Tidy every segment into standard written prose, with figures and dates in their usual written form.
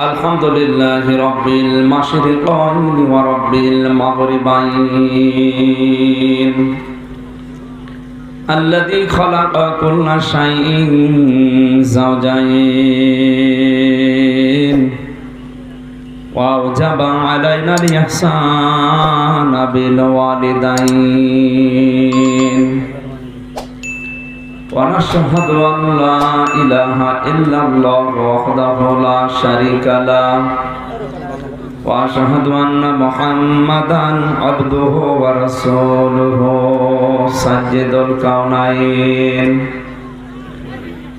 الحمد لله رب المشرقين ورب المغربين الذي خلق كل شيء زوجين وأوجب علينا الإحسان بالوالدين ونشهد أن لا إله إلا الله وحده لا شريك له وأشهد أن محمدا عبده ورسوله سيد الكونين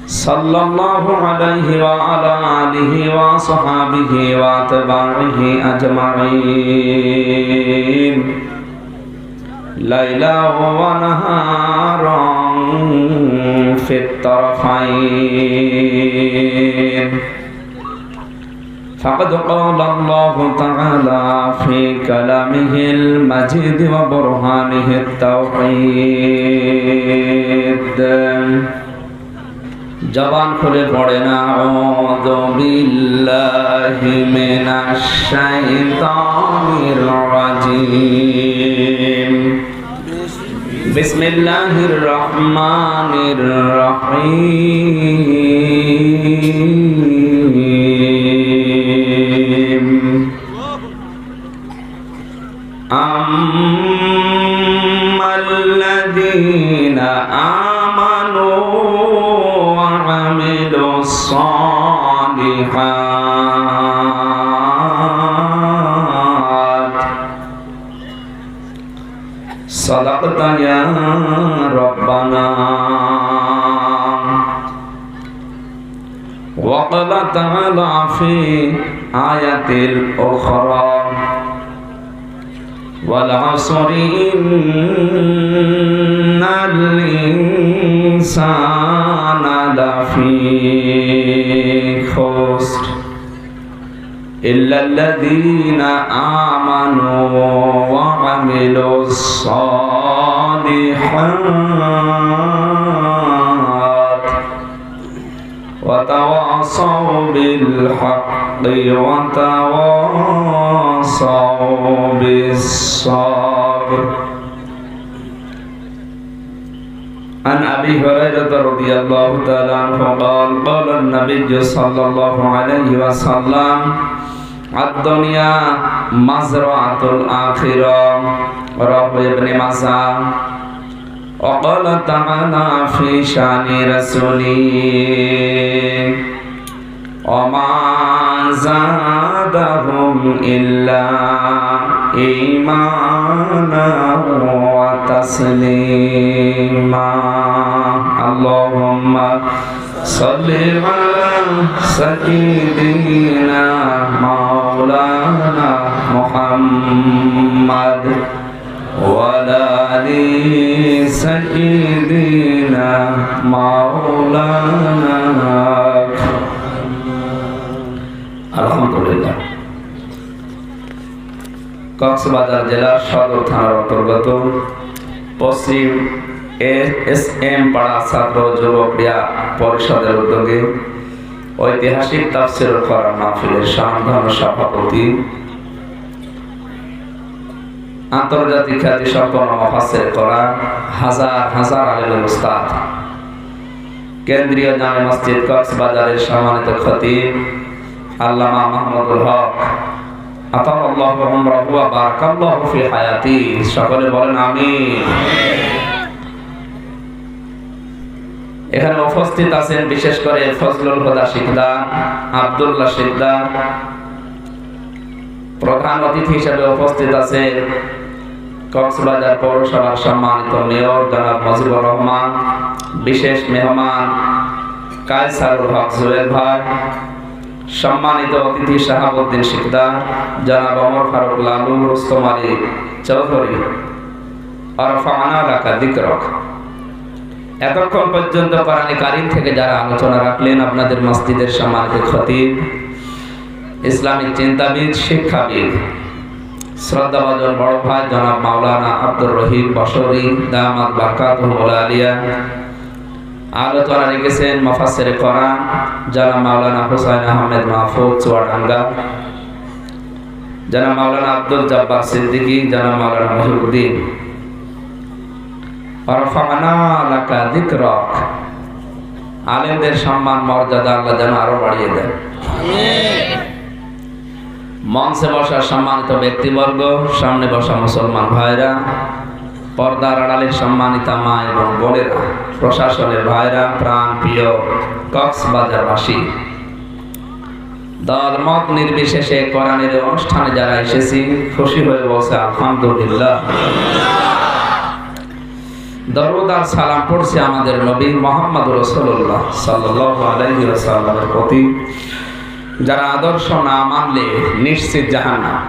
صلى الله عليه وعلى آله وصحبه وأتباعه أجمعين ليلا ونهارا في الطرفين فقد قال الله تعالى في كلامه المجيد وبرهانه التوحيد জবান খুলে পড়েন আউযু বিল্লাহি মিনাশ শাইতানির রাজিম বিসমিল্লাহির রহমানির রহিম আম্মাল্লাযীনা আমানু وعملوا الصالحات صدقت يا ربنا وقال تعالى في آية أخرى والعصر إن الإنسان لفي خسر إلا الذين آمنوا وعملوا الصالحات وتواصوا بالحق وتواصوا بالصبر عن أبي هريرة رضي الله تعالى عنه قال قال النبي صلى الله عليه وسلم الدنيا مزرعة الآخرة رواه ابن ماجه وقال تعالى في شأن رسوله وما زادهم إلا إيمانا وتسليما اللهم صل على سيدنا مولانا محمد وعلى آل سيدنا مولانا আলহামদুলিল্লাহ কক্সবাজার জেলার সদর থানার অন্তর্গত পশ্চিম এস.এম. পাড়া ছাত্র যুব ক্রীড়া পরিষদের উদ্যোগে ঐতিহাসিক তাফসীরুল কোরআন মাহফিলের সম্মানিত সভাপতি আন্তর্জাতিক খ্যাতিসম্পন্ন মুফাসসির কোরআন হাজার হাজার আলেমের উস্তাদ কেন্দ্রীয় জামে মসজিদ কক্সবাজারের সম্মানিত খতিব আল্লামা মাহমুদুল হক আতাল্লাহু উমরাহু ওয়া বারাকাল্লাহু ফি হায়াতি সকলে বলেন আমিন। এখানে উপস্থিত আছেন বিশেষ করে ফজলুল হুদা শিকদার, আব্দুল্লাহ শিকদার। প্রধান অতিথি হিসেবে উপস্থিত আছে কক্সবাজার পৌরসভার সম্মানিত মেয়র জনাব মুজিবুর রহমান, বিশেষ মেহমান কায়সারুল হক জুয়েল ভাই, সম্মানিত অতিথি শাহাবুদ্দিন শিকদার, জনাব ওমর ফারুক লালু, রুস্তম আলী চৌধুরী। আরফানা লাকা যিকরাক। এতক্ষণ পর্যন্ত কোরআনে কারীম থেকে যারা আলোচনা রাখলেন, আপনাদের মসজিদের সম্মানিত খতিব, ইসলামিক চিন্তাবিদ, শিক্ষাবিদ, শ্রদ্ধাভাজন বড় ভাই জনাব মাওলানা আব্দুর রহিম বশরী দামাত বারাকাতুহু আলিয়া, আলোচনা রেখেছেন মুফাসসিরে কোরআন যারা মাওলানা হুসাইন আহমেদ মাহফুজ চুয়াডাঙ্গা, যারা মাওলানা আব্দুল জব্বার সিদ্দিকী, যারা মাওলানা মহিউদ্দিন। ওয়ারফা'না লাকা যিকরাক। আলেমদের সম্মান মর্যাদা আল্লাহ যেন আরো বাড়িয়ে দেন, আমিন। মঞ্চে বসা সম্মানিত ব্যক্তিবর্গ, সামনে বসা মুসলমান ভাইরা, পর্দার আড়ালের সম্মানিতা মা এবং বোনেরা, প্রশাসনের ভাইরা, প্রাণ প্রিয় কক্সবাজারবাসী, দল মত নির্বিশেষে কোরআনের অনুষ্ঠানে যারা এসেছি, খুশি হয়ে বলছে আলহামদুলিল্লাহ। দরুদ আর সালাম পড়ছি আমাদের নবী মুহাম্মদ রাসূলুল্লাহ সাল্লাল্লাহু আলাইহি ওয়াসাল্লামের প্রতি, যারা আদর্শ না মানলে নিশ্চিত জাহান্নাম,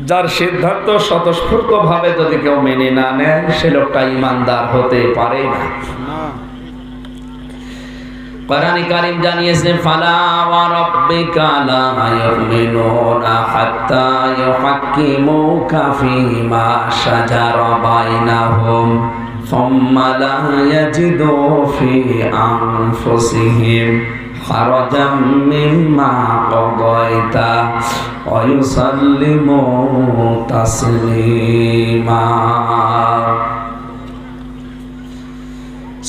যার সিদ্ধান্ত স্বতঃস্ফূর্ত ভাবে যদি কেউ মেনে না নেয় সে লোকটা ইমানদার হতে পারে না। কোরআন কারীম জানিয়েছে, ফালা ওয়া রাব্বিকা লা ইউমিনুনা হাত্তা ইউহাক্কিমুকা ফীমা শাজারা বাইনাহুম সুম্মা লা ইয়াজিদু ফী আনফুসিহিম হারাজাম মিম্মা কাদাইতা ওয়া ইউসাল্লিমু তাসলিমা।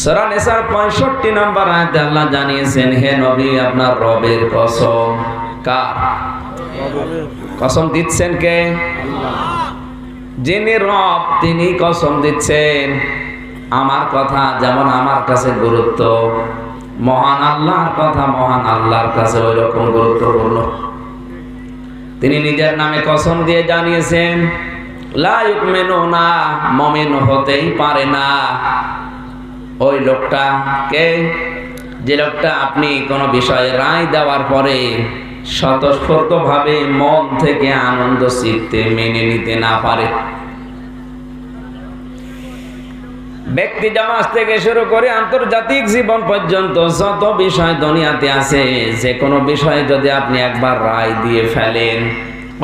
সূরা নিসার 65 নম্বর আয়াতে আল্লাহ জানিয়েছেন, হে নবী আপনার রবের কসম। কার কসম দিচ্ছেন? কে? আল্লাহ। যিনি রব তিনি কসম দিচ্ছেন। আমার কথা যেমন আমার কাছে গুরুত্ব, মহান আল্লাহর কথা মহান আল্লাহর কাছে ওই রকম গুরুত্বপূর্ণ। তিনি নিজের নামে কসম দিয়ে জানিয়েছেন, লা ইউমিনুনা, মুমিন হতেই পারে না ওই লোকটা। কে? যে লোকটা আপনি কোনো বিষয়ে রায় দেওয়ার পরে স্বতঃস্ফূর্ত ভাবে মন থেকে আনন্দ চিত্তে মেনে নিতে না পারে। ব্যক্তি সমাজ থেকে শুরু করে আন্তর্জাতিক জীবন পর্যন্ত যত বিষয় দুনিয়াতে আছে, যে কোনো বিষয়ে যদি আপনি একবার রায় দিয়ে ফেলেন,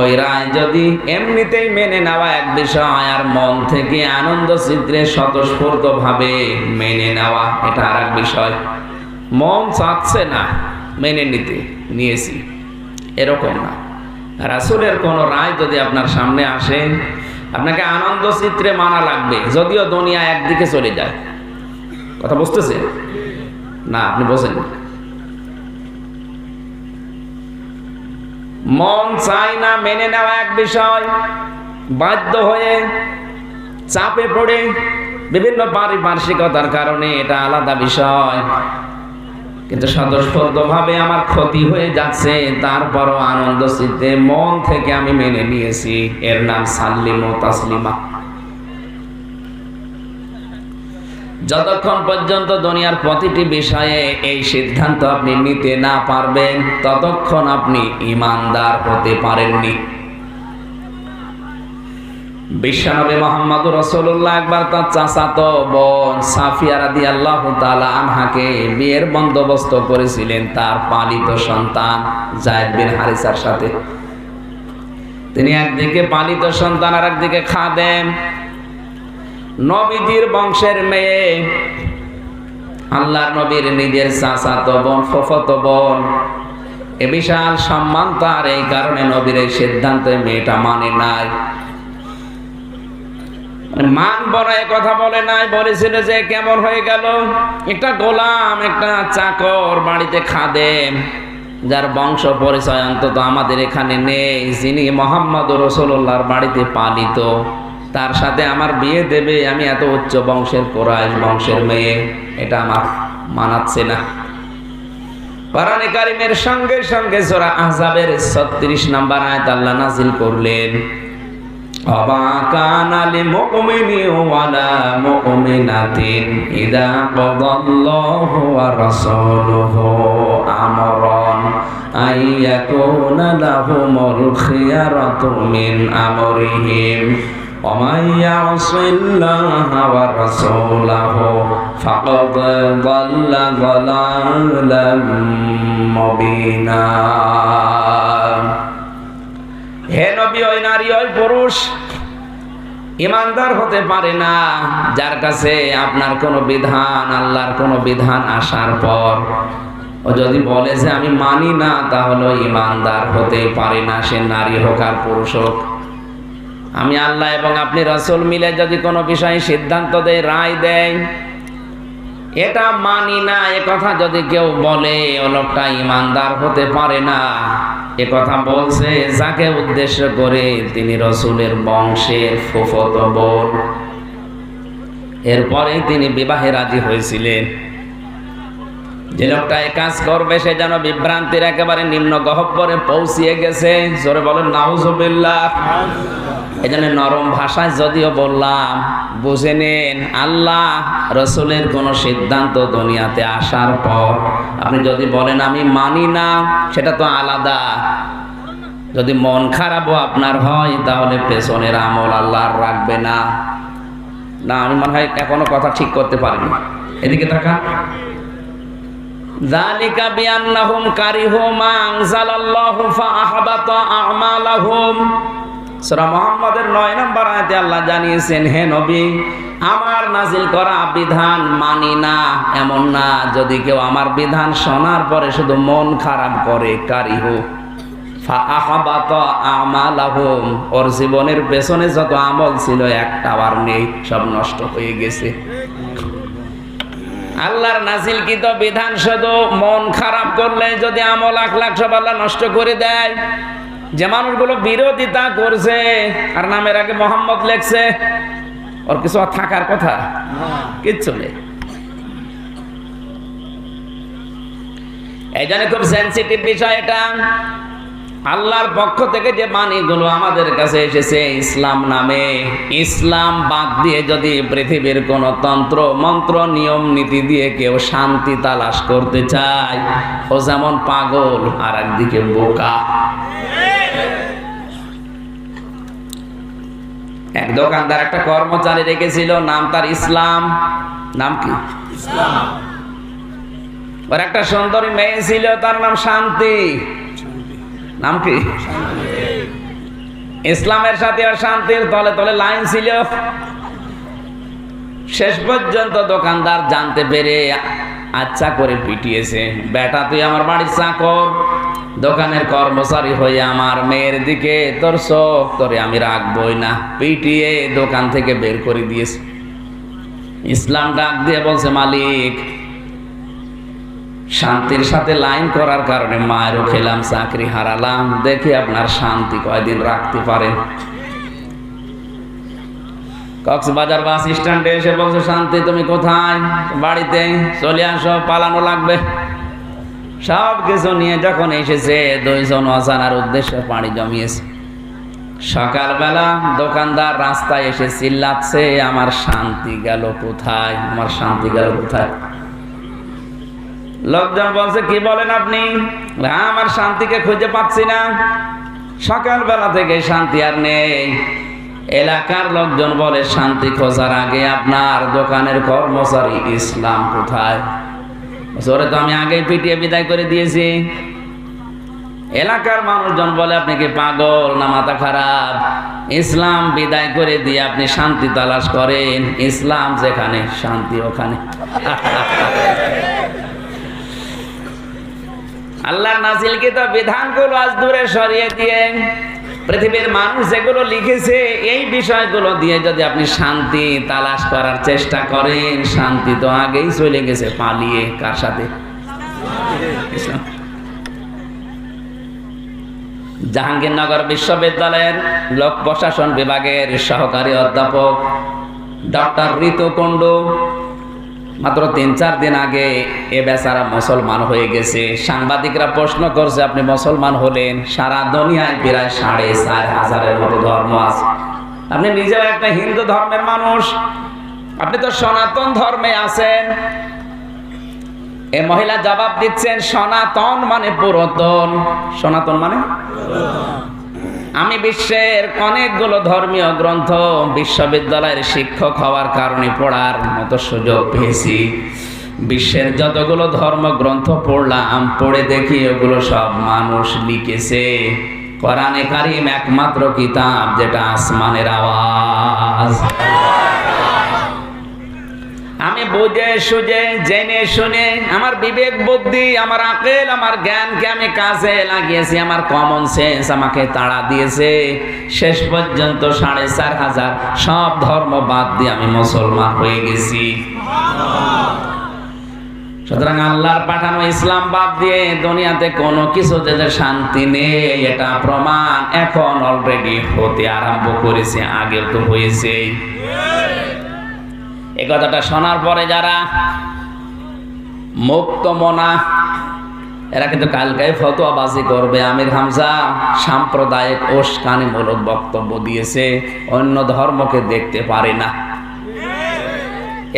ওই রায় যদি এমনিতেই মেনে নেওয়া এক বিষয়, আর মন থেকে আনন্দ চিত্রে স্বতঃস্ফূর্ত ভাবে মেনে নেওয়া এটা আর এক বিষয়। মন চাচ্ছে না মেনে নিয়েছি এরকম না। রাসূলের কোন রায় যদি আপনার সামনে আসে, আপনাকে আনন্দ চিত্রে মানা লাগবে, যদিও দুনিয়া একদিকে চলে যায়। কথা বুঝতেছেন না? আপনি বোঝেন। মন চায় না মেনে নেওয়া এক বিষয়, বাধ্য হয়ে চাপে পড়ে বিভিন্ন পারিপার্শ্বিকতার কারণে এটা আলাদা বিষয়, কিন্তু স্বতঃস্ফূর্ত ভাবে আমার ক্ষতি হয়ে যাচ্ছে, তারপরও আনন্দ চিত্তে মন থেকে আমি মেনে নিয়েছি, এর নাম সাল্লিমু তাসলিমা। যতক্ষণ পর্যন্ত দুনিয়ার প্রতিটি বিষয়ে এই সিদ্ধান্ত আপনি নিতে না পারবেন, ততক্ষণ আপনি ঈমানদার হতে পারেননি। বিশ্বনবী মুহাম্মদ রাসূলুল্লাহ একবার তার চাচাতো বোন সাফিয়া রাদিয়াল্লাহু তাআলা আনহাকে বিয়ের বন্দোবস্ত করেছিলেন তার পালিত সন্তান যায়েদ বিন হারিসার সাথে। তিনি একদিকে পালিত সন্তান আর একদিকে খাদেম, নবীজির বংশের মেয়ে, আল্লাহর নবীর নিজের চাচাতো বোন, ফুফাতো বোন। এ বিশাল সম্মান তার, এই কারণে নবীর এই সিদ্ধান্তে মেয়েটা মানে নাই। মান বড়ায় কথা বলে নাই, বলেছিল যে কেমন হয়ে গেল, একটা গোলাম, একটা চাকর, বাড়িতে খাদেম, যার বংশ পরিচয় অন্তত আমাদের এখানে নেই, যিনি মুহাম্মদ রাসূলুল্লাহর বাড়িতে পালিত, তার সাথে আমার বিয়ে দেবে? আমি এত উচ্চ বংশের কুরাইশ বংশের মেয়ে, এটা আমার মানাচ্ছে না। কোরআনে কারীমের সঙ্গে সঙ্গে সূরা আহজাবের 36 নম্বর আয়াত আল্লাহ নাযিল করলেন, ওয়া কানা লিল-মুমিনিন ওয়ালা মুমিনাতিন ইযা কাদাল্লাহু ওয়া রাসূলুহু আমরান আইয়াকুনা লাহুমুল খিয়ারাতু মিন আমরিহিম ওয়া মান ইয়াসিল্লাহা ওয়া রাসূলাহু ফাকাদ দাল্লা দালালাম মুবিনা। হে নবী, ওই নারী, ওই পুরুষ ইমানদার হতে পারে না যার কাছে আপনার কোনো বিধান, আল্লাহর কোনো বিধান আসার পর ও যদি বলে যে আমি মানি না, তাহলে ইমানদার হতে পারে না, সে নারী হোক আর পুরুষ হোক। আমি আল্লাহ এবং আপনি রাসূল মিলে যদি কোনো বিষয়ে সিদ্ধান্ত দেয়, রায় দেয়, এটা মানি না এ কথা যদি কেউ বলে, ও লোকটা ইমানদার হতে পারে না। এ কথা বলছে যাকে উদ্দেশ্য করে তিনি রাসূলের বংশের ফুফাতো বোন। এরপরে তিনি বিবাহে রাজি হয়েছিলেন। যে লোকটা এই কাজ করবে সে যেন বিভ্রান্তির একেবারে নিম্ন গহ্বরে পৌঁছিয়ে গেছে। জোরে বলেন নাউজুবিল্লাহ। এই জন্য নরম ভাষায় যদিও বললাম, বুঝে নেন, আল্লাহ রসুলের কোন সিদ্ধান্ত দুনিয়াতে আসার পর আপনি যদি বলেন আমি মানি না, সেটা তো আলাদা। যদি মন খারাপও আপনার হয়, তাহলে পেছনের আমল আল্লাহ রাখবে না। না, আমি মনে হয় এখনো কথা ঠিক করতে পারিনি। এদিকে তাকান। যালিকা বিআন্নাহুম কারিহু মা আনজালাল্লাহু ফাআহবাতা আমালাহুম। সূরা মুহাম্মদের 9 নম্বর আয়াতে আল্লাহ জানিয়েছেন, হে নবী, আমার নাজিল করা বিধান মানি না এমন না। যদি কেউ আমার বিধান শোনার পরে শুধু মন খারাপ করে, কারিহু ফাআহবাতা আমালাহুম, ওর জীবনের পেছনে যত আমল ছিল একটাও আর নেই, সব নষ্ট হয়ে গেছে। আল্লাহর নাজিলকৃত বিধান শুধু মন খারাপ করলে যদি আমল আখলাক সব আল্লাহ নষ্ট করে দেয়। যে মানুষগুলো বিরোধিতা করছে আর নামের আগে মোহাম্মদ লেখছে, ওর কিছু থাকার কথা কিচ্ছু নেই। এই জন্য খুব সেন্সিটিভ বিষয় এটা। আল্লাহর পক্ষ থেকে যে বাণীগুলো আমাদের কাছে এসেছে ইসলাম নামে, ইসলাম বাদ দিয়ে যদি পৃথিবীর কোন তন্ত্র মন্ত্র নিয়ম নীতি দিয়ে কেউ শান্তি তালাশ করতে চায়, ও যেমন পাগল আর একদিকে বোকা। এক দোকানদার একটা কর্মচারী রেখেছিল, নাম তার ইসলাম। নাম কি? ইসলাম। ওর একটা সুন্দরী মেয়ে ছিল, তার নাম শান্তি। নাম কি? ইসলামের সাথে আর শান্তির তলে তলে লাইন ছিল। শেষ পর্যন্ত দোকানদার জানতে পেরে আচ্ছা করে পিটিয়েছে, বেটা তুই আমার বাড়ির চাকর, দোকানের কর্মচারী হয়ে আমার মেয়ের দিকে তোর চোখ, তোরে আমি রাখবই না। পিটিয়ে দোকান থেকে বের করে দিয়েছে। ইসলাম ডাক দিয়ে বলছে, মালিক, শান্তির সাথে লাইন করার কারণে মায়েরও খেলাম, চাকরি হারালাম, দেখি আপনার শান্তি কয়দিন রাখতে পারেন। কক্সবাজার বাস স্ট্যান্ডে এসে বলছে, শান্তি তুমি কোথায়? বাড়িতে। চলে আসো, পালানো লাগবে। সব কিছু নিয়ে যখন এসেছে, দুইজন অজানার উদ্দেশ্যে পানি জমিয়েছে। সকালবেলা দোকানদার রাস্তায় এসে চিল্লাচ্ছে, আমার শান্তি গেল কোথায়? আমার শান্তি গেল কোথায়? লোকজন বলছে, কি বলেন আপনি? আমার শান্তিকে খুঁজে পাচ্ছি না, সকালবেলা থেকে শান্তি আর নেই। এলাকার লোকজন বলে, শান্তি খোঁজার আগে আপনার দোকানের কর্মচারী ইসলাম কোথায়? ওরে তো আমি আগেই পিটিয়ে বিদায় করে দিয়েছি। এলাকার মানুষজন বলে, আপনি কি পাগল না মাথা খারাপ? ইসলাম বিদায় করে দিয়ে আপনি শান্তি তালাশ করেন? ইসলাম যেখানে শান্তি ওখানে। আল্লাহর নাজিলকৃত বিধানগুলো আজ দূরে সরিয়ে দিয়ে পৃথিবীর মানুষ যেগুলো লিখেছে এই বিষয়গুলো দিয়ে যদি আপনি শান্তি তালাশ করার চেষ্টা করেন, শান্তি তো আগেই চলে গেছে পালিয়ে। কার সাথে? জাহাঙ্গীরনগর বিশ্ববিদ্যালয়ের লোক প্রশাসন বিভাগের সহকারী অধ্যাপক ডক্টর ঋতু কুণ্ডু মাত্র ৩-৪ দিন আগে এ বেচারা মুসলমান হয়ে গেছে। সাংবাদিকরা প্রশ্ন করছে, আপনি মুসলমান হলেন, সারা দুনিয়ায় প্রায় ৪৫০০০-এর মতো ধর্ম আছে, আপনি নিজেও একটা হিন্দু ধর্মের মানুষ, আপনি তো সনাতন ধর্মে আছেন। এ মহিলা জবাব দিচ্ছেন, সনাতন মানে পুরাতন। সনাতন মানে? আমি বিশ্বের অনেকগুলো ধর্মীয় গ্রন্থ বিশ্ববিদ্যালয়ের শিক্ষক হওয়ার কারণে পড়ার মতো সুযোগ পেয়েছি। বিশ্বের যতগুলো ধর্মগ্রন্থ পড়লাম, পড়ে দেখি ওগুলো সব মানুষ লিখেছে, কোরআনে কারীম একমাত্র কিতাব যেটা আসমানের আওয়াজ। আমি বুঝে সুঝে জেনে শুনে আমার বিবেক বুদ্ধি, আমার আকল, আমার জ্ঞানকে আমি কাজে লাগিয়েছি, আমার কমন সেন্স আমাকে তাড়া দিয়েছে। শেষ পর্যন্ত ৪৫০০ সব ধর্ম বাদ দিয়ে আমি মুসলমান হয়ে গেছি। সুতরাং আল্লাহর পাঠানো ইসলাম বাদ দিয়ে দুনিয়াতে কোনো কিছুতে যে শান্তি নেই, এটা প্রমাণ এখন অলরেডি হতে আরম্ভ করেছে, আগে তো হয়েছে। এই কথাটা শোনার পরে যারা মুক্ত মনা, এরা কিন্তু কালকে ফতোয়াবাজি করবে। আমির হামজা সাম্প্রদায়িক উস্কানিমূলক বক্তব্য দিয়েছে, অন্য ধর্মকে দেখতে পারে না।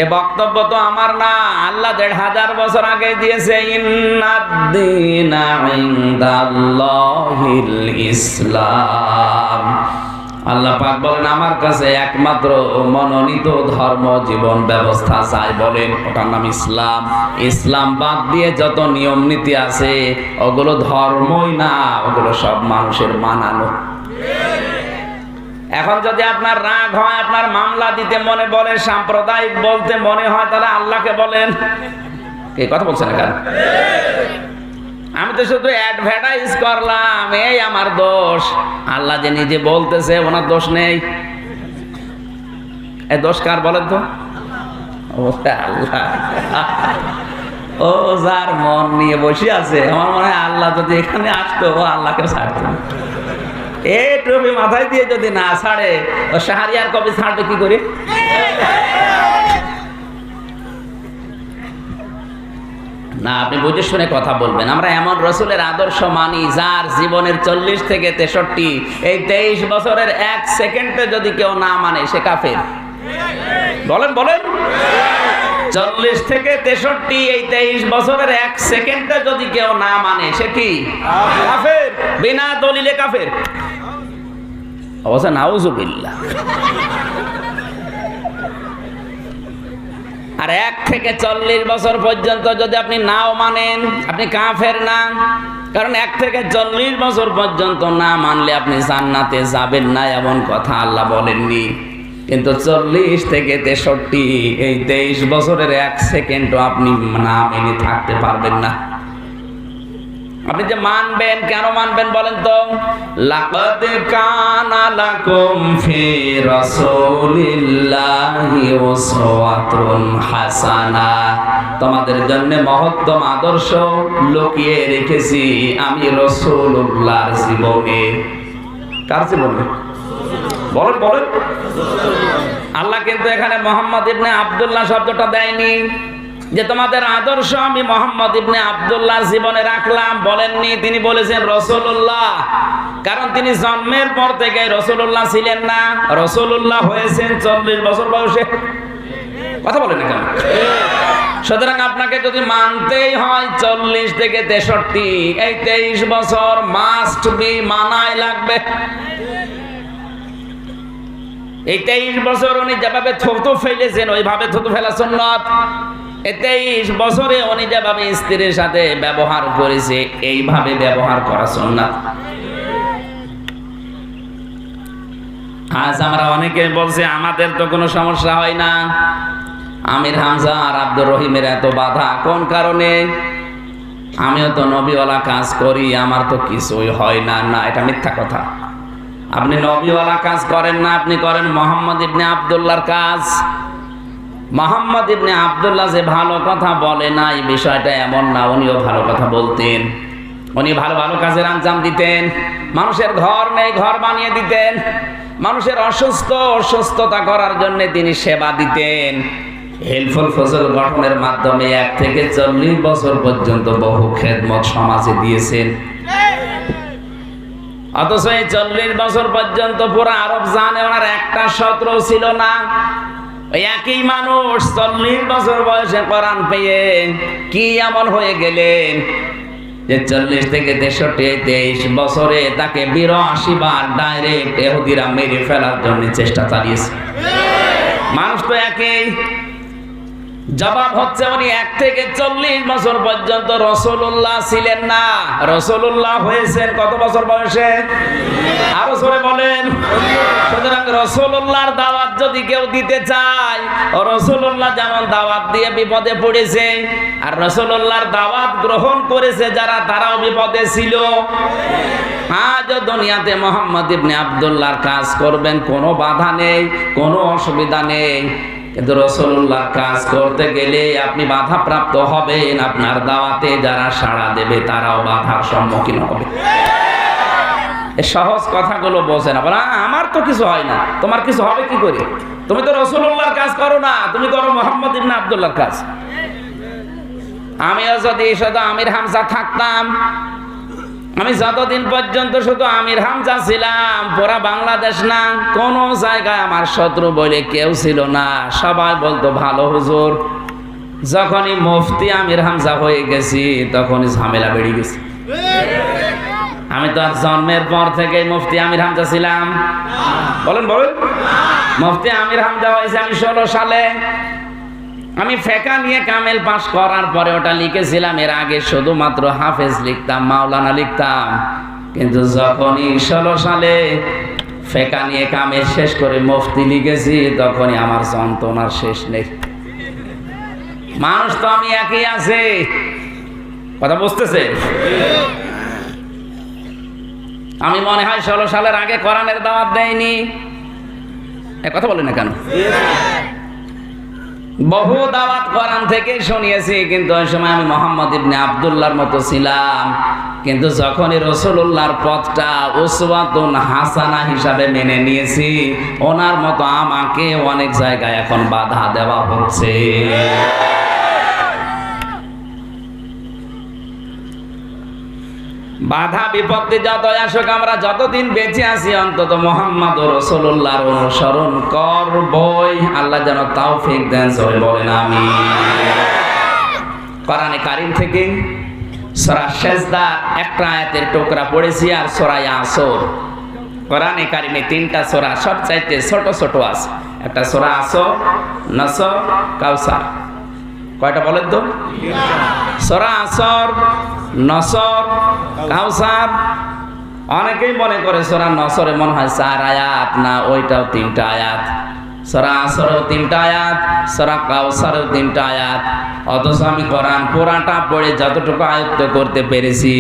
এ বক্তব্য তো আমার না, আল্লাহ ১৫০০ বছর আগে দিয়েছে। ইন্নাদ-দীনা ইনদাল্লাহিল ইসলাম। আল্লাহ পাক বলেন আমার কাছে একমাত্র মনোনীত ধর্ম জীবন ব্যবস্থা চাই বলেন, ওটার নাম ইসলাম। ইসলাম বাদ দিয়ে যত নিয়ম নীতি আছে ওগুলো ধর্মই না, ওগুলো সব মানুষের বানানো। এখন যদি আপনার রাগ হয়, আপনার মামলা দিতে মনে বলে, সাম্প্রদায়িক বলতে মনে হয়, তাহলে আল্লাহকে বলেন। এই কথা বলছেন কেন? আমি তো শুধু অ্যাডভার্টাইজ করলাম, এই আমার দোষ। আল্লাহ যে নিজে বলতেছে ওনার দোষ নেই। এই দোষ কার বলেন তো? ও আল্লাহ। ও যার মন নিয়ে বসে আছে, আমার মনে হয় আল্লাহ যদি এখানে আসতো ও আল্লাহকে ছাড়তো। এই টুপি মাথায় দিয়ে যদি না ছাড়ে, ও শাহরিয়ার কবি ছাড়বে কি করে? না, আপনি বুঝে শুনে কথা বলবেন। আমরা এমন রসুলের আদর্শ মানি যার জীবনের ৪০ থেকে ৬৩, এই ২৩ বছরের ১ সেকেন্ডে যদি কেউ না মানে সে কাফের। বলেন বলেন, ৪০ থেকে ৬৩, এই ২৩ বছরের ১ সেকেন্ডে যদি কেউ না মানে সে কি? কাফের, বিনা দলিলে কাফের। অবশ্য নাউজুবিল্লাহ। আর ১ থেকে ৪০ বছর পর্যন্ত যদি আপনি নাও মানেন, আপনি কাফের না। কারণ ১ থেকে ৪০ বছর পর্যন্ত না মানলে আপনি জান্নাতে যাবেন না, এমন কথা আল্লাহ বলেননি। কিন্তু ৪০ থেকে ৬৩, এই ২৩ বছরের ১ সেকেন্ডও আপনি না মেনে থাকতে পারবেন না। আপনি যে মানবেন, কেন মানবেন বলেন তো? লাকাদ কানা লাকুম ফি রাসূলিল্লাহি উসওয়াতুন হাসানা। তোমাদের জন্য মহত্তম আদর্শ লুকিয়ে রেখেছি আমি রাসূলুল্লাহর জীবনে। কার জীবনে? বলেন বলেন। আল্লাহ কিন্তু এখানে মুহাম্মদ ইবনে আব্দুল্লাহ শব্দটা দেয়নি যে তোমাদের আদর্শ আমি মুহাম্মদ ইবনে আব্দুল্লাহর জীবনে রাখলাম, বলেননি। তিনি বলেছেন রাসূলুল্লাহ, কারণ তিনি জন্মের পর থেকে রাসূলুল্লাহ ছিলেন না। রাসূলুল্লাহ হয়েছেন ৪০ বছর বয়সে। কথা বলেন না কেন? সুতরাং আপনাকে যদি মানতেই হয় ৪০ থেকে ৬৩, এই ২৩ বছর মাস্ট বি, মানাই লাগবে। এই ২৩ বছর উনি যেভাবে থুতু ফেলেছেন ওইভাবে থুতু ফেলা সুন্নাত। এই ২৩ বছরে উনি যেভাবে স্ত্রীর সাথে ব্যবহার করেছে এইভাবে ব্যবহার করা সুন্নাত। আজ আমরা অনেকে বলছে আমাদের তো কোনো সমস্যা হয় না, আমির হামজা আর আব্দুর রহিমের এত বাধা কোন কারণে? আমিও তো নবীওয়ালা কাজ করি, আমার তো কিছুই হয় না। না, এটা মিথ্যা কথা। আপনি নবীওয়ালা কাজ করেন না, আপনি করেন মুহাম্মদ ইবনে আব্দুল্লাহর কাজ। মুহাম্মদ ইবনে আব্দুল্লাহ যে ভালো কথা বলে না, এই বিষয়টা এমন না, উনিও ভালো কথা বলতেন। উনি ভালো ভালো কাজের আঞ্জাম দিতেন। মানুষের ঘর নেই, ঘর বানিয়ে দিতেন। মানুষের অসুস্থতা করার জন্য তিনি সেবা দিতেন। হেল্পফুল ফজল গঠনের মাধ্যমে ১ থেকে ৪০ বছর পর্যন্ত বহু খেদমত সমাজে দিয়েছেন। অথচ এই ৪০ বছর পর্যন্ত পুরো আরব জানে ওনার একটা শত্রু ছিল না। ওই একই মানুষ ৪০ বছর বয়সে কোরআন পেয়ে কি এমন হয়ে গেলেন যে ৪০ থেকে ৬৩, ২৩ বছরে তাকে ৮২ বার ডাইরেক্ট ইহুদিরা মেরে ফেলার জন্য চেষ্টা চালিয়েছে। মানুষ তো একই। জবাব হচ্ছে উনি 1 থেকে 40 বছর পর্যন্ত রাসূলুল্লাহ ছিলেন না। রাসূলুল্লাহ হয়েছেন কত বছর বয়সে? আরো জোরে বলেন। সুতরাং রাসূলুল্লাহর দাওয়াত যদি কেউ দিতে চায়, রাসূলুল্লাহ যেমন দাওয়াত দিয়ে বিপদে পড়েছে, আর রাসূলুল্লাহর দাওয়াত গ্রহণ করেছে যারা, তারাও বিপদে ছিল। আজ দুনিয়াতে মুহাম্মদ ইবনে আব্দুল্লাহর কাজ করবেন, কোনো বাধা নেই, কোনো অসুবিধা নেই। কিন্তু রাসূলুল্লাহর কাজ করতে গেলে আপনি বাধাপ্রাপ্ত হবেন। আপনার দাওয়াতে যারা সাড়া দেবে তারাও বাধার সম্মুখীন হবে। এই সহজ কথাগুলো বোঝে না, বলে আমার তো কিছু হয় না, তোমার কিছু হবে কি করে? তুমি তো রাসূলুল্লাহর কাজ করো না, তুমি করো মুহাম্মদ ইবনে আব্দুল্লাহর কাজ। আমিও যদি শুধু আমির হামজা থাকতাম, আমি যতদিন পর্যন্ত শুধু আমির হামজা ছিলাম, পুরা বাংলাদেশ না কোন জায়গায় আমার শত্রু বলে কেউ ছিল না, সবাই বলতো ভালো হুজুর। যখনই মুফতি আমির হামজা হয়ে গেছি তখনই ঝামেলা বেড়ে গেছে। আমি তো আর জন্মের পর থেকে মুফতি আমির হামজা ছিলাম? বলেন বলেন। মুফতি আমির হামজা হয়েছে আমি 16 সালে। আমি ফেকা নিয়ে কামেল পাস করার পরে ওটা লিখেছিলাম। এর আগে শুধুমাত্র হাফেজ লিখতাম, মাওলানা লিখতাম। কিন্তু যখনই 16 সালে ফেকা নিয়ে কামেল শেষ করে মুফতি লিখেছি, তখনই আমার যন্ত্রণার শেষ নেই। মানুষ তো আমি একই আছে, কথা বুঝতেছে? আমি মনে হয় 16 সালের আগে কোরআনের দাওয়াত দেয়নি। কথা বলে না কেন? বহু দাওয়াত কোরআন থেকে শুনিয়েছি, কিন্তু ওই সময় আমি মুহাম্মদ ইবনে আব্দুল্লাহর মতো ছিলাম। কিন্তু যখনই রাসূলুল্লাহর পথটা উসওয়াতুন হাসানা হিসাবে মেনে নিয়েছি, ওনার মতো আমাকে অনেক জায়গায় এখন বাধা দেওয়া হচ্ছে। বাধা বিপত্তি যতই আসুক, আমরা যতদিন বেঁচে আছি অন্তত মুহাম্মদ রাসূলুল্লাহর অনুসরণ করবই। আল্লাহ যেন তৌফিক দেন, জোরে বলেন আমিন। কোরআনে কারীম থেকে সূরা সেজদা একটা আয়াতের টুকরা পড়েছি, আর সূরা আসর। কোরআনে কারীমে 3টা সূরা সবচাইতে ছোট ছোট আছে। একটা সূরা আসর, নসর, কাউসার। কয়টা বলেন তো? সূরা আসর, নসর, কাউসার। অনেকেই মনে করে সূরা নসরে মনে হয় 4 আয়াত, না ওইটাও 3টা আয়াত। সূরা আসরেও 3টা আয়াত, সূরা কাউসারেও 3টা আয়াত। অথচ আমি কোরআন পুরাটা পড়ে যতটুকু আয়ত্ত করতে পেরেছি,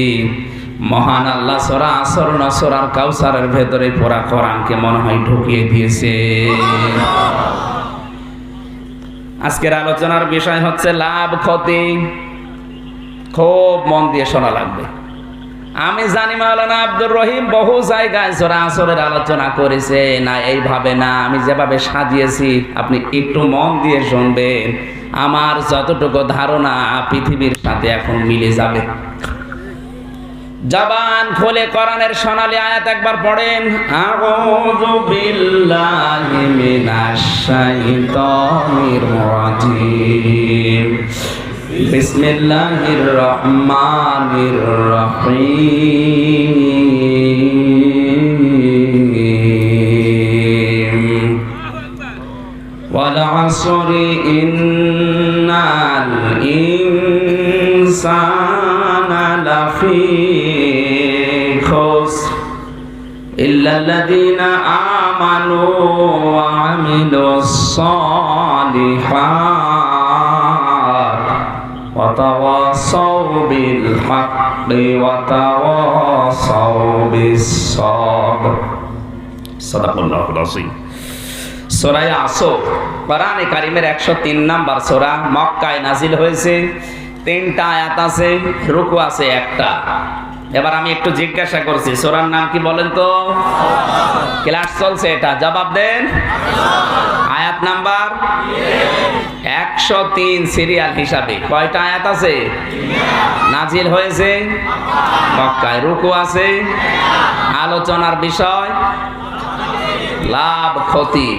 মহান আল্লাহ সূরা আসর, নসর আর কাউসারের ভেতরে পুরা কোরআনকে মনে হয় ঢুকিয়ে দিয়েছে। আজকের আলোচনার বিষয় হচ্ছে লাভ ক্ষতি। খুব মন দিয়ে শোনা লাগবে। আমি জানি মাওলানা আব্দুর রহিম বহু জায়গায় সূরা আসরের আলোচনা করেছে, না এইভাবে না, আমি যেভাবে সাজিয়েছি আপনি একটু মন দিয়ে শুনবেন। আমার যতটুকু ধারণা পৃথিবীর সাথে এখন মিলে যাবে। জবান খুলে কোরআনের সোনালী আয়াত একবার পড়েন। আউযু বিল্লাহি মিনাশ শাইতানির রাজিম। বিসমিল্লাহির রহমানির রহিম। ওয়াল আসরি ইন্নাল ইনসানা লাফি খুসর ইল্লাল্লাযীনা আমানু ওয়া আমিলুস সালিহাত ওয়া তাওয়াসাউ বিল হাক্কি ওয়া তাওয়াসাউ বিস সাবর। সাদাকাল্লাহুল আযীম। সূরা আসর কোরআনে কারীমের 103 নাম্বার সূরা, মক্কায় নাজিল হয়েছে। 3টা আয়াত আছে, রুকু আছে একটা। এবার আমি একটু জিজ্ঞাসা করছি, সূরার নাম কি বলেন তো? ক্লাস চলছে, এটা জবাব দেন। আয়াত নাম্বার 103 সিরিয়াল হিসাবে। কয়টা আয়াত আছে? নাজিল হয়েছে মক্কায়। রুকু আছে। আলোচনার বিষয় লাভ ক্ষতি।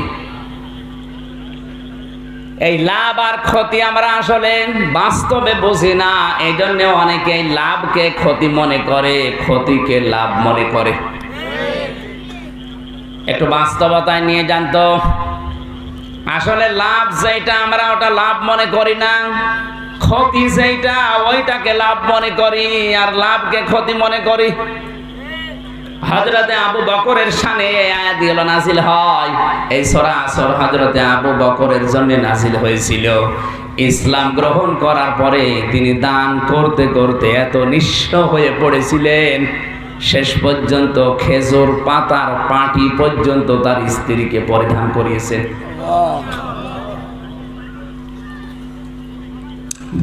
এই লাভ আর ক্ষতি আমরা আসলে বাস্তবে বুঝি না, এই জন্য অনেকে লাভকে ক্ষতি মনে করে, ক্ষতিকে লাভ মনে করে। একটু বাস্তবতায় নিয়ে যান তো। আসলে লাভ যেটা আমরা ওটা লাভ মনে করি না, ক্ষতি যেটা ওইটাকে লাভ মনে করি, আর লাভকে ক্ষতি মনে করি। হযরতে আবু বকরের শানে আয়াত গুলো নাযিল হয়। এই সূরা আসর হযরতে আবু বকরের জন্য নাযিল হয়েছিল। ইসলাম গ্রহণ করার পরে তিনি দান করতে করতে এত নিঃস্ব হয়ে পড়েছিলেন, শেষ পর্যন্ত খেজুর পাতার পাটি পর্যন্ত তার স্ত্রীকে পরিধান করিয়েছেন।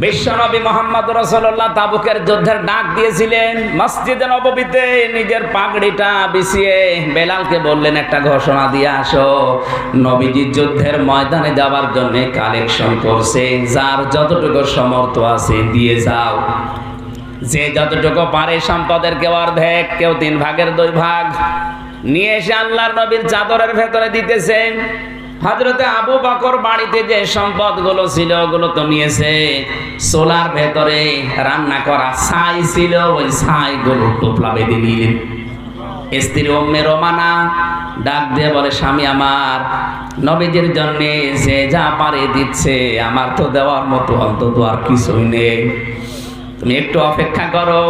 বিশ্বনবী মুহাম্মদ রাসূলুল্লাহ তাবুকের যুদ্ধের ডাক দিয়েছিলেন। মসজিদে নববীতে নিজের পাগড়িটা বিছিয়ে বেলালকে বললেন, একটা ঘোষণা দিয়ে আসো, নবীজি যুদ্ধের ময়দানে যাওয়ার জন্য কালেকশন করছে, যার যতটুকু সামর্থ্য আছে দিয়ে যাও। যে যতটুকু পারে সম্পদের কেউ অর্ধেক, কেউ 3 ভাগের 2 ভাগ নিয়ে এসে আল্লাহর নবীর চাদরের ভেতরে দিতেছেন। হযরতে আবু বকর বাড়িতে যে সম্পদগুলো ছিল ওগুলো তো নিয়েছে। সোলার ভেতরে রান্না করা ছাই ছিল, ওই ছাইগুলো টোপলা বেঁধে নিলেন। স্ত্রী উম্মে রোমানা ডাক দিয়ে বলে, স্বামী আমার, নবীজির জন্য যে যা পারে দিচ্ছে, আমার তো দেওয়ার মতো অন্তত আর কিছুই নেই, তুমি একটু অপেক্ষা করো।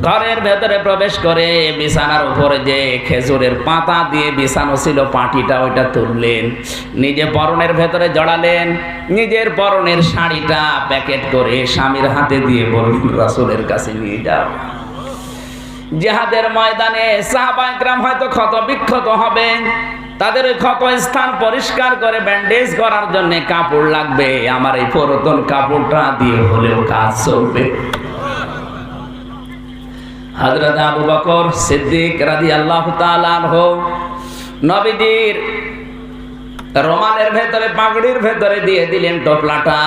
ঘরের ভেতরে প্রবেশ করে বিছানার উপরে যে খেজুরের পাতা দিয়ে বিছানো ছিল পাটিটা, ওইটা তুললেন, নিজে পরনের ভেতরে জড়ালেন, নিজের পরনের শাড়িটা প্যাকেট করে স্বামীর হাতে দিয়ে বললেন, রাসূলের কাছে নিয়ে যাও। জিহাদের ময়দানে সাহাবায়ে কেরাম হয়তো ক্ষত বিক্ষত হবে, তাদের ওই ক্ষত স্থান পরিষ্কার করে ব্যান্ডেজ করার জন্য কাপড় লাগবে, আমার এই পুরাতন কাপড়টা দিয়ে হলেও কাজ চলবে। হযরত আবু বকর সিদ্দিক রাদিয়াল্লাহু তাআলা আনহু নবীজির রুমালের ভেতরে পাগড়ির ভেতরে দিয়ে দিলেন টোপলাটা।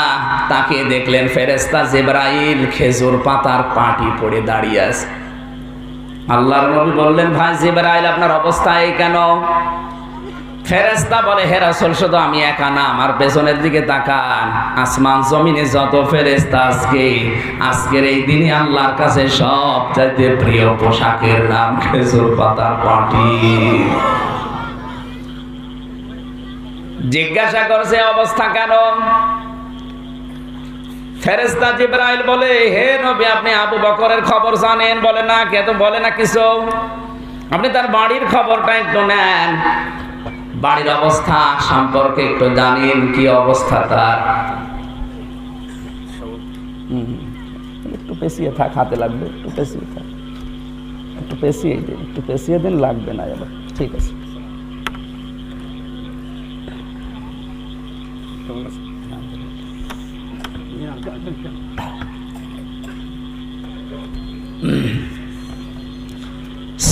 তাকে দেখলেন ফেরেশতা জিবরাইল খেজুর পাতার পাটি পড়ে দাঁড়িয়ে আছে। আল্লাহর নবী বললেন, ভাই জিবরাইল, আপনার অবস্থা এই কেন? ফেরেশতা বলে, হে রাসূল, শুধু আমি একা না, আমার পেছনের দিকে তাকান, আসমান জমিনে যত ফেরেশতা আজকের এই দিনে আল্লাহর কাছে সবচাইতে প্রিয় পোশাকের নাম খেজুর পাতার পাটি। জিজ্ঞাসা করছে অবস্থা কেন? ফেরেশতা জিবরাইল বলে, হে নবী, আপনি আবু বকরের খবর জানেন? বলে না। কে তো বলে না কিছু, আপনি তার বাড়ির খবরটা একটু নেন, বাড়ির অবস্থা সম্পর্কে একটু জানেন, কি অবস্থা তার। একটু পেছিয়ে থাক, হাতে লাগবে, একটু পেছিয়ে থাক, একটু পেছিয়ে দিন, একটু পেছিয়ে দিন, লাগবে না এবার, ঠিক আছে।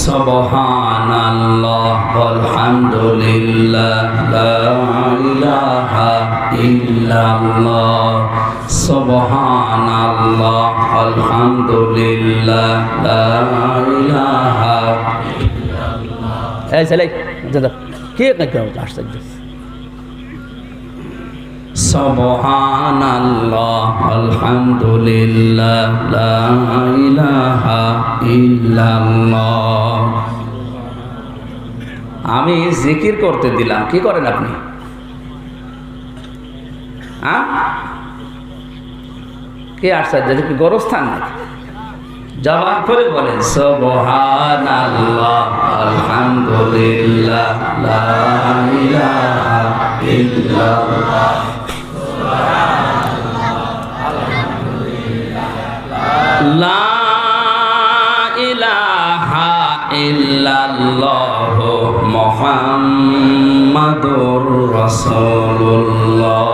সুবহানাল্লাহ আলহামদুলিল্লাহ লা ইলাহা ইল্লাল্লাহ, সুবহানাল্লাহ আলহামদুলিল্লাহ লা ইলাহা ইল্লাল্লাহ। এই ছেলে দাদা কি না কেউ আসছে? সুবহানাল্লাহ আলহামদুলিল্লাহ লা ইলাহা ইল্লাল্লাহ। আমি জিকির করতে দিলাম, কি করেন আপনি? কে আশ্চর্য, কি গোরস্থান নাকি? জবাব করে বলেন, সুবহানাল্লাহ আলহামদুলিল্লাহ লা ইলাহা ইল্লাল্লাহ। লা ইলাহা ইল্লাল্লাহ মুহাম্মাদুর রাসূলুল্লাহ।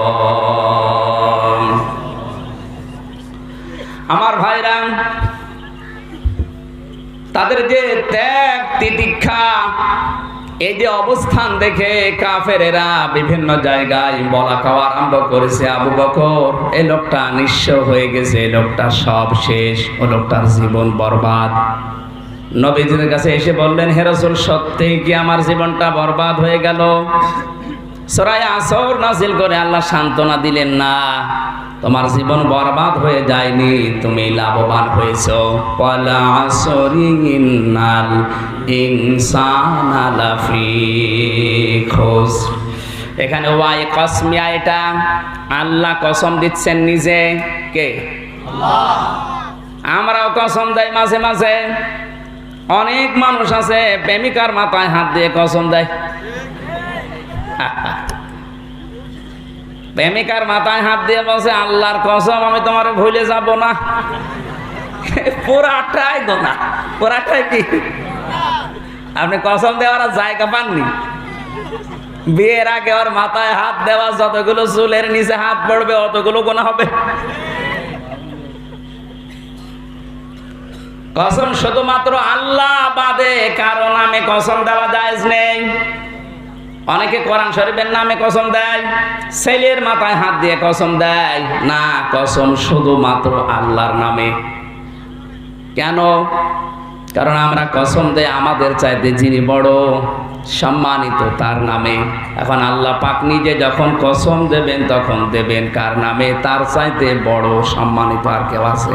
আমার ভাইরা, তাদের যে ত্যাগ তিতিক্ষা, এই যে অবস্থান দেখে কাফেরেরা বিভিন্ন জায়গায় বলা খাওয়া আরম্ভ করেছে, আবু বকর এই লোকটা নিঃস্ব হয়ে গেছে, এই লোকটা সব শেষ, ও লোকটার জীবন বরবাদ। নবীজির কাছে এসে বললেন, হে রাসূল, সত্যি কি আমার জীবনটা বরবাদ হয়ে গেল? সূরা আসর নাযিল করে আল্লাহ সান্ত্বনা দিলেন, না, তোমার জীবন বরবাদ হয়ে যায়নি, তুমি লাভবান হয়েছো। ওয়ালা আসরি ইন্নাল ইনসানা লাফি খুসর। এখানে ওয়াই কসমিয়া, এটা আল্লাহ কসম দিচ্ছেন নিজে। কে? আল্লাহ। আমরাও কসম দেই মাঝে মাঝে। অনেক মানুষ আছে প্রেমিকার মাথায় হাত দিয়ে কসম দেয়। প্রেমিকার মাথায় হাত দিয়ে বলছে আল্লাহর কসম আমি তোমার ভুলে যাব না। পুরাটাই গোনা, পুরাটাই কি? আপনি কসম দেওয়ার জায়গা পাননি। বিয়ের আগে ওর মাথায় হাত দেওয়া, যতগুলো চুলের নিচে হাত পড়বে অতগুলো গোনা হবে। কসম শুধুমাত্র আল্লাহ বাদে কারো নামে কসম দেওয়া জায়েজ নেই। অনেকে কোরআন শরীফের নামে কসম দেয়, ছেলের মাথায় হাত দিয়ে কসম দেয়। না, কসম শুধুমাত্র আল্লাহর নামে। কেন? কারণ আমরা কসম দেই আমাদের চাইতে যিনি বড় সম্মানিত তার নামে। এখন আল্লাহ পাক নিজে যখন কসম দেবেন তখন দেবেন কার নামে? তার চাইতে বড় সম্মানিত আর কেউ আছে?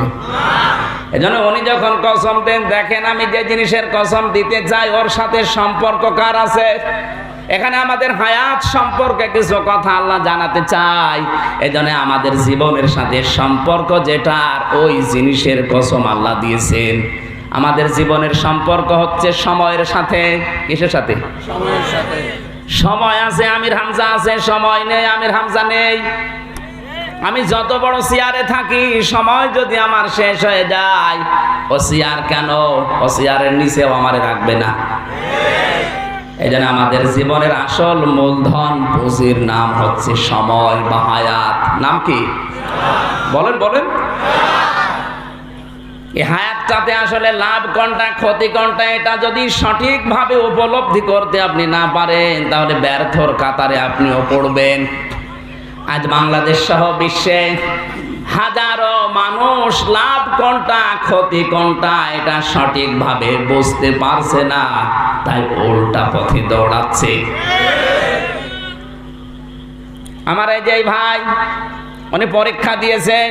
এজন্য উনি যখন কসম দেন, দেখেন আমি যে জিনিসের কসম দিতে চাই ওর সাথে সম্পর্ক কার আছে। এখানে আমাদের হায়াত সম্পর্কে কিছু কথা আল্লাহ জানাতে চায়। এজন্য আমাদের জীবনের সাথে সম্পর্ক যেটার, ওই জিনিসের কসম আল্লাহ দিয়েছেন। আমাদের জীবনের সম্পর্ক হচ্ছে সময়ের সাথে। কিসের সাথে? সময়ের সাথে। সময় আছে আমির হামজা আছে, সময় নেই আমির হামজা নেই। আমি যত বড় চেয়ারে থাকি, সময় যদি আমার শেষ হয়ে যায়, ও চেয়ার কেন, ও চেয়ারের নিচেও আমারে রাখবে না। এই জন্য আমাদের জীবনের আসল মূলধন পুঁজির নাম হচ্ছে সময় বা হায়াত। নাম কি? বলেন বলেন। এই হায়াতটাতে আসলে লাভ কোনটা ক্ষতি কোনটা, এটা যদি সঠিকভাবে উপলব্ধি করতে আপনি না পারেন, তাহলে ব্যর্থর কাতারে আপনিও পড়বেন। আজ বাংলাদেশ সহ বিশ্বে হাজারো মানুষ লাভ কোনটা ক্ষতি কোনটা এটা সঠিকভাবে বুঝতে পারছে না, তাই উল্টা পথে দৌড়াচ্ছে। আমার এই যে ভাই, উনি পরীক্ষা দিয়েছেন,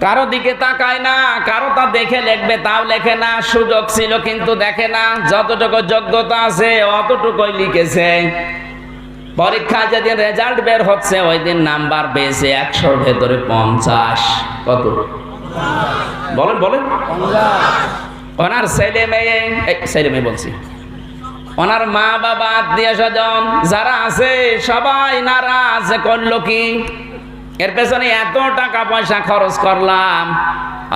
কারো দিকে তাকায় না, কারো তা দেখে লিখবে তাও লেখে না। সুযোগ ছিল কিন্তু দেখে না, যতটুকু যোগ্যতা আছে অতটুকুই লিখেছে। পরীক্ষা যেদিন রেজাল্ট বের হচ্ছে ওই দিন নাম্বার পেয়েছে 100-র ভেতরে 50। কত? বলেন বলেন। ওনার ছেলে মেয়ে বলছি, ওনার মা বাবা আত্মীয় স্বজন যারা আছে সবাই নারাজ। করলো কি? এর পেছনে এত টাকা পয়সা খরচ করলাম,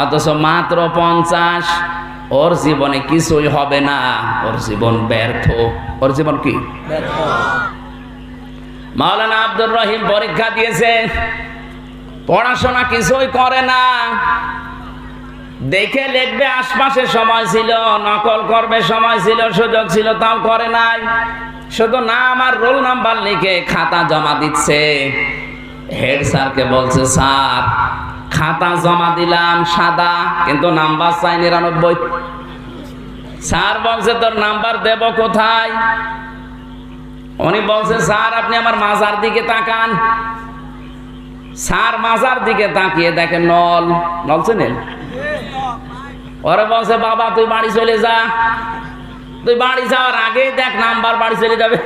অথচ মাত্র 50। ওর জীবনে কিছুই হবে না, ওর জীবন ব্যর্থ। ওর জীবন কি? ব্যর্থ। মাওলানা আব্দুর রহিম পরীক্ষা দিয়েছে, পড়াশোনা কিছুই করে না, দেখে লিখবে আশপাশে সময় ছিল, নকল করবে সময় ছিল, সুযোগ ছিল, তাও করে নাই। শুধু নাম আর রোল নাম্বার লিখে খাতা জমা দিচ্ছে। হেড স্যারকে বলছে, স্যার খাতা জমা দিলাম সাদা, কিন্তু নাম্বার চাই 99। স্যার বলছে তোর নাম্বার দেব কোথায়? উনি বলছে, স্যার আপনি আমার মাজার দিকে তাকান। স্যার মাজার দিকে তাকিয়ে দেখে নল। নল চেনেন? ওরা বলছে, বাবা তুই বাড়ি চলে যা, তুই বাড়ি যাওয়ার আগে দেখ নাম্বার বাড়ি চলে যাবে।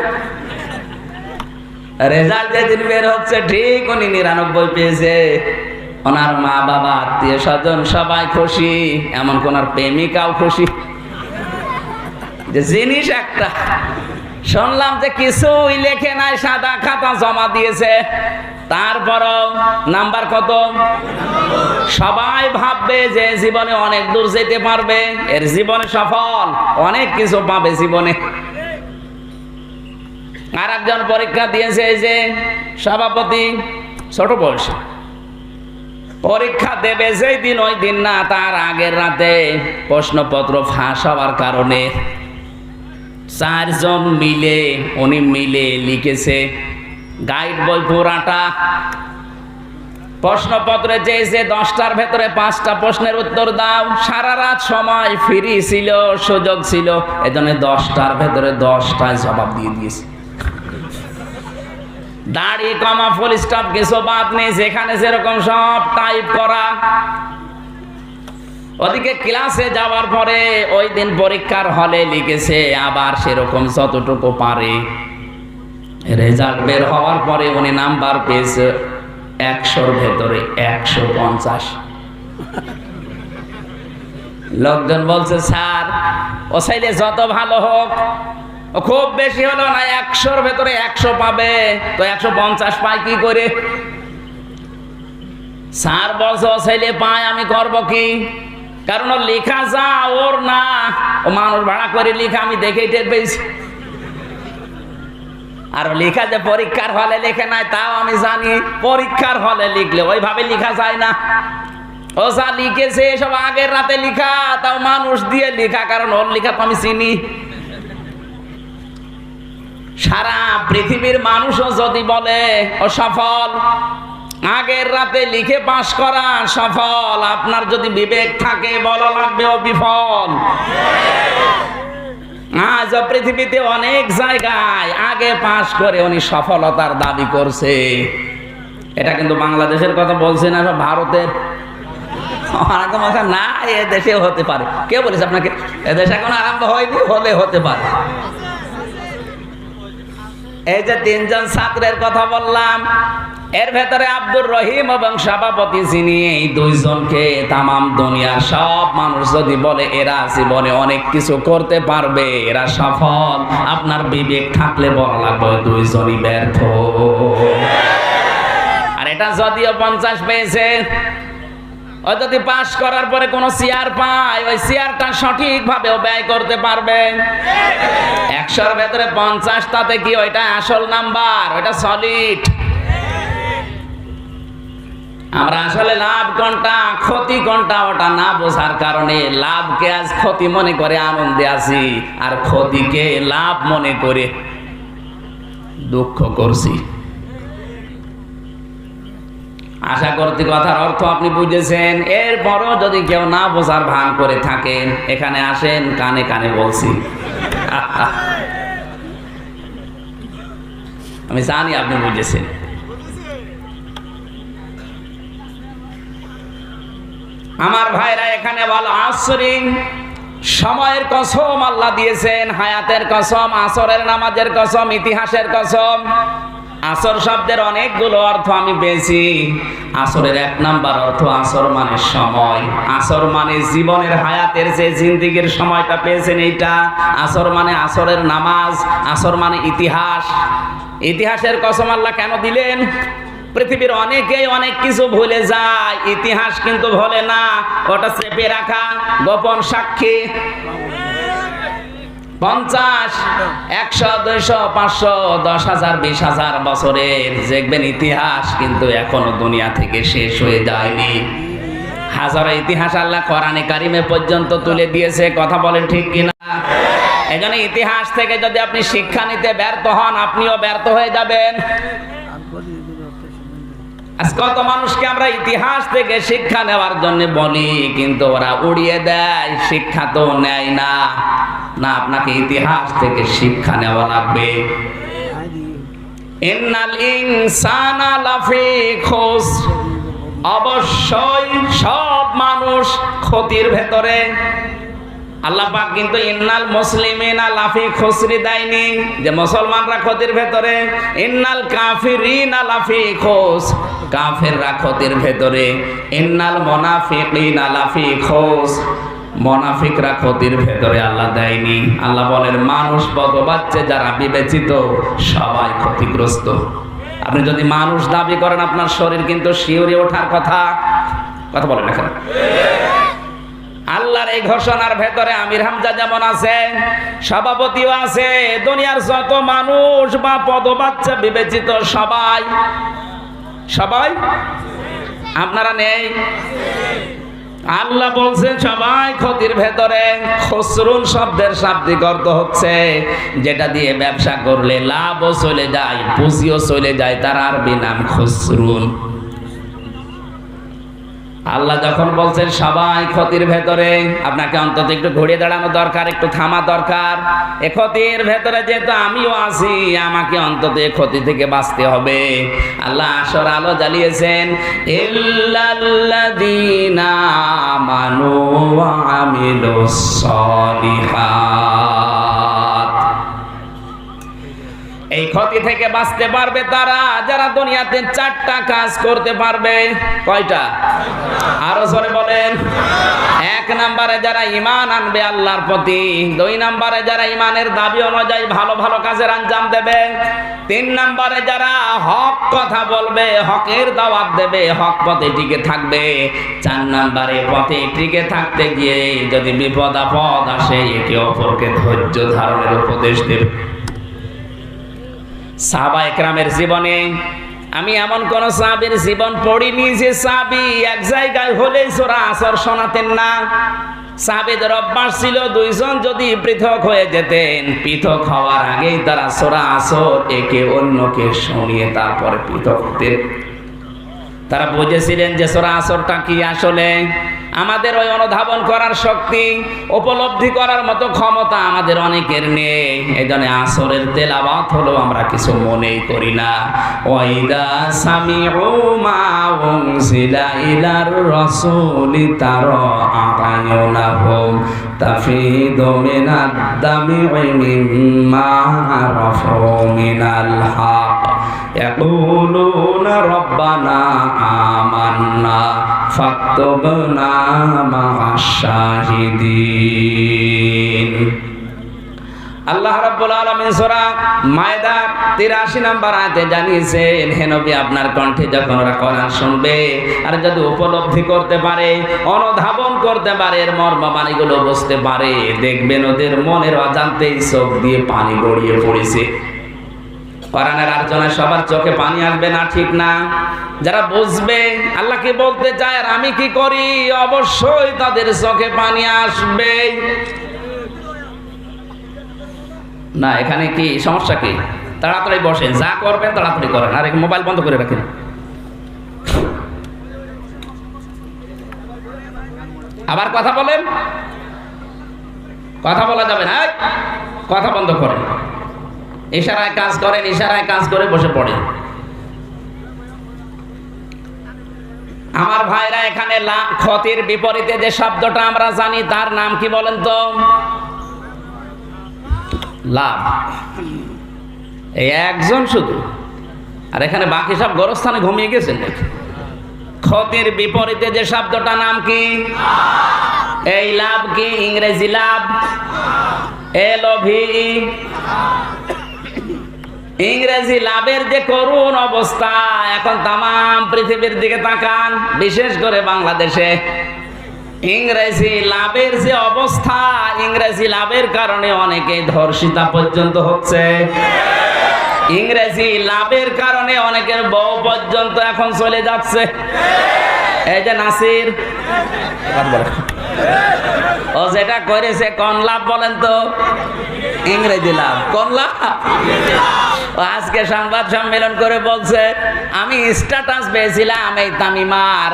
রেজাল্ট যেদিন বের হচ্ছে ঠিক উনি 99 পেয়েছে। ওনার মা বাবা আত্মীয় স্বজন সবাই খুশি, এমন কোন প্রেমিকাও খুশি। যে জিনিস একটা শুনলাম যে কিছুই লেখে নাই, সাদা খাতা জমা দিয়েছে, তারপরও নাম্বার কত? সবাই ভাববে যে জীবনে অনেক দূর যেতে পারবে, এর জীবনে সফল, অনেক কিছু পাবে জীবনে। আর একজন পরীক্ষা দিয়েছে, এই যে সভাপতি, ছোট বয়স, পরীক্ষা দেবে যেই দিন ওই দিন না, তার আগের রাতে প্রশ্নপত্র ফাঁস হওয়ার কারণে 4 জন মিলে উনি মিলে লিখেছে গাইড বই পুরাটা। প্রশ্নপত্রে চেয়েছে 10টার ভেতরে 5টা প্রশ্নের উত্তর দাও। সারা রাত সময় ফ্রি ছিল, সুযোগ ছিল, এজন্য 10টার ভেতরে 10টায় জবাব দিয়ে দিয়েছে। দাড়ি কমা ফুল স্টপ কিছু বাদ নেই, যেখানে যেরকম সব টাইপ করা। ওদিকে ক্লাসে যাওয়ার পরে ওই দিন পরীক্ষার হলে লিখেছে আবার সেরকম যতটুকু পারে। রেজাল্ট বের হওয়ার পরে উনি নাম্বার পেয়েছে 100-র ভেতরে 150। লোকজন বলছে স্যার ও চাইলে যত ভালো হোক, ও খুব বেশি হলো না 100-র ভেতরে 100 পাবে, তো 150 পায় কি করে? স্যার বলছে ও চাইলে পায়, আমি করবো কি? কারণ ওর লেখা যা ওর না, ও মানুষ ভাড়া করে লেখা, আমি দেখেই টের পেয়েছি। আর লেখা যে পরীক্ষার হলে লেখে নাই তাও আমি জানি, পরীক্ষার হলে লিখলে ওইভাবে লেখা যায় না। ও যা লিখেছে সব আগের রাতে লেখা, তাও মানুষ দিয়ে লেখা, কারণ ওর লেখা তো আমি চিনি। সারা পৃথিবীর মানুষও যদি বলে ও সফল, আগের রাতে লিখে পাশ করা সফল, আপনার যদি বিবেক থাকে বলা লাগবে ও বিফল। আজ পৃথিবীতে অনেক জায়গায় আগে পাশ করে উনি সফলতার দাবি করছে। এটা কিন্তু বাংলাদেশের কথা বলছে না, সব ভারতের। না এ দেশেও হতে পারে, কে বলেছে আপনাকে? এদেশ এখন আরম্ভ হয়নি, হলে হতে পারে। এই যে 3 জন ছাত্রের কথা বললাম, এর ভেতরে আব্দুর রহিম এবং সভাপতি যিনি, এই 2 জনকে তামাম দুনিয়ার সব মানুষ যদি বলে এরা জীবনে অনেক কিছু করতে পারবে, এরা সফল, আপনার বিবেক থাকলে বলা লাগবে 2 জনই ব্যর্থ। আর এটা যদিও 50 পেয়েছে, ও যদি পাস করার পরে কোনো চেয়ার পায়, ওই চেয়ারটা সঠিকভাবে ব্যয় করতে পারবে। 100-র ভেতরে 50, তাতে কি ওইটা আসল নাম্বার? ওইটা সলিড। আমরা আসলে লাভ কোনটা ক্ষতি কোনটা ওটা না বোঝার কারণে লাভকে আজ ক্ষতি মনে করে আনন্দে আছি, আর ক্ষতিকে লাভ মনে করে দুঃখ করছি। আশা করতে কথার অর্থ আপনি বুঝেছেন। এরপরও যদি কেউ না বোঝার ভান করে থাকেন, এখানে আসেন, কানে কানে বলছি। আমি জানি আপনি বুঝেছেন। আমার ভাইরা, এখানে বল আসরিন, সময়ের কসম আল্লাহ দিয়েছেন, হায়াতের কসম, আসরের নামাজের কসম, ইতিহাসের কসম। আসর শব্দের অনেকগুলো অর্থ আমি পেয়েছি। আসরের 1 নাম্বার অর্থ আসর মানে সময়, আসর মানে জীবনের হায়াতের যে জিন্দেগির সময়টা পেয়েছেন এইটা। আসর মানে আসরের নামাজ, আসর মানে ইতিহাস। ইতিহাসের কসম আল্লাহ কেন দিলেন? পৃথিবীর অনেকেই অনেক কিছু ভুলে যায়, ইতিহাস কিন্তু ভোলে না, ওটা চেপে রাখা গোপন সাক্ষী। 50, 100, 200, 500, 10,000, 20,000 বছরের দেখবেন ইতিহাস কিন্তু এখনো দুনিয়া থেকে শেষ হয়ে যায়নি। হাজারো ইতিহাস আল্লাহ কোরআনে কারিমে পর্যন্ত তুলে দিয়েছে। কথা বলেন ঠিক কিনা? এজন্য ইতিহাস থেকে যদি আপনি শিক্ষা নিতে ব্যর্থ হন, আপনিও ব্যর্থ হয়ে যাবেন। আজ কত মানুষকে আমরা ইতিহাস থেকে শিক্ষা নেওয়ার জন্য বলি, কিন্তু ওরা উড়িয়ে দেয়, শিক্ষা তো নেয় না। না, আপনাকে ইতিহাস থেকে শিক্ষা নেওয়া লাগবে। ইন্নাল ইনসানা লাফি খুসর, অবশ্যই সব মানুষ ক্ষতির ভেতরে। আল্লাহ পাক কিন্তু ইন্নাল মুসলিমিনা লাফি খুসরি দেয়নি যে মুসলমানরা ক্ষতির ভেতরে। ইন্নাল কাফিরিনা লাফি খুসর, কাফেররা ক্ষতির ভেতরে। ইন্নাল মুনাফিকিনা লাফি খুসর, মুনাফিকরা ক্ষতির ভেতরে আল্লাহ দেয়নি। আল্লাহ বলেন মানুষ বদবাচ্চা যারা বিবেচিত সবাই ক্ষতিগ্রস্ত। আপনি যদি মানুষ দাবি করেন, আপনার শরীর কিন্তু শিউরে ওঠার কথা। কথা বলেন এখন। আল্লাহর এই ঘোষণার ভেতরে আমির হামজা যেমন আছে, সভাপতিও আছে, দুনিয়ার যত মানুষ বা পদবাচ্চা বিবেচিত সবাই সবাই আপনারা নেই। আল্লাহ বলছেন সবাই ক্ষতির ভেতরে। খসরুন শব্দের শাব্দিক অর্থ হচ্ছে যেটা দিয়ে ব্যবসা করলে লাভও চলে যায়, পুঁজিও চলে যায়, তার আরবি নাম খসরুন। আল্লাহ যখন বলছেন সবাই ক্ষতির ভেতরে, আপনাকে অন্তত একটু ঘুরে দাঁড়ানো দরকার, একটু থামা দরকার। এ ক্ষতির ভেতরে যেহেতু আমিও আছি, আমাকে অন্তত এ ক্ষতি থেকে বাঁচতে হবে। আল্লাহ আসর আলো জ্বালিয়েছেন, ইল্লাল্লাযীনা আমানু ওয়া আমিলুস সালিহাত। এই ক্ষতি থেকে বাঁচতে পারবে তারা যারা দুনিয়াতে 4টা কাজ করতে পারবে। কয়টা? আরো জোরে বলেন। 1 নম্বরে যারা ঈমান আনবে আল্লাহর প্রতি, 2 নম্বরে যারা ঈমানের দাবি অনুযায়ী ভালো ভালো কাজের আঞ্জাম দেবে, 3 নম্বরে যারা হক কথা বলবে, হকের দাওয়াত দেবে, হক পথে টিকে থাকবে, 4 নম্বরে পথে টিকে থাকতে গিয়ে যদি বিপদ আপদ আসে একে অপরকে ধৈর্য ধারণের উপদেশ দেবে। সাহাবায়ে কেরামের জীবনে আমি এমন কোন সাহাবীর জীবন পড়িনি যে সাহাবী এক জায়গায় হলেই সূরা আসর শোনাতেন না। সাহাবীদের অভ্যাস ছিল 2 জন যদি পৃথক হয়ে যেতেন, পৃথক হওয়ার আগেই তারা সূরা আসর একে অন্যকে শুনিয়ে তারপরে পৃথক হতেন। তারা বুঝেছিলেন যে সূরা আসরটা কি। আসলে আমাদের ওই অনুধাবন করার শক্তি, উপলব্ধি করার মতো ক্ষমতা আমাদের অনেকের নেই। এজন্য আসরের তেলাওয়াত হলো আমরা কিছু মনেই করি না। ওয়াইদা সামিউ মা উনজিলা ইলার রাসূলি তারা আ'য়ুনাহুম তাফিদু মিনাদ দামি'i মিম্মা আরাফু মিনাল হক ইয়াকুলুনা রাব্বানা আমান্না ফাকতুবনা মা'আশ শাহিদিন। আল্লাহ রাব্বুল আলামিন সূরা মায়দা 83 নম্বর আয়াতে জানিয়েছেন, হে নবী আপনার কণ্ঠে যখন ওরা কোরআন শুনবে আর যদি উপলব্ধি করতে পারে, অনুধাবন করতে পারে, এর মর্ম মানেগুলো বুঝতে পারে, দেখবেন ওদের মনের অজান্তেই চোখ দিয়ে পানি গড়িয়ে পড়েছে। কোরআনের আলোচনায় সবার চোখে পানি আসবে না, ঠিক না? যারা বুঝবে আল্লাহ কি বলতে চায় আর আমি কি করি, অবশ্যই তাদের চোখে পানি আসবে। না এখানে কি সমস্যা কি? তাড়াতাড়ি বসেন, যা করবেন তাড়াতাড়ি করেন, আর মোবাইল বন্ধ করে রাখেন। আবার কথা বলেন, কথা বলা যাবে না, কথা বন্ধ করেন। ইশারায় কাজ করেন, ইশারায় কাজ করে বসে পড়েন। আমার ভাইরা, এখানে ক্ষতির বিপরীতে যে শব্দটা আমরা জানি তার নাম কি বলেন তো? লাভ। এই একজন শুধু, আর এখানে বাকি সব গোরস্থানে ঘুমিয়ে গেছেন। ক্ষতির বিপরীতে যে শব্দটা নাম কি? এই লাভ কি? ইংরেজি লাভ, LOVE। ইংরেজি লাভের যে করুণ অবস্থা এখন তামাম পৃথিবীর দিকে তাকান, বিশেষ করে বাংলাদেশে ইংরেজি লাভের যে অবস্থা, ইংরেজি লাভের কারণে অনেকে ধর্ষিতা পর্যন্ত হচ্ছে। ইংরেজি লাভের কারণে অনেকের বউ পর্যন্ত এখন চলে যাচ্ছে। এই যে নাসির, ও যেটা করেছে কোন লাভ বলেন তো? ইংরেজি লাভ। কোন লাভ? আজকে সংবাদ সম্মেলন করে বলছে, আমি স্ট্যাটাস পেয়েছিলাম এই তামিমার,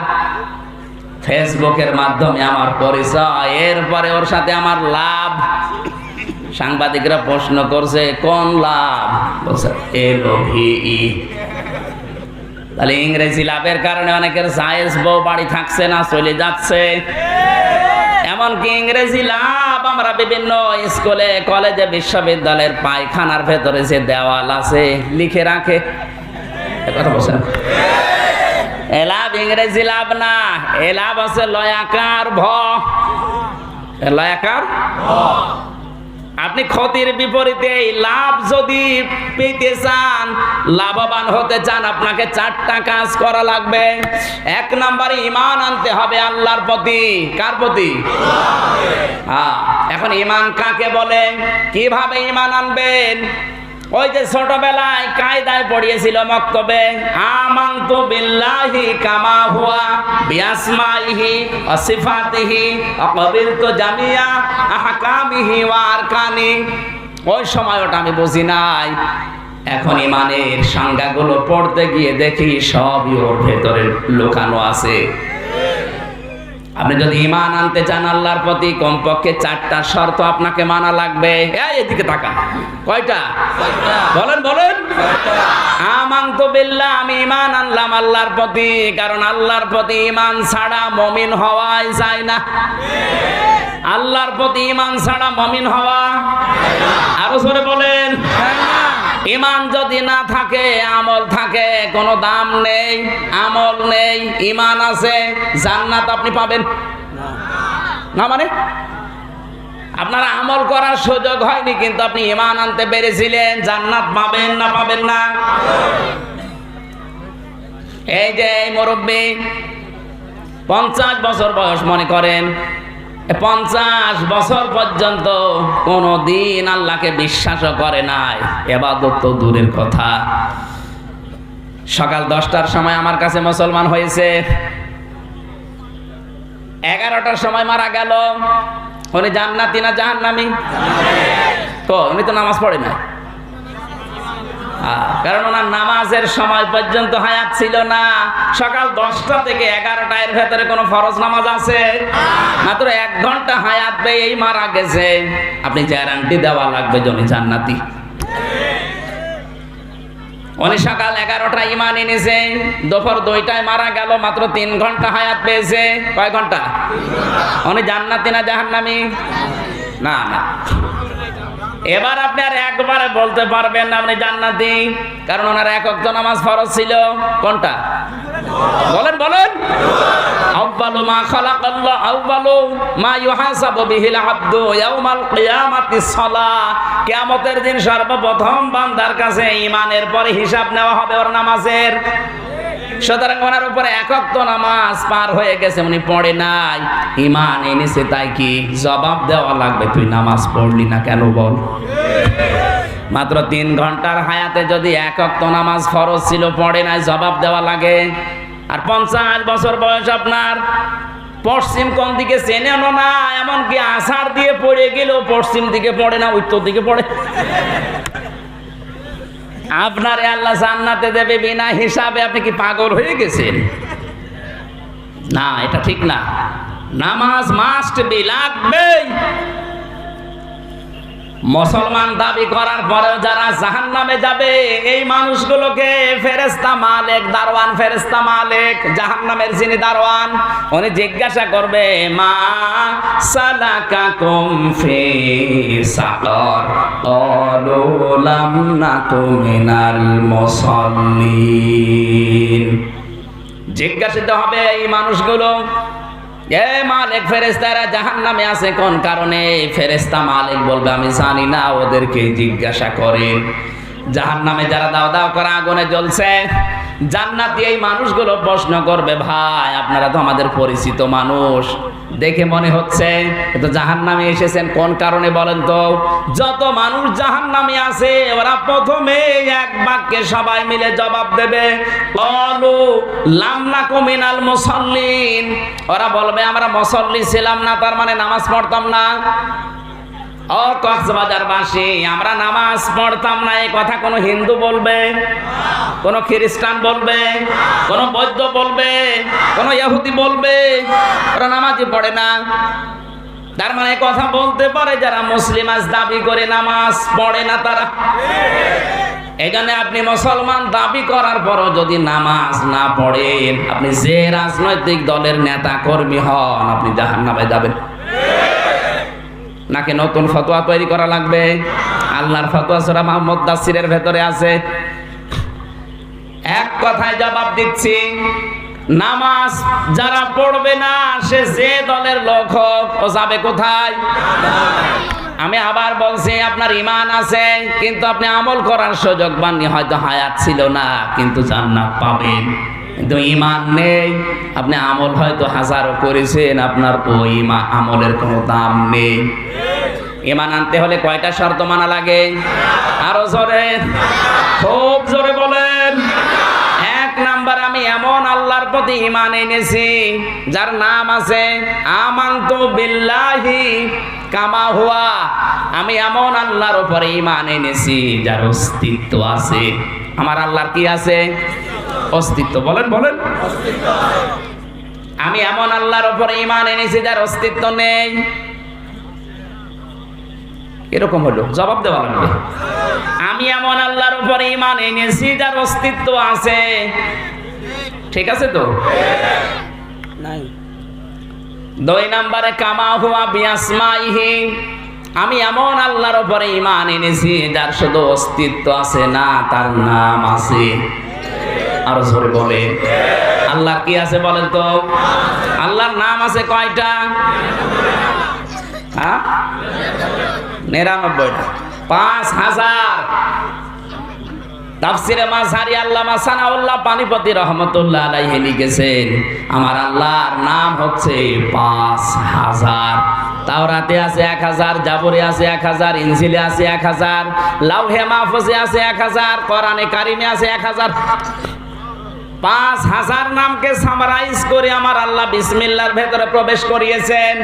ফেসবুকের মাধ্যমে আমার পরিচয়, এরপরে ওর সাথে আমার লাভ। সাংবাদিকরা প্রশ্ন করছে কোন লাভ? বলছে LOVE। তাহলে ইংরেজি লাভের কারণে অনেকের জায়েজ বউ বাড়ি থাকছে না, চলে যাচ্ছে। এমনকি ইংরেজি লাভ আমরা বিভিন্ন স্কুলে, কলেজে, বিশ্ববিদ্যালয়ের পায়খানার ভেতরে যে দেওয়াল আছে লিখে রাখে। কথা বলছেন? এ লাভ ইংরেজি লাভ না, এ লাভ আছে লয়াকার ভ, লয়াকার ভ। আপনি ক্ষতির বিপরীতে লাভ যদি পেতে চান, লাভবান হতে চান, আপনাকে 4টা কাজ করা লাগবে। 1 নম্বরে ঈমান আনতে হবে আল্লাহর প্রতি। কার প্রতি? হ্যাঁ। এখন ঈমান কাকে বলে, কিভাবে ঈমান আনবেন? ওই যে ছোটবেলায় কায়দায় পড়িয়েছিল মক্তবে, আমানতু বিল্লাহি কামা হুয়া বিআসমাইহি ওয়া সিফাতিহি ওয়া ক্বাবিলতু জামিয়া আহকামিহি ওয়া আরকানি। ওই সময় ওটা আমি বুঝি নাই। এখন ঈমানের সংজ্ঞাগুলো পড়তে গিয়ে দেখি সবই ওর ভেতরে লুকানো আছে। আপনি যদি ঈমান আনতে চান আল্লাহর প্রতি, কমপক্ষে 4টা শর্ত আপনাকে মানা লাগবে। এদিকে তাকান। কয়টা? বলেন বলেন। আমানতু বিল্লাহ, আমি ঈমান আনলাম আল্লাহর প্রতি। কারণ আল্লাহর প্রতি ঈমান ছাড়া মুমিন হওয়াই যায় না। আল্লাহর প্রতি ঈমান ছাড়া মুমিন হওয়া, আরো জোরে বলেন, ঈমান যদি না থাকে, আমল থাকে, কোনো দাম নেই। আমল নেই, ঈমান আছে, জান্নাত আপনি পাবেন না। মানে আপনার আমল করার সুযোগ হয়নি, কিন্তু আপনি ঈমান আনতে পেরেছিলেন, জান্নাত পাবেন না পাবেন না? এই যে মুরব্বী 50 বছর বয়স, মনে করেন 50 বছর পর্যন্ত কোনদিন আল্লাহকে বিশ্বাসও করে নাই, ইবাদত তো দূরের কথা। সকাল 10টার সময় আমার কাছে মুসলমান হয়েছে, 11টার সময় মারা গেল। উনি জান্নাতি না জাহান্নামী? তো উনি তো নামাজ পড়ে না, কারণ ওনার নামাজের সময় পর্যন্ত হায়াত ছিল না। সকাল 10টা থেকে 11টা এর ভেতরে কোনো ফরজ নামাজ আছে? মাত্র 1 ঘন্টা হায়াত পেয়েই মারা গেছে। আপনি গ্যারান্টি দেওয়া লাগবে যে উনি জান্নাতি। উনি সকাল 11টায় ঈমান এনেছে, দুপুর 2টায় মারা গেল, মাত্র 3 ঘন্টা হায়াত পেয়েছে। কয় ঘন্টা? উনি জান্নাতি না জাহান্নামী? না না। এবার আপনি আর একবারে বলতে পারবেন না আপনি জান্নাতি, কারণ ওনার 1 ওয়াক্ত নামাজ ফরজ ছিল। কোনটা? বলেন বলেন। আউয়ালু মা খালাকাল্লাহ, আউয়ালু মা ইউহাসাবু বিহিল আবদু ইয়াউমাল কিয়ামাতিস সালাহ। কিয়ামতের দিন সর্বপ্রথম বান্দার কাছে ঈমানের পরে হিসাব নেওয়া হবে ওর নামাজের। সুতরাং ওনার উপরে 1 ওয়াক্ত নামাজ পার হয়ে গেছে, উনি পড়ে নাই, ঈমান এনেছে, তাই কি জবাব দেওয়া লাগবে, তুই নামাজ পড়লি না কেন বল। মাত্র 3 ঘন্টার হায়াতে যদি 1 ওয়াক্ত নামাজ ফরজ ছিল, পড়ে নাই, জবাব দেওয়া লাগে। আর 50 বছর বয়স আপনার, পশ্চিম কোন দিকে চেনেও না, এমনকি আষাঢ় দিয়ে পড়ে গেলেও পশ্চিম দিকে পড়ে না, উত্তর দিকে পড়ে। আপনারে আল্লাহ জান্নাতে দেবে বিনা হিসাবে, আপনি কি পাগল হয়ে গেছেন? না, এটা ঠিক না। নামাজ মাস্ট বি, লাগবেই। মুসলমান দাবি করার পরেও যারা জাহান্নামে যাবে, এই মানুষগুলোকে ফেরেশতা মালিক, দারওয়ান ফেরেশতা মালিক, জাহান্নামের যিনি দারওয়ান, উনি জিজ্ঞাসা করবে, মা সালাকাকুম ফি সাকার, ক্বালু লাম নাকু মিনাল মুসাল্লিন। জিজ্ঞাসিত হবে এই মানুষগুলো, এ মালিক, ফেরেশতারা জাহান্নামে আছে কোন কারণে? ফেরেশতা মালিক বলবে, আমি জানি না, ওদেরকে জিজ্ঞাসা করেন। জাহান্নামে যারা দাও দাও করে আগুনে জ্বলছে, জান্নাতি এই মানুষগুলো প্রশ্ন করবে, ভাই আপনারা তো আমাদের পরিচিত মানুষ, দেখে মনে হচ্ছে তো জাহান্নামে এসেছেন কোন কারণে বলেন তো? যত মানুষ জাহান্নামে আছে, ওরা প্রথমে এক বাক্যে সবাই মিলে জবাব দেবে, ক্বালু লাম নাকু মিনাল মুসাল্লিন। ওরা বলবে, আমরা মুসাল্লি ছিলাম না, তার মানে নামাজ পড়তাম না। ও কক্সবাজারবাসী, আমরা নামাজ পড়তাম না, এই কথা কোন হিন্দু বলবে? কোন খ্রিস্টান বলবে? কোন বৌদ্ধ বলবে? কোন ইহুদি বলবে? ওরা নামাজই পড়ে না। তার মানে কথা বলতে পারে যারা মুসলিম আজ দাবি করে নামাজ পড়ে না তারা। এই জন্য আপনি মুসলমান দাবি করার পরও যদি নামাজ না পড়েন, আপনি যে রাজনৈতিক দলের নেতা কর্মী হন, আপনি জাহান্নামে যাবেন। নাকি নতুন ফতোয়া তৈরি করা লাগবে? আল্লাহর ফতোয়া সূরা মুদ্দাসসিরের ভেতরে আছে। এক কথায় জবাব দিচ্ছি, নামাজ যারা পড়বে না, সে যে দলের লোক হোক, ও যাবে কোথায়? আমি আবার বলছি, আপনার ঈমান আছে, কিন্তু আপনি আমল করার সুযোগ পাননি, হয়তো হায়াত ছিল না, কিন্তু জান্নাত পাবেন। কিন্তু ঈমান নেই, আপনি আমল হয়তো হাজারও করেছেন, আপনার ওই আমলের কোনো দাম নেই। ঈমান আনতে হলে কয়টা শর্ত মানা লাগে? আরো জোরে, খুব জোরে বলেন। 1 নাম্বার, আমি এমন আল্লাহর প্রতি ঈমান এনেছি যার নাম আছে আমানতু বিল্লাহি কামা হুয়া। আমি এমন আল্লাহর উপরে ঈমান এনেছি যার অস্তিত্ব আছে। আমার আল্লাহর কি আছে? অস্তিত্ব। বলেন বলেন। আমি এমন আল্লাহর উপরে ঈমান এনেছি যার অস্তিত্ব নেই। এরকম হলো, জবাব দেওয়া লাগবে। আমি এমন আল্লাহর উপরে ঈমান এনেছি যার অস্তিত্ব আছে। ঠিক আছে তো? নাই। 2 নম্বরে, কামা হুয়া বিআসমাইহি, আমি এমন আল্লাহর উপরে ঈমান এনেছি যার শুধু অস্তিত্ব আছে না, তার নাম আছে। আরো জোরে বলে আল্লাহ কি আছে বলেন তো? আল্লাহর নাম আছে কয়টা? 99টা। 5000। তাফসিরে মাযহারি আল্লামা সানাউল্লাহ পানিপতি রহমাতুল্লাহ আলাইহি লিখেছেন, আমার আল্লাহর নাম হচ্ছে 5000। তাওরাতে আছে 1000, জাবুরে আছে 1000, ইনজিলে আছে 1000, লাউহে মাহফুজে আছে 1000, কোরআনে কারিমে আছে 1000। 5000 নামকে সামারাইজ করে আমার আল্লাহ বিসমিল্লাহর ভেতরে প্রবেশ করিয়েছেন।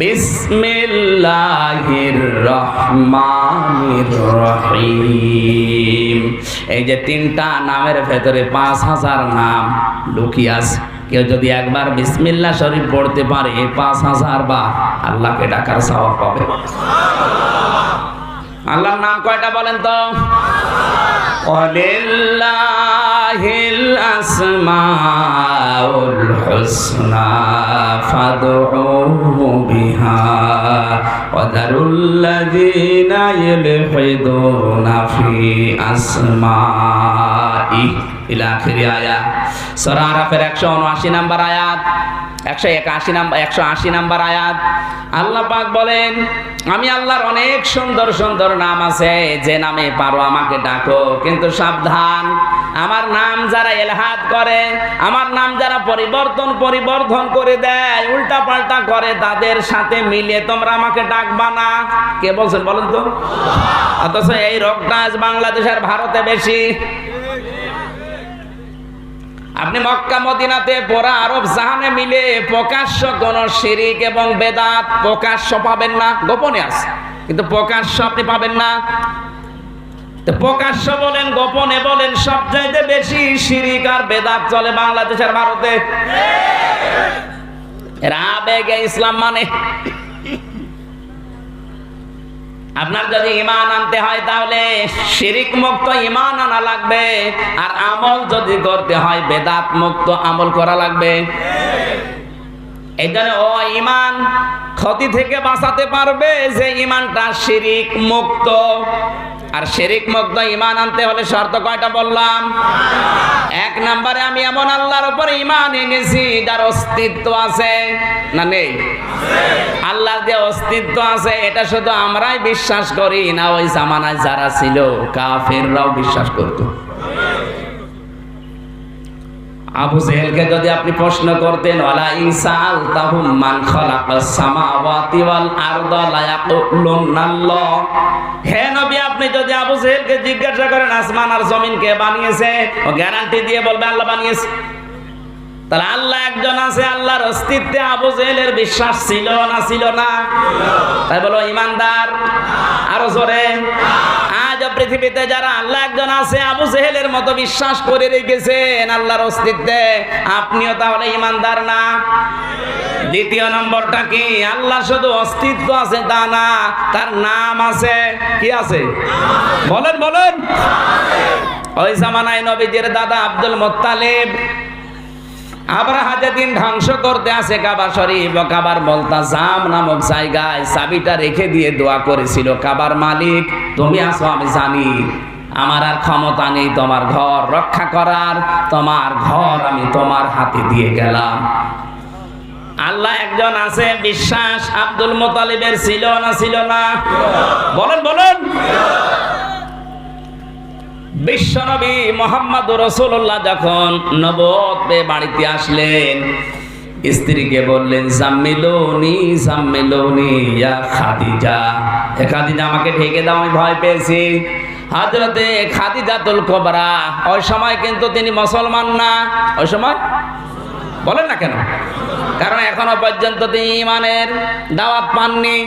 বিসমিল্লাহির রহমানির রহিম। এই যে 3টা নামের ভেতরে 5000 নাম লুকিয়ে আছে। কেউ যদি একবার বিসমিল্লাহ শরীফ পড়তে পারে 5000 বার আল্লাহকে ডাকার সওয়াব পাবে। আল্লাহর নাম কয়টা বলেন তো? ওয়ালিল্লাহিল আসমাউল হুসনা ফাদউহু বিহা ওয়া যারুল্লাযীনা ইউলহিদুনা ফি আসমাই ইলা আখিরি আয়াত। সূরা আরাফের 179 নম্বর আয়াত, 180 নম্বর আয়াত। আল্লাহ পাক বলেন, আমি আল্লাহর অনেক সুন্দর সুন্দর নাম আছে, যে নামে পারো আমাকে ডাকো, কিন্তু সাবধান, আমার নাম যারা ইলহাদ করে, আমার নাম যারা পরিবর্তন করে দেয়, উল্টা পাল্টা করে, তাদের সাথে মিলে তোমরা আমাকে ডাকবা না। কে বলছেন বলেন তো? অথচ এই রোগটা আজ বাংলাদেশের ভারতে বেশি। আপনি মক্কা মদিনাতে পুরা আরব জাহানে মিলে প্রকাশ্য কোন শিরিক এবং বেদাত প্রকাশ্য পাবেন না, গোপনে আছে, কিন্তু প্রকাশ্য আপনি পাবেন না। তো প্রকাশ্য বলেন গোপনে বলেন, সবচাইতে বেশি শিরিক আর বেদাত চলে বাংলাদেশের ভারতে। এরা আবেগে ইসলাম মানে। আপনার যদি ঈমান আনতে হয় তাহলে শিরিক মুক্ত ঈমান আনা লাগবে, আর আমল যদি করতে হয় বেদাত মুক্ত আমল করা লাগবে। এই জন্য ও ঈমান ক্ষতি থেকে বাঁচাতে পারবে যে ঈমানটা শিরিক মুক্ত। আর শিরিক মুক্ত ঈমান আনতে হলে শর্ত কয়টা বললাম? 1 নম্বরে আমি এমন আল্লাহর উপরে ঈমান এনেছি যার অস্তিত্ব আছে না নেই? আল্লাহর যে অস্তিত্ব আছে এটা শুধু আমরাই বিশ্বাস করি না, ওই জামানায় যারা ছিল কাফেররাও বিশ্বাস করত। আবু জেহেলকে যদি আপনি প্রশ্ন করতেন, ওয়ালা ইনসাল তাহুম মান খালাকাস সামাওয়াতি ওয়াল আরদা লা ইয়াকুলুনাল্লাহ, হে নবী আপনি যদি আবু জেহেলকে জিজ্ঞাসা করেন আসমান আর জমিন কে বানিয়েছে, ও গ্যারান্টি দিয়ে বলবে আল্লাহ বানিয়েছে। তাহলে আল্লাহ একজন আছে, আল্লাহর অস্তিত্বে আবু জেহেলের বিশ্বাস ছিল না ছিল না? তাই বলো ইমানদার। আরো জোরে। আজ পৃথিবীতে যারা আল্লাহ একজন আছে আবু জেহেলের মতো বিশ্বাস করে রেখেছেন আল্লাহর অস্তিত্বে, আপনিও তাহলে ইমানদার না? দ্বিতীয় নম্বরটা কি? আল্লাহ শুধু অস্তিত্ব আছে তা না, তার নাম আছে। কি আছে বলেন বলেন? ওই জামানায় নবীজির দাদা আব্দুল মুত্তালিব আবরাহা যেদিন ধ্বংস করতে আসে কাবা শরীফ, কাবার মুলতাজাম নামক জায়গায় চাবিটা রেখে দিয়ে দোয়া করেছিল, কাবার মালিক তুমি আছো আমি জানি, আমার আর ক্ষমতা নেই তোমার ঘর রক্ষা করার, তোমার ঘর আমি তোমার হাতে দিয়ে গেলাম। আল্লাহ একজন আছে বিশ্বাস আব্দুল মুত্তালিবের ছিল না ছিল না? বলেন বলেন। বিশ্বনবী মুহাম্মদুর রাসূলুল্লাহ যখন নবুয়ত পেয়ে বাড়িতে আসলেন, স্ত্রীকে বললেন জাম্মিলুনি জাম্মিলুনি ইয়া খাদিজা, হে খাদিজা আমাকে ঢেকে দাও, আমি ভয় পেয়েছি। হযরতে খাদিজাতুল কুবরা, ওই সময় কিন্তু তিনি মুসলমান না। ওই সময় বলেন না কেন? কারণ এখনো পর্যন্ত তিনি ঈমানের দাওয়াত পাননি।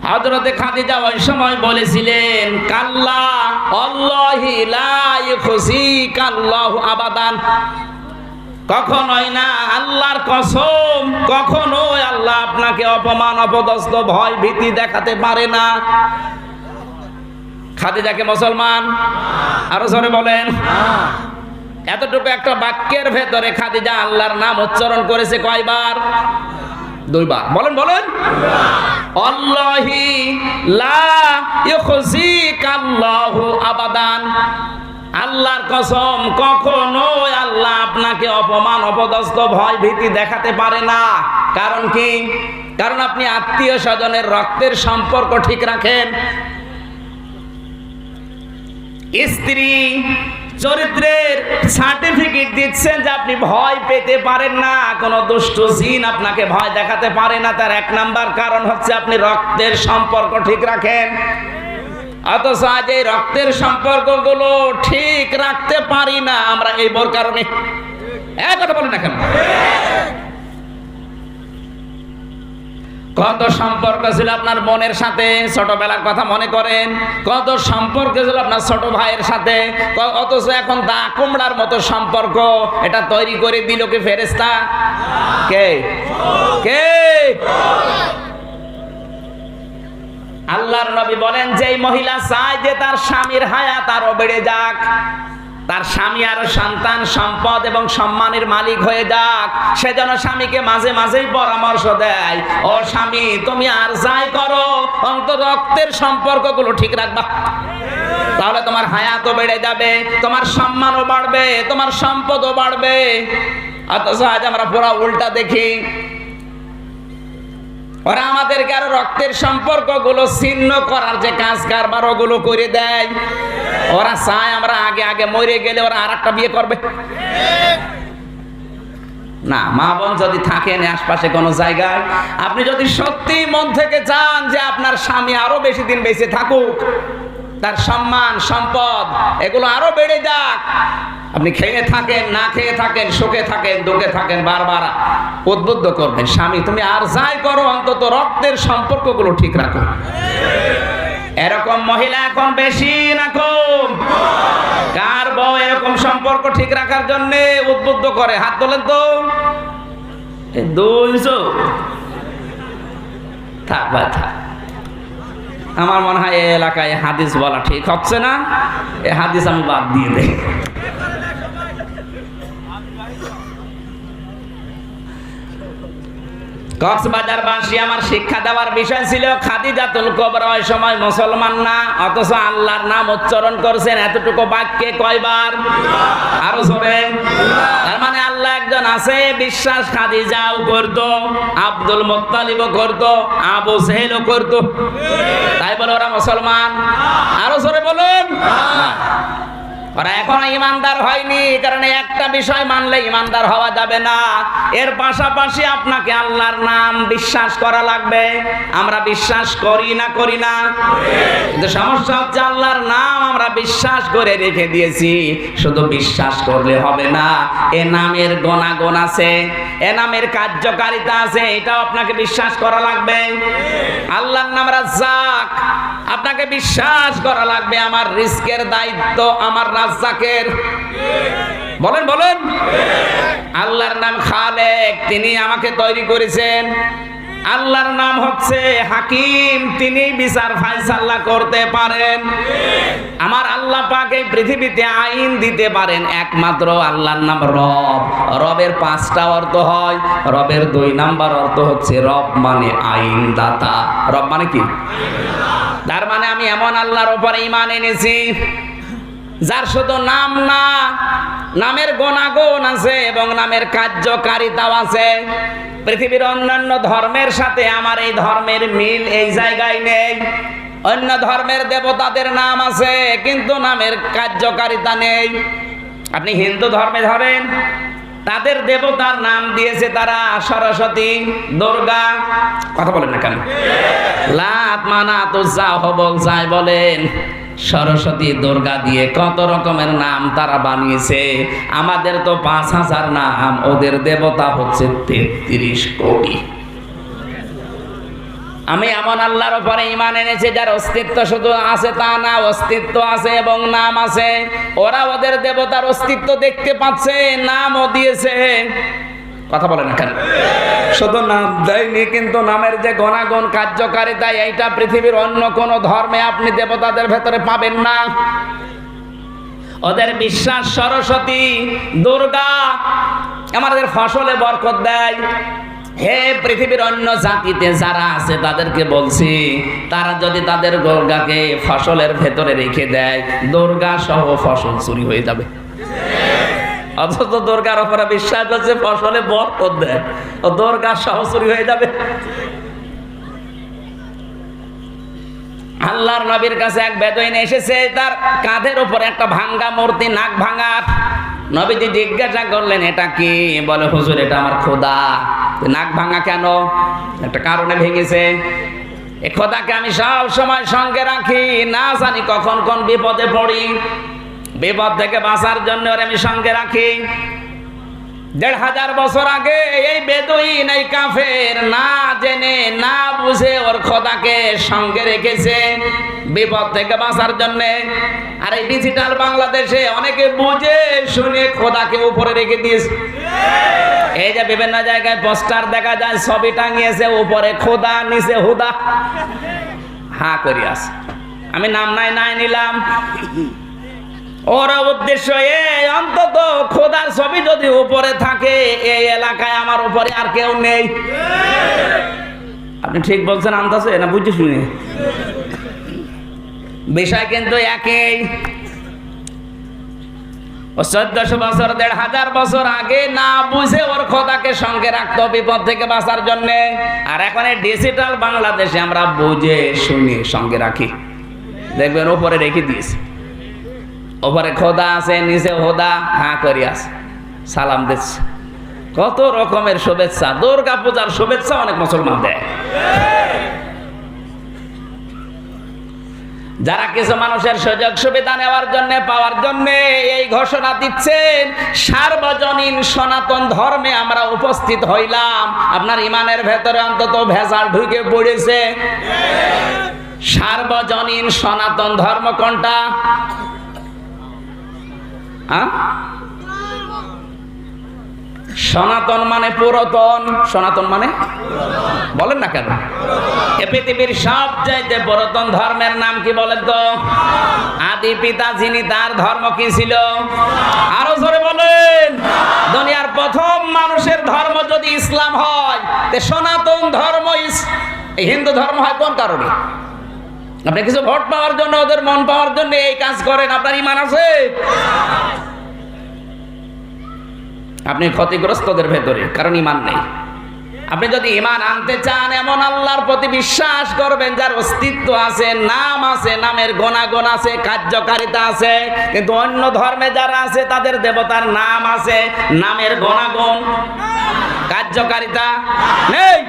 হযরতে খাদিজা ওই সময় বলেছিলেন কাল্লা আল্লাহি লা ইউখজিকাল্লাহু আবাদান, কখনোই না, আল্লাহর কসম কখনোই আল্লাহ আপনাকে অপমান অপদস্থ ভয় ভীতি দেখাতে পারে না। খাদিজাকে মুসলমান? আরো জোরে বলেন। এতটুকু একটা বাক্যের ভেতরে খাদিজা আল্লাহর নাম উচ্চারণ করেছে কয়বার? দুইবার বলেন বলেন। আল্লাহি লা ইউখজিকাল্লাহু আবাদান, আল্লাহর কসম কখনো আল্লাহ আপনাকে অপমান অপদস্থ ভয় ভীতি দেখাতে পারে না। কারণ কি? কারণ আপনি আত্মীয় স্বজনের রক্তের সম্পর্ক ঠিক রাখেন। স্ত্রী চরিত্রের সার্টিফিকেট দিচ্ছেন যে আপনি ভয় পেতে পারেন না, কোনো দুষ্ট জিন আপনাকে ভয় দেখাতে পারে না। তার এক নাম্বার কারণ হচ্ছে আপনি রক্তের সম্পর্ক ঠিক রাখেন। অথচ আজ এই রক্তের সম্পর্কগুলো ঠিক রাখতে পারি না আমরা এই বড় কারণে। এক কথা বলেন না কেন? কত সম্পর্ক ছিল আপনার বোনের সাথে, ছোটবেলার কথা মনে করেন। কত সম্পর্ক ছিল আপনার ছোট ভাইয়ের সাথে, অথচ এখন দা কুমড়ার মতো সম্পর্ক। এটা তৈরি করে দিল কি ফেরেশতা? কে কে? আল্লাহর নবী বলেন, যেই মহিলা চায় যে তার স্বামীর হায়াত আরো বেড়ে যাক, তার স্বামী আরো সন্তান সম্পদ এবং সম্মানের মালিক হয়ে যাক, সেজন্য স্বামীকে মাঝে মাঝেই পরামর্শ দেয়, ও স্বামী তুমি আর যাই করো অন্তত রক্তের সম্পর্কগুলো ঠিক রাখবা, তাহলে তোমার হায়াতও বেড়ে যাবে, তোমার সম্মানও বাড়বে, তোমার সম্পদও বাড়বে। অথচ আজ আমরা পুরো উল্টা দেখি। ওরা আমাদেরকে আরো রক্তের সম্পর্কগুলো ছিন্ন করার যে কাজ কারবার ওগুলো করে দেয়। ওরা চায় আমরা আগে আগে মরে গেলে ওরা আরেকটা বিয়ে করবে। না, মা বোন যদি থাকেন আশপাশে কোনো জায়গায়, আপনি যদি সত্যি মন থেকে চান যে আপনার স্বামী আরো বেশি দিন বেঁচে থাকুক, তার সম্মান সম্পদ এগুলো আরো বেড়ে যাক, আপনি খেয়ে থাকেন না খেয়ে থাকেন, সুখে থাকেন দুঃখে থাকেন, বারবার উদ্বুদ্ধ করবেন, স্বামী তুমি আর যাই করো অন্তত রক্তের সম্পর্কগুলো ঠিক রাখো। এরকম মহিলা এখন বেশি না কম? কার বউ এরকম সম্পর্ক ঠিক রাখার জন্য উদ্বুদ্ধ করে? হাত তোলেন তো। দুইশো থাক ভাই থাক। আমার মনে হয় এই এলাকায় হাদিস বলা ঠিক হচ্ছে না, এই হাদিস আমি বাদ দিয়ে দেই। কক্সবাজারবাসী আমার শিক্ষা দেওয়ার বিষয় ছিল খাদিজাতুল কুবরা ওই সময় মুসলমান না, অথচ আল্লাহর নাম উচ্চারণ করছেন এতটুকু বাক্যে কয়বার? আরো জোরে। তার মানে আল্লাহ একজন আছে, বিশ্বাস খাদিজাও করতো, আব্দুল মুত্তালিবও করতো, আবু জেহেলও করতো, তাই বলে ওরা মুসলমান? আরো জোরে বলুন। ওরা এখনো ইমানদার হয়নি, কারণ একটা বিষয় মানলে ইমানদার হওয়া যাবে না, এর পাশাপাশি আপনাকে আল্লাহর নাম বিশ্বাস করা লাগবে। আমরা বিশ্বাস করি না করি না? কিন্তু সমস্যা হচ্ছে আল্লাহর নাম আমরা বিশ্বাস করে রেখে দিয়েছি, শুধু বিশ্বাস করলে হবে না, এ নামের গুণাগুণ আছে, এ নামের কার্যকারিতা আছে, এটাও আপনাকে বিশ্বাস করা লাগবে। আল্লাহর নাম রাজ্জাক, আপনাকে বিশ্বাস করা লাগবে আমার রিজকের দায়িত্ব আমার রাজ্জাকের। বলেন বলেন। আল্লাহর নাম খালেক, তিনি আমাকে তৈরি করেছেন। আল্লাহর নাম হচ্ছে হাকিম, তিনি বিচার ফায়সালা করতে পারেন। আমার আল্লাহ পাক এই পৃথিবীতে আইন দিতে পারেন একমাত্র আল্লাহর নাম রব। রবের 5টা অর্থ হয়। রবের 2 নাম্বার অর্থ হচ্ছে রব মানে আইন দাতা। রব মানে কি? তার মানে আমি এমন আল্লাহর উপরে ঈমান এনেছি যার শুধু নাম না, নামের গুণাগুণ আছে এবং নামের কার্যকারিতাও আছে। পৃথিবীর অন্যান্য ধর্মের সাথে আমার এই ধর্মের মিল এই জায়গায় নেই। অন্য ধর্মের দেবতাদের নাম আছে কিন্তু নামের কার্যকারিতা নেই। আপনি হিন্দু ধর্মে ধরেন, তাদের দেবতার নাম দিয়েছে তারা সরস্বতী, দুর্গা, কথা বলেন না কেন? লাত মানাত উজ্জা হবল যাই বলেন, সরস্বতী দুর্গা দিয়ে কত রকমের নাম তারা বানিয়েছে। আমাদের তো 5000 নাম, ওদের দেবতা হচ্ছে 33 কোটি। আমি এমন আল্লাহর উপরে ঈমান এনেছি যার অস্তিত্ব শুধু আছে তা না, অস্তিত্ব আছে এবং নাম আছে। ওরা ওদের দেবতার অস্তিত্ব দেখতে পাচ্ছে, নামও দিয়েছে, কথা বলে না কেন? শুধু নাম দেয়নি, কিন্তু নামের যে গুণাগুণ কার্যকারিতা এইটা পৃথিবীর অন্য কোন ধর্মে আপনি দেবতাদের ভেতরে পাবেন না। ওদের বিশ্বাস সরস্বতী, দুর্গা আমাদের ফসলে বরকত দেয়, হে পৃথিবীর অন্য জাতিতে যারা আছে তাদেরকে বলছি, তারা যদি তাদের দুর্গাকে ফসলের ভেতরে রেখে দেয়, দুর্গা সহ ফসল চুরি হয়ে যাবে। অথচ দুর্গার উপরে বিশ্বাস হচ্ছে ফসলে বরকত দেয়, ও দুর্গা সহ চুরি হয়ে যাবে। আল্লাহর নবীর কাছে এক বেদুইন এসেছে, তার কাঁধের উপরে একটা ভাঙ্গা মূর্তি, নাক ভাঙা। নবীজি জিজ্ঞাসা করলেন এটা কি? বলে হুজুর এটা আমার খোদা। নাক ভাঙা কেন? একটা কারণে ভেঙেছে। এই খোদাকে আমি সব সময় সঙ্গে রাখি, না জানি কখন কোন বিপদে পড়ি, বিপদ থেকে বাঁচার জন্য ওর আমি সঙ্গে রাখি। ১৫০০ বছর আগে এই বেদুইন, এই কাফের না জেনে না বুঝে ওর খোদাকে সঙ্গে রেখেছে বিপদ থেকে বাঁচার জন্য। আর এই ডিজিটাল বাংলাদেশে অনেকে বুঝে শুনে খোদাকে উপরে রেখে দিয়েছে। এই যে বিভিন্ন জায়গায় পোস্টার দেখা যায়, ছবি টাঙিয়েছে, উপরে খোদা নিচে হুদা, হা করি আছে। আমি নাম নাই নিলাম। ওর উদ্দেশ্য এই, অন্তত খোদার ছবি যদি উপরে থাকে, এই এলাকায় আমার উপরে আর কেউ নেই। আপনি ঠিক বলছেন, আন্দাজে না বুঝতে শুনে? বিষয় কিন্তু একই। ১৪০০ বছর ১৫০০ বছর আগে না বুঝে ওর খোদাকে সঙ্গে রাখতো বিপদ থেকে বাঁচার জন্য। আর এখন এই ডিজিটাল বাংলাদেশে আমরা বুঝে শুনে সঙ্গে রাখি। দেখবেন উপরে রেখে দিয়েছে, উপরে খোদা আছে, নিচে হোদা, হা করি আছে, সালাম দিচ্ছে। কত রকমের শুভেচ্ছা, দুর্গা পূজার শুভেচ্ছা অনেক মুসলমান দেয়। যারা কিছু মানুষের সুযোগ সুবিধা নেওয়ার জন্য, পাওয়ার জন্য এই ঘোষণা দিচ্ছেন, সার্বজনীন সনাতন ধর্মে আমরা উপস্থিত হইলাম, আপনার ইমানের ভেতরে অন্তত ভেজাল ঢুকে পড়েছে। সার্বজনীন সনাতন ধর্ম কোনটা? সনাতন মানে পুরাতন, সনাতন মানে বলেন না কেন? এ পৃথিবীর সবচাইতে পুরাতন ধর্মের নাম কি বলেন তো? আদি পিতা যিনি, তার ধর্ম কি ছিল? আরো জোরে বলেন। দুনিয়ার প্রথম মানুষের ধর্ম যদি ইসলাম হয়, তে সনাতন ধর্ম হিন্দু ধর্ম হয় কোন কারণে? আপনি কিছু ভোট পাওয়ার জন্য, ওদের মন পাওয়ার জন্য এই কাজ করেন, আপনার ঈমান আছে? আপনি ক্ষতিগ্রস্তদের ভেতরে, কারণ ঈমান নেই। আপনি যদি ঈমান আনতে চান, এমন আল্লাহর প্রতি বিশ্বাস করবেন যার অস্তিত্ব আছে, নাম আছে, নামের গুণাগুণ আছে, কার্যকারিতা আছে। কিন্তু অন্য ধর্মে যারা আছে তাদের দেবতার নাম আছে, নামের গুণাগুণ, কার্যকারিতা নেই।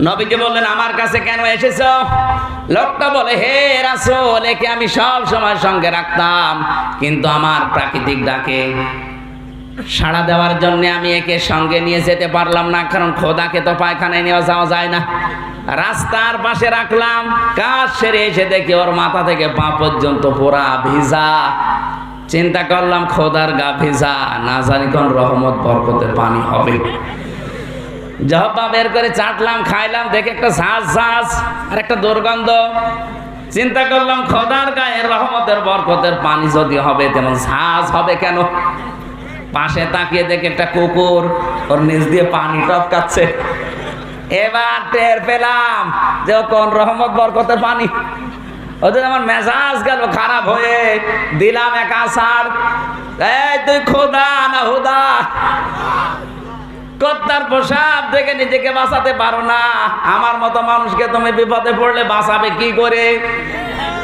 নবীজি বললেন আমার কাছে কেন এসেছো? লোকটা বলে হে রাসূল, একে আমি সব সময় সঙ্গে রাখতাম, কিন্তু আমার প্রাকৃতিক ডাকে সাড়া দেওয়ার জন্য আমি একে সঙ্গে নিয়ে যেতে পারলাম না, কারণ খোদাকে তো পায়খানায় নিয়ে যাওয়া যায় না। রাস্তার পাশে রাখলাম, কাজ সেরে এসে দেখি ওর মাথা থেকে পা পর্যন্ত পুরা ভিজা। চিন্তা করলাম খোদার গা ভিজা, না জানি কোন রহমত বরকতের পানি হবে। জহ্বা বের করে চাটলাম, খাইলাম, দেখে একটা ঝাঁঝ আর একটা দুর্গন্ধ। চিন্তা করলাম খোদার গায়ে রহমতের বরকতের পানি যদি হবে, তেমন ঝাঁঝ হবে কেন? পাশে তাকিয়ে দেখে একটা কুকুর ওর নিচ দিয়ে পানি টপকাচ্ছে। এবার টের পেলাম যে কোন রহমত বরকতের পানি। ওদের আমার মেজাজ গেল খারাপ হয়ে, দিলাম এক আছাড়, এই তুই খোদা না হুদা? কর্তার প্রসাদ থেকে নিজেকে বাঁচাতে পারো না, আমার মতো মানুষকে তুমি বিপদে পড়লে বাঁচাবে কি করে?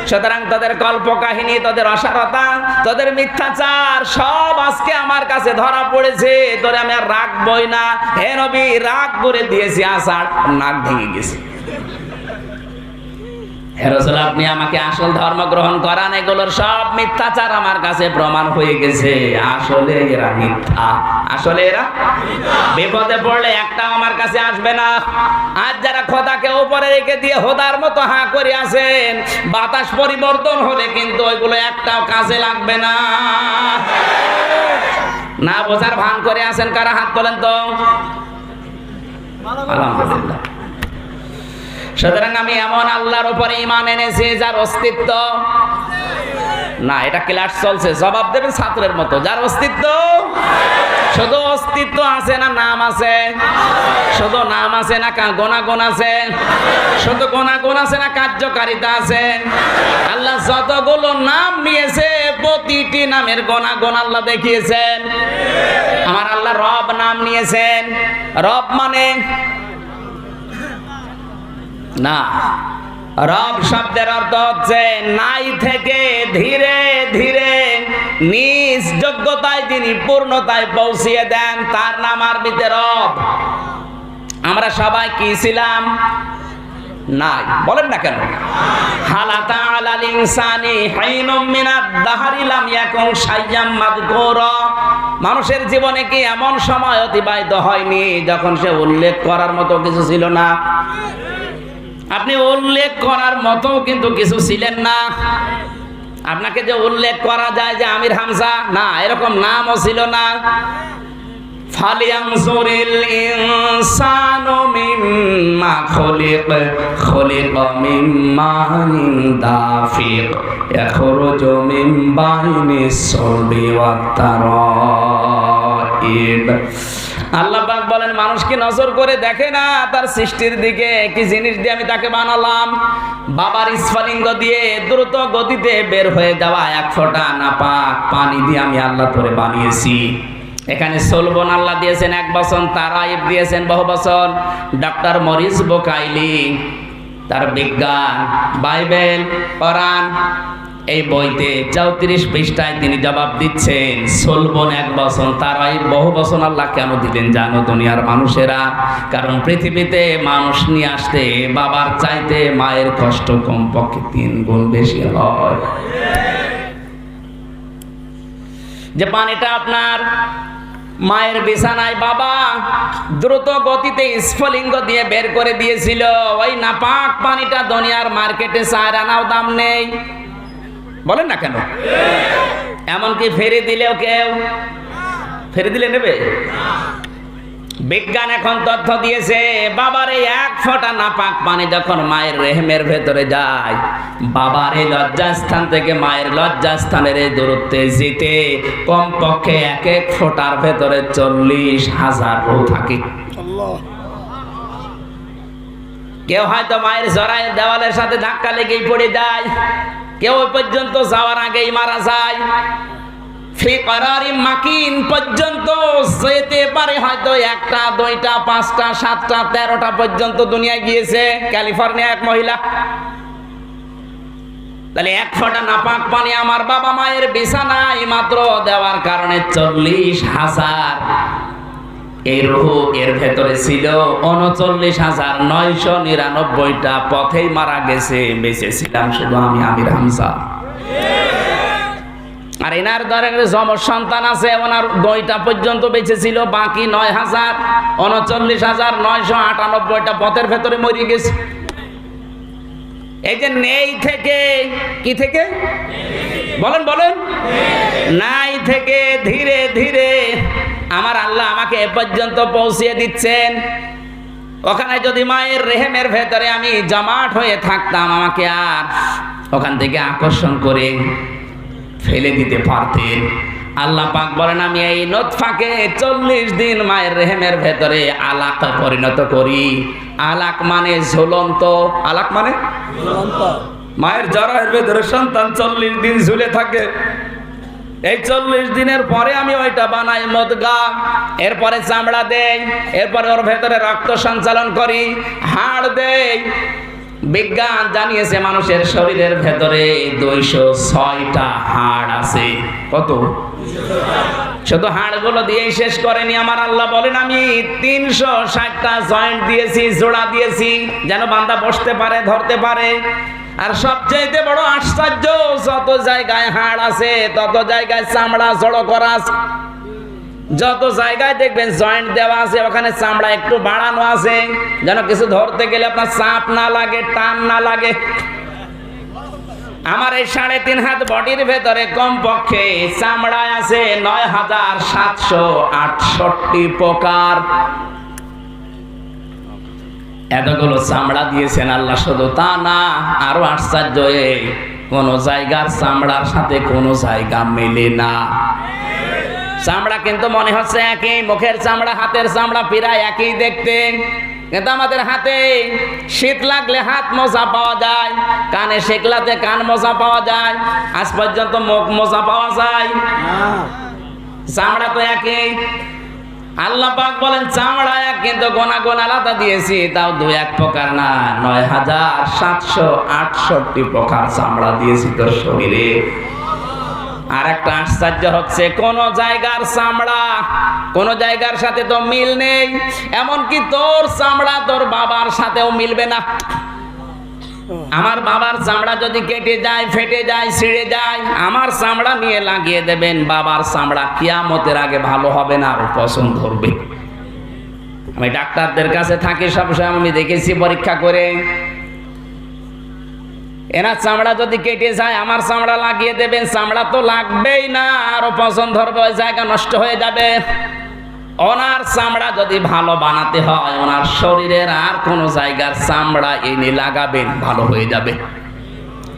সুতরাং তাদের কল্প কাহিনী, তাদের অসারতা, তাদের মিথ্যাচার সব আজকে আমার কাছে ধরা পড়েছে। তোরে আমি আর রাখবই না। হে নবী, রাগ করে দিয়েছি, আষাঢ় নাক ভেঙে গেছে। হে রাসূল, আপনি আমাকে আসল ধর্ম গ্রহণ করান, এগুলোর সব মিথ্যাচার আমার কাছে প্রমাণ হয়ে গেছে। আসলে এরা মিথ্যা, আসলে এরা বিপদে পড়লে একটাও আমার কাছে আসবে না। আজ যারা খোদাকে উপরে রেখে দিয়ে হোদার মতো হা করে আছেন, বাতাস পরিবর্তন হলে কিন্তু ওইগুলো একটাও কাজে লাগবে না। না বোঝার ভান করে আছেন কারা? হাত তোলেন তো। আলহামদুলিল্লাহ। সুতরাং আমি এমন আল্লাহর উপরে ঈমান এনেছি যার অস্তিত্ব না, এটা ক্লাস চলছে, জবাব দেবে ছাত্রের মতো, যার অস্তিত্ব শুধু অস্তিত্ব আছে না নাম আছে? শুধু নাম আছে না গুণাগুণ আছে? শুধু গুণাগুণ আছে না কার্যকারিতা আছে? আল্লাহ যতগুলো নাম নিয়েছে প্রতিটি নামের গুণাগুণ আল্লাহ দেখিয়েছেন। আমার আল্লাহ রব নাম নিয়েছেন। রব মানে না, রব শব্দের অর্থ হচ্ছে নাই থেকে ধীরে ধীরে নিজ যোগ্যতায় যিনি পূর্ণতায় পৌঁছিয়ে দেন, তার নাম আরবিতে রব। আমরা সবাই কি ছিলাম? নাই। বলেন না কেন? হালাতা আলাল ইনসানি হাইনুম মিনাদ দাহরি লাম ইয়াকুন শাইয়াম মাযকুরা। মানুষের জীবনে কি এমন সময় অতিবাহিত হয়নি যখন সে উল্লেখ করার মতো কিছু ছিল না? আপনি উল্লেখ করার মতো কিন্তু কিছু ছিলেন না। আপনাকে যে উল্লেখ করা যায় যে আমির হামজা, না, এরকম নামও ছিল না। ফালিয়ানজুরিল ইনসানু মিম্মা খুলিকা মিম্মা দাফিক ইয়াখরুজু মিন বাইনিস সুলবি ওয়াত তারাইব। আল্লাহ পাক বলেন, মানুষ কি নজর করে দেখে না তার সৃষ্টির দিকে? কি জিনিস দিয়ে আমি তাকে বানালাম? বাবার স্ফলিঙ্গ দিয়ে দ্রুত গতিতে বের হয়ে যাওয়া এক ফোঁটা নাপাক পানি দিয়ে আমি আল্লাহ তোরে বানিয়েছি। এখানে সলবন আল্লাহ দিয়েছেন 1 বছর, তারাইব দিয়েছেন বহু বছর। ডক্টর মরিস বুকাইলি তার বিজ্ঞান, বাইবেল, কোরআন এই বইতে 34 পৃষ্ঠায় তিনি জবাব দিচ্ছেন সলবন 1 বছর, তারাইব বহু বছর আল্লাহ কেন দিলেন জানো দুনিয়ার মানুষেরা? কারণ পৃথিবীতে মানুষ নিয়ে আসতে বাবার চাইতে মায়ের কষ্ট কমপক্ষে 3 গুণ বেশি হয়। যে পানিটা আপনার মায়ের বিছানায় বাবা দ্রুত গতিতে স্ফলিঙ্গ দিয়ে বের করে দিয়েছিল, ওই নাপাক পানিটা দুনিয়ার মার্কেটে 4 আনাও দাম নেই। বলেন না কেন? এমনকি ফেরি দিলেও কেউ ফেরি দিলে নেবে? বিজ্ঞান এখন তথ্য দিয়েছে বাবার এই 1 ফোঁটা নাপাক পানি যখন মায়ের রেহেমের ভেতরে যায়, বাবার এই লজ্জাস্থান থেকে মায়ের লজ্জাস্থানের এই দূরত্বে যেতে কমপক্ষে 1 ফোঁটার ভেতরে 40,000 রূহ থাকে। কেউ হয়তো মায়ের জরায়ের দেওয়ালের সাথে ধাক্কা লেগেই পড়ে যায়, কেউ ওই পর্যন্ত যাওয়ার আগেই মারা যায়। ফি করারিম মাকিন পর্যন্ত যেতে পারে, হয়তো 1টা 2টা 5টা 7টা 13টা পর্যন্ত দুনিয়ায় গিয়েছে ক্যালিফোর্নিয়া এক মহিলা। তাহলে 1 ফোঁটা নাপাক পানি আমার বাবা মায়ের বিছানায় মাত্র দেওয়ার কারণে 40,000 এই রূহ এর ভেতরে ছিল। 39,999টা পথেই মারা গেছে, বেঁচে ছিলাম শুধু আমি আমির হামজা। আর এনার ধরেন যমজ সন্তান আছে, ওনার 2টা পর্যন্ত বেঁচে ছিল, বাকি 39,999টা পথের ভেতরে মরে গেছে। এই যে নেই থেকে, কি থেকে বলেন বলেন, নাই থেকে ধীরে ধীরে আমার আল্লাহ আমাকে এ পর্যন্ত পৌঁছিয়ে দিচ্ছেন। ওখানে যদি মায়ের রেহেমের ভেতরে আমি জমাট হয়ে থাকতাম, আমাকে আর ওখান থেকে আকর্ষণ করে ফেলে দিতে পারতেন। আল্লাহ পাক বলেন, আমি এই নতফাকে 40 দিন মায়ের রেহেমের ভেতরে আলাকে পরিণত করি। আলাক মানে ঝুলন্ত, আলাক মানে ঝুলন্ত। মায়ের জরায়ের ভেতরে সন্তান 40 দিন ঝুলে থাকে। এই 40 দিনের পরে আমি ওইটা বানাই মদগা, এরপরে চামড়া দেই, এরপরে ওর ভেতরে রক্ত সঞ্চালন করি, হাড় দেই। বিজ্ঞান জানিয়েছে মানুষের শরীরের ভেতরে 206টা হাড় আছে। কত? শুধু হাড়গুলো দিয়েই শেষ করেনি আমার আল্লাহ, বলেন আমি 360টা জয়েন্ট দিয়েছি, জোড়া দিয়েছি, যেন বান্দা বসতে পারে, ধরতে পারে। আর সবচেয়ে বড় আশ্চর্য, যত জায়গায় হাড় আছে তত জায়গায় চামড়া জড়ো করা আছে। যত জায়গায় দেখবেন জয়েন্ট দেওয়া আছে, ওখানে চামড়া একটু বাড়ানো আছে, যেন কিছু ধরতে গেলে আপনার চাপ না লাগে, টান না লাগে। আমার এই 3.5 হাত বডির ভেতরে কমপক্ষে চামড়ায় আছে 9,768 প্রকার। এতগুলো চামড়া দিয়েছেন আল্লাহ। শুধু তা না, আরো আশ্চর্য, কোন জায়গার চামড়ার সাথে কোন জায়গা মেলে না। চামড়া কিন্তু মনে হচ্ছে একই, মুখের চামড়া হাতের চামড়া প্রায় একই দেখতে, কিন্তু আমাদের হাতে শীত লাগলে হাত মোজা পাওয়া যায়, কানে শেকলাতে কান মোজা পাওয়া যায়, আজ পর্যন্ত মুখ মোজা পাওয়া যায়, চামড়া তো একই। আল্লাহ পাক বলেন চামড়া এক, কিন্তু গুণাগুণ আলাদা দিয়েছি, তাও দু এক প্রকার না, ৯,৭৬৮ প্রকার চামড়া দিয়েছি তোর শরীরে। আর একটা আশ্চর্য হচ্ছে, কোন জায়গার চামড়া কোন জায়গার সাথে তো মিল নেই, এমনকি তোর চামড়া তোর বাবার সাথেও মিলবে না। আমার বাবার চামড়া যদি কেটে যায়, ফেটে যায়, ছিঁড়ে যায়, আমার চামড়া নিয়ে লাগিয়ে দেবেন, বাবার চামড়া কিয়ামতের আগে ভালো হবে না, আর পছন্দ করবে। আমি ডাক্তারদের কাছে থাকি সবসময়, আমি দেখেছি পরীক্ষা করে, এনার চামড়া যদি কেটে যায় আমার চামড়া লাগিয়ে দেবেন, চামড়া তো লাগবেই না, আরো পছন্দ ধরবে, ওই জায়গা নষ্ট হয়ে যাবে। ওনার চামড়া যদি ভালো বানাতে হয়, ওনার শরীরের আর কোন জায়গার চামড়া এনে লাগাবেন, ভালো হয়ে যাবে।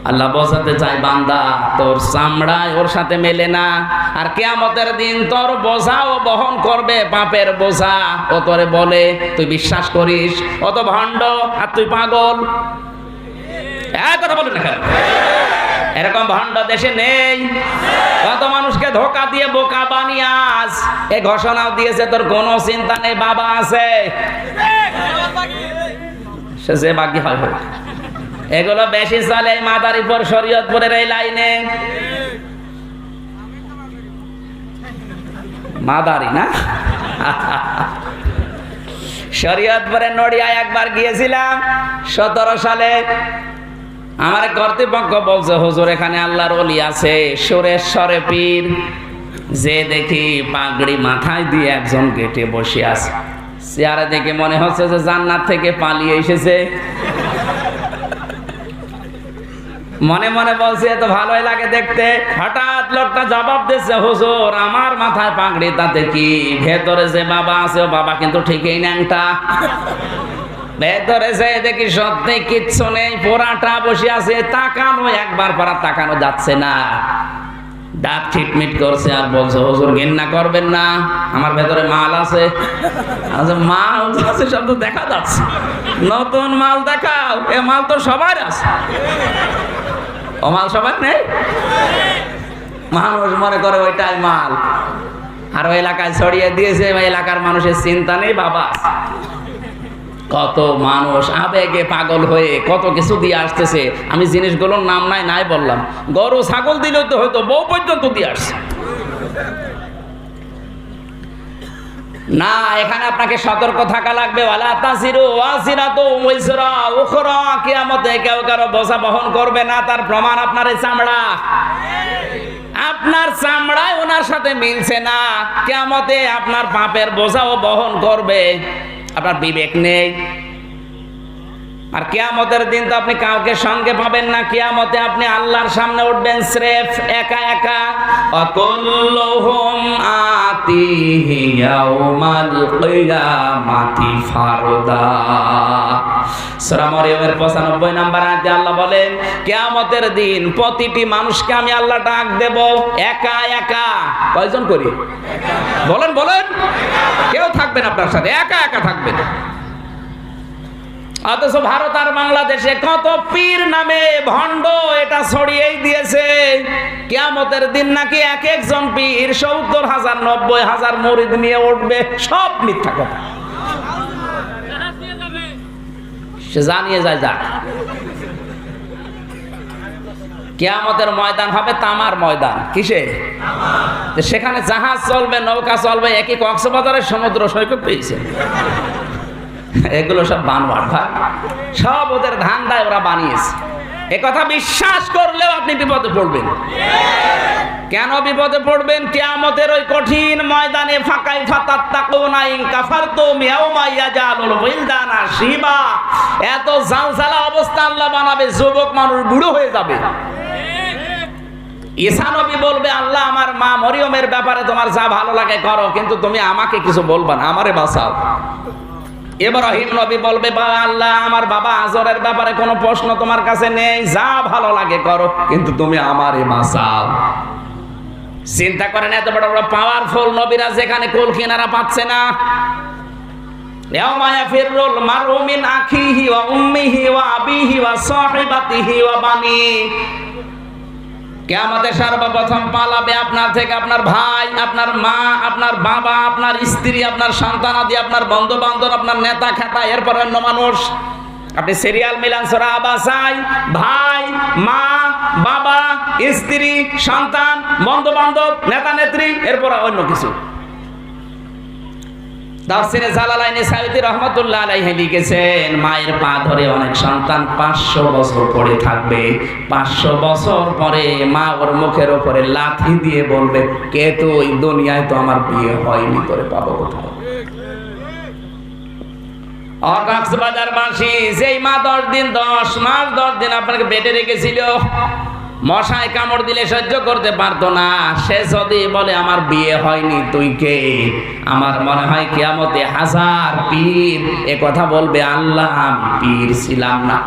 আল্লাহ বোঝাতে চাই, বান্দা তোর চামড়ায় ওর সাথে মেলে না, আর কিয়ামতের দিন তোর বোঝাও বহন করবে, পাপের বোঝা। ও তোরে বলে তুই বিশ্বাস করিস, ও তো ভণ্ড আর তুই পাগল। কথা বলেন না, এরকম ভণ্ড দেশে নেই? কত মানুষকে ধোকা দিয়ে বোকা বানিয়ে আজ এই ঘোষণাও দিয়েছে তোর কোনো চিন্তা নেই, বাবা আছে, সে যে বাকি হয় হোক। এগুলো বেশি চলে মাদারীপুর শরীয়তপুরের এই লাইনে। মাদারি না, শরীয়তপুরের নড়িয়ায় একবার গিয়েছিলাম 17 সালে। আমার কর্তৃপক্ষ বলছে, হুজুর এখানে আল্লাহর ওলি আছে, সুরেশ্বরে পীর। যে দেখি পাগড়ি মাথায় দিয়ে একজন গেটে বসে আছে, চেয়ারে দেখে মনে হচ্ছে যে জান্নাত থেকে পালিয়ে এসেছে। মনে মনে বলছে এত ভালোই লাগে দেখতে। হঠাৎ লোকটা জবাব দিচ্ছে, হুজুর আমার মাথায় পাগড়ি, তাতে কি? ভেতরে যে বাবা আছে, ও বাবা কিন্তু ঠিকই ন্যাংটা। ভেতরে যে দেখি সত্যি কিচ্ছু নেই, পোড়াটা বসে আছে, তাকানো একবার পর তাকানো যাচ্ছে না। দাঁত ঠিটমিট করছে আর বলছে, হুজুর ঘেন্না করবেন না, আমার ভেতরে মাল আছে। মাল আছে সব তো দেখা যাচ্ছে, নতুন মাল দেখাও, এ মাল তো সবার আছে। ও মাল সবার নেই, মানুষ মনে করে ওইটাই মাল, আর ওই এলাকায় ছড়িয়ে দিয়েছে, ওই এলাকার মানুষের চিন্তা নেই, বাবা। কত মানুষ আবেগে পাগল হয়ে কত কিছু দিয়ে আসতেছে, আমি জিনিসগুলোর নাম নাই বললাম। গরু ছাগল দিলেও তো হয়তো বউ পর্যন্ত দিয়ে আসছে না। এখানে আপনাকে সতর্ক থাকা লাগবে। ওয়ালা তাসিরু ওয়াসিরাতু ওয়াসরা উখরা, কিয়ামতে কেউ কারো বোঝা বহন করবে না, তার প্রমাণ আপনার এই চামড়া। আপনার চামড়ায় ওনার সাথে মিলছে না, কিয়ামতে আপনার পাপের বোঝাও বহন করবে। আপনার বিবেক নেই, আর কিয়ামতের দিন তো আপনি কাউকে সঙ্গে পাবেন না। কিয়ামতে আপনি আল্লাহর সামনে উঠবেন স্রেফ একা একা। অকুল্লুহুম আতিহি ইয়াউমাল কিয়ামাতি ফারদা। সূরা মরিয়মের 95 নম্বর আয়াতে আল্লাহ বলেন, কিয়ামতের দিন প্রতিটি মানুষকে আমি আল্লাহ ডাক দেব একা একা। কয়জন করি? বলেন বলেন। কেউ থাকবেন আপনার সাথে, একা একা থাকবেন। অথচ ভারত আর বাংলাদেশে কত পীর নামে ভণ্ড এটা ছড়িয়েই দিয়েছে। কিয়ামতের দিন নাকি এক একজন পীর 70,000 90,000 মুরিদ নিয়ে উঠবে, সব মিথ্যা কথা। সে জানিয়ে যায় যাক। কিয়ামতের ময়দান হবে তামার ময়দান। কিসে? সেখানে জাহাজ চলবে, নৌকা চলবে, একই কক্সবাজারের সমুদ্র সৈকত পেয়েছে। এগুলো সব বানোয়াট ভাই, সব ওদের ধান্দায় ওরা বানিয়েছে। এ কথা বিশ্বাস করলেও আপনি বিপদে পড়বেন। কেন বিপদে পড়বেন? কিয়ামতের ওই কঠিন ময়দানে ফাকাই ফাতাত্তাকুনা ইন কাফারতুম ইয়াউমা ইয়াজালুল ওয়িলদানা শিবা, এত জালজালা অবস্থা আল্লাহ বানাবে, যুবক মানুষ বুড়ো হয়ে যাবে। ঈসা নবী বলবে, আল্লাহ আমার মা মরিয়মের ব্যাপারে তোমার যা ভালো লাগে করো, কিন্তু তুমি আমাকে কিছু বলবা না, আমারে বাঁচাও। ইব্রাহিম নবী বলবে, আল্লাহ আমার বাবা আজরের ব্যাপারে কোনো প্রশ্ন তোমার কাছে নেই, যা ভালো লাগে করো, কিন্তু তুমি আমারে বাঁচাও। চিন্তা করেন, এত বড় বড় পাওয়ারফুল নবীরা যেখানে কুল কিনারা পাচ্ছে না। ইয়াউমা ইয়াফিরুল মারউ মিন আখিহি ওয়া উম্মিহি ওয়া আবিহি ওয়া সাহিবাতিহি ওয়া বানি। কিয়ামতে সর্বপ্রথম পালাবে আপনার থেকে আপনার ভাই, আপনার মা, আপনার বাবা, আপনার স্ত্রী, আপনার সন্তানাদি, আপনার বন্ধু বান্ধব, আপনার নেতা খেতা, এরপর অন্য মানুষ। আপনি সিরিয়াল মিলান সূরা আবাসায়, ভাই, মা, বাবা, স্ত্রী, সন্তান, বন্ধু বান্ধব, নেতা নেত্রী, এরপর অন্য কিছু। তাফসীরে জালালাইনে সায়ুতী রহমাতুল্লাহ আলাইহি লিখেছেন, মায়ের পা ধরে অনেক সন্তান 500 বছর পরে থাকবে। 500 বছর পরে মা ওর মুখের উপরে লাথি দিয়ে বলবে, কে তুই? দুনিয়ায় তো আমার বিয়ে হয়নি, তোরে পাবো কোথায়? কক্সবাজারবাসী যেই মা 10 দিন 10 মাস 10 দিন আপনাকে পেটে রেখেছিল, মশায় কামড় দিলে সহ্য করতে পারতো না, সে যদি বলে আমার বিয়ে হয়নি, তুই কে? আমার মনে হয় কিয়ামতে 1000 পীর এ কথা বলবে, আল্লাহ আমি পীর ছিলাম না।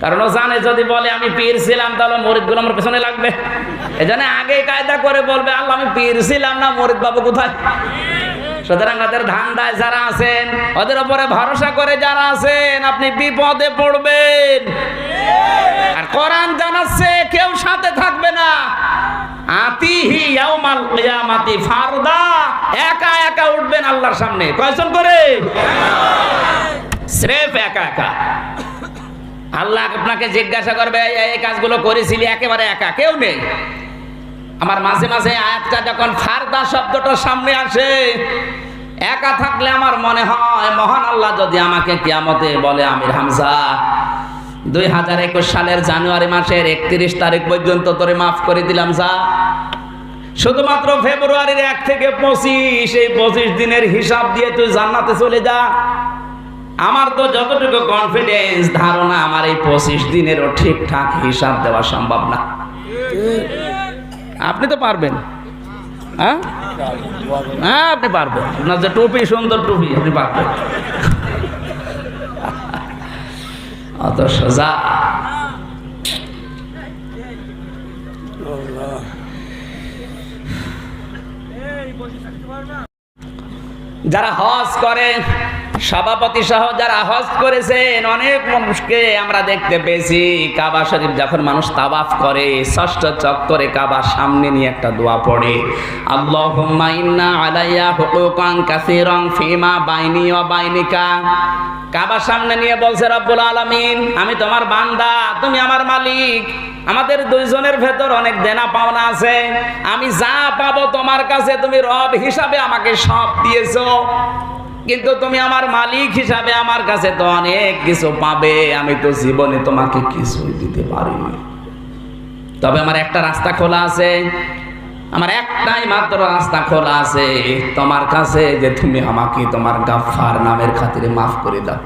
কারণ ও জানে যদি বলে আমি পীর ছিলাম তাহলে মুরিদগুলো আমার পেছনে লাগবে। এজন্য আগে কায়দা করে বলবে, আল্লাহ আমি পীর ছিলাম না, মুরিদ বাবু কোথায়? সুতরাং ওদের ধান্দায় যারা আছেন, ওদের উপরে ভরসা করে যারা আছেন, আপনি বিপদে পড়বেন। আর কোরআন জানাচ্ছে কেউ সাথে থাকবে না। আতিহি ইয়াউমাল কিয়ামাতি ফারদা, একা একা উঠবেন আল্লাহর সামনে। কয়জন করে? স্রেফ একা একা। আল্লাহ আপনাকে জিজ্ঞাসা করবে, এই কাজগুলো করেছিলি একেবারে একা, কেউ নেই। আমার মাঝে মাঝে আয়াতটা যখন ফারদা শব্দটার সামনে আসে, একা থাকলে আমার মনে হয় মহান আল্লাহ যদি আমাকে কিয়ামতে বলে, আমির হামজা 2021 সালের জানুয়ারি মাসের 31 তারিখ পর্যন্ত তোরে মাফ করে দিলাম, যা শুধুমাত্র ফেব্রুয়ারির 1 থেকে 25 এই 25 দিনের হিসাব দিয়ে তুই জান্নাতে চলে যা। আমার তো যতটুকু কনফিডেন্স, ধারণা, আমার এই 25 দিনেরও ঠিকঠাক হিসাব দেওয়া সম্ভব না। আপনি তো পারবেন, হ্যাঁ হ্যাঁ আপনি পারবেন। আপনার যে টুপি, সুন্দর টুপি, আপনি পারবেন। অত সোজা। যারা হজ করে, সভাপতি সহ যারা হজ করেছেন, অনেক মানুষকে আমরা দেখতে পেয়েছি কাবা শরীফ যখন মানুষ তাওয়াফ করে, ষষ্ঠ চক্করে কাবার সামনে নিয়ে একটা দোয়া পড়ে, আল্লাহুম্মা ইন্না আলাইয়া হুকুকান কাসীরান ফিমা বাইনি ওয়া বাইনিকা। কাবার সামনে নিয়ে বলছে, রব্বুল আলামিন, আমি তোমার বান্দা, তুমি আমার মালিক, আমাদের দুইজনের ভেতর অনেক দেনা পাওনা আছে, আমি যা পাবো তোমার কাছে তুমি রব হিসাবে আমাকে সব দিয়েছো, কিন্তু তুমি আমার মালিক হিসাবে আমার কাছে তো অনেক কিছু পাবে, আমি তো জীবনে তোমাকে কিছুই দিতে পারিনি। তবে আমার একটা রাস্তা খোলা আছে, আমার একটাই মাত্র রাস্তা খোলা আছে তোমার কাছে, যে তুমি আমাকে তোমার গাফফার নামের খাতিরে মাফ করে দাও।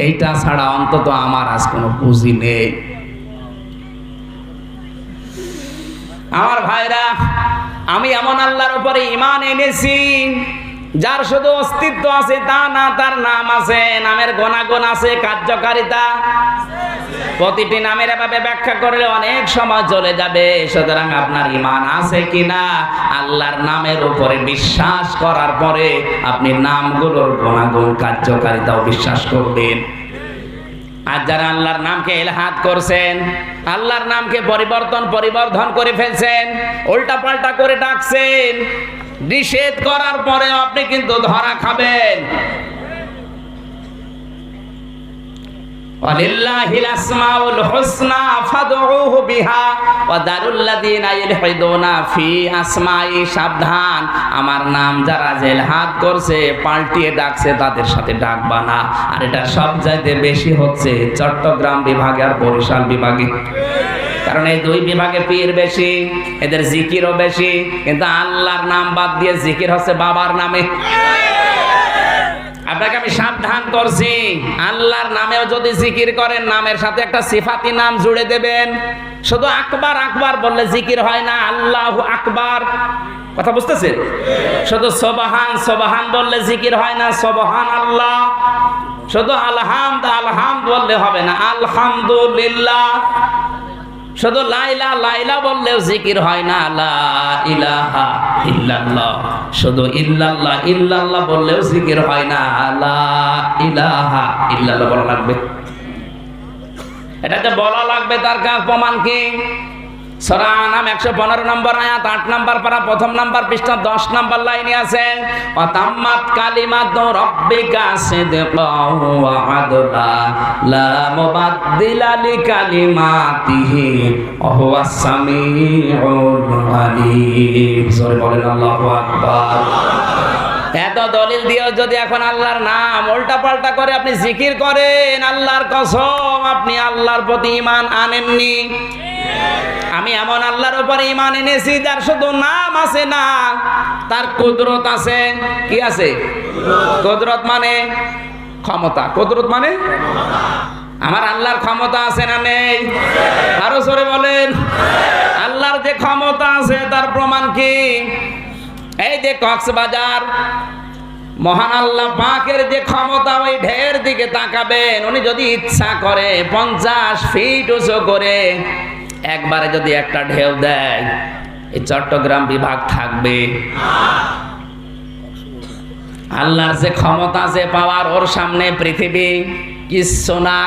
এইটা ছাড়া অন্তত আমার আজ কোনো পুঁজি নেই। আমার ভাইরা, আমি এমন আল্লাহর উপরে ঈমান এনেছি যার শুধু অস্তিত্ব আছে তা না, তার নাম আছে, নামের গুণাগুণ আছে, কার্যকারিতা। প্রতিটি নামের এভাবে ব্যাখ্যা করলে অনেক সময় চলে যাবে। সুতরাং আপনার ঈমান আছে কিনা, আল্লাহর নামের উপরে বিশ্বাস করার পরে আপনি নামগুলোর গুণাগুণ, কার্যকারিতাও বিশ্বাস করবেন। আর যারা আল্লাহর নামকে ইলহাদ করছেন, আল্লাহর নামকে পরিবর্ধন করে ফেলছেন, উল্টা পাল্টা করে ডাকছেন, নিষেধ করার পরে আপনি কিন্তু ধরা খাবেন। ওয়ালিল্লাহিল আসমাউল হুসনা ফাদউহু বিহা ওয়া দারুল লাযিনা ইলহিদুনা ফি আসমাই। সাবধান, আমার নাম যারা ইলহাদ করছে, পাল্টিয়ে ডাকছে, তাদের সাথে ডাকবা না। আর এটা সব চাইতে বেশি হচ্ছে চট্টগ্রাম বিভাগে আর বরিশাল বিভাগে। কারণ এই দুই বিভাগে পীর বেশি, এদের জিকিরও বেশি, কিন্তু আল্লাহর নাম বাদ দিয়ে জিকির হচ্ছে বাবার নামে। আপনাকে আমি সাবধান করছি, আল্লাহর নামেও যদি জিকির করেন, নামের সাথে একটা সিফাতি নাম জুড়ে দেবেন। শুধু আকবার আকবার বললে জিকির হয় না, আল্লাহু আকবার, কথা বুঝতেছেন? শুধু সুবহান সুবহান বললে জিকির হয় না, সুবহান আল্লাহ। শুধু আলহামদ আলহামদ বললে হবে না, আলহামদুলিল্লাহ। শুধু লাইলা লাইলা বললেও জিকির হয় না, লা ইলাহা ইল্লাল্লাহ। শুধু ইল্লাল্লাহ ইল্লাল্লাহ বললেও জিকির হয় না, লা ইলাহা ইল্লাল্লাহ বলা লাগবে। এটাতে বলা লাগবে, তার কাজ প্রমাণ কি? সূরা আনাম 115 নম্বর আয়াত 8 নম্বর পারা 1ম নম্বর পৃষ্ঠা 10 নম্বর লাইনে আছে, ওয়া তাম্মাত কালিমাতু রাব্বিকা সিদকাও ওয়া আদলা লা মুবাদদিলা লিকালিমাতিহি ওয়া হুয়াস সামিউল আলিম। জোরে বলেন আল্লাহু আকবার। এত দলিল দিয়েও যদি এখন আল্লাহর নাম উল্টা পাল্টা করে আপনি জিকির করেন, আল্লাহর কসম আপনি আল্লাহর প্রতি ঈমান আনেননি। আমি এমন আল্লাহর উপর ঈমান এনেছি যার শুধু নাম আছে না, তার কুদরত আছে। কি আছে? কুদরত মানে ক্ষমতা। কুদরত মানে আমার আল্লাহর ক্ষমতা আছে না নেই? আরো জোরে বলেন। আল্লাহর যে ক্ষমতা আছে তার প্রমাণ কি? এই যে কক্সবাজার, মহান আল্লাহ পাকের যে ক্ষমতা, ওই ঢের দিকে তাকাবেন। উনি যদি ইচ্ছা করে 50 ফিট উঁচু করে একবারে যদি একটা ঢেউ দেয়, এই চট্টগ্রাম বিভাগ থাকবে? আল্লাহর যে ক্ষমতা, যে পাওয়ার, ওর সামনে পৃথিবী কিচ্ছু না।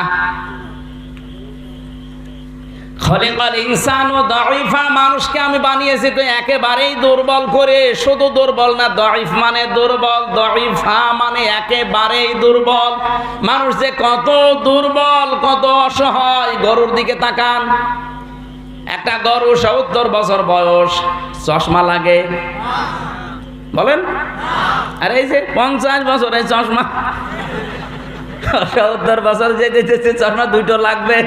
খলিকাল ইনসানু দাঈফা, মানুষকে আমি বানিয়েছি তো একেবারেই দুর্বল করে। শুধু দুর্বল না, দাঈফ মানে দুর্বল, দাঈফা মানে একেবারেই দুর্বল। মানুষ যে কত দুর্বল, কত অসহায়। গরুর দিকে তাকান, একটা গরু 70 বছর বয়স, চশমা লাগে? বলেন। আর এই যে 50 বছরের চশমা, 70 বছর যেতে চশমা দুটো লাগবে।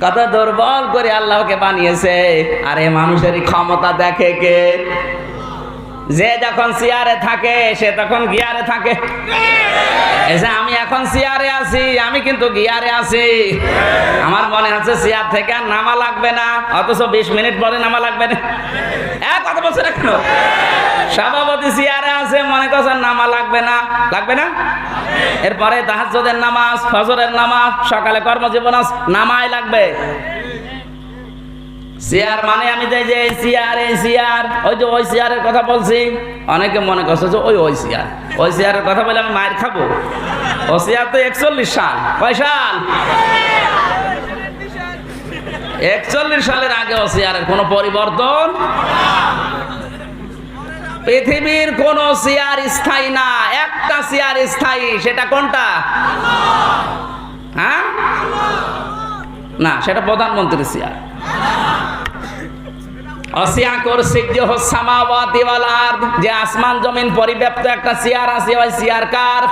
কত দুর্বল করে আল্লাহকে বানিয়েছে। আর এই মানুষেরই ক্ষমতা দেখে কে? যে যখন চেয়ারে থাকে সে তখন গিয়ারে থাকে। এই যে আমি এখন চেয়ারে আছি, আমি কিন্তু গিয়ারে আছি। আমার মনে হচ্ছে চেয়ার থেকে আর নামা লাগবে না, অথচ 20 মিনিট পরে নামা লাগবে না। কত বছর এখন সভাপতি চেয়ারে আছে, মনে করছেন নামা লাগবে না, লাগবে না। এরপরে তাহাজ্জুদের নামাজ, ফজরের নামাজ, সকালে কর্মজীবন নামাই লাগবে। চেয়ার মানে আমি যে চেয়ার, এই চেয়ার, ওই যে ওই চেয়ারের কথা বলছি। অনেকে মনে করছে যে ওই চেয়ার, ওই চেয়ারের কথা বলে আমি মায়ের খাবো। ও চেয়ার তো 41 সাল। কয় সাল? 41 সালের আগে ও চেয়ারের কোনো পরিবর্তন। পৃথিবীর কোন চেয়ার স্থায়ী না, একটা চেয়ার স্থায়ী। সেটা কোনটা? হ্যাঁ না, সেটা প্রধানমন্ত্রীর চেয়ার। যে আসমান জমিন পরিব্যাপ্ত একটা চেয়ার আছে, ওই চেয়ার কার?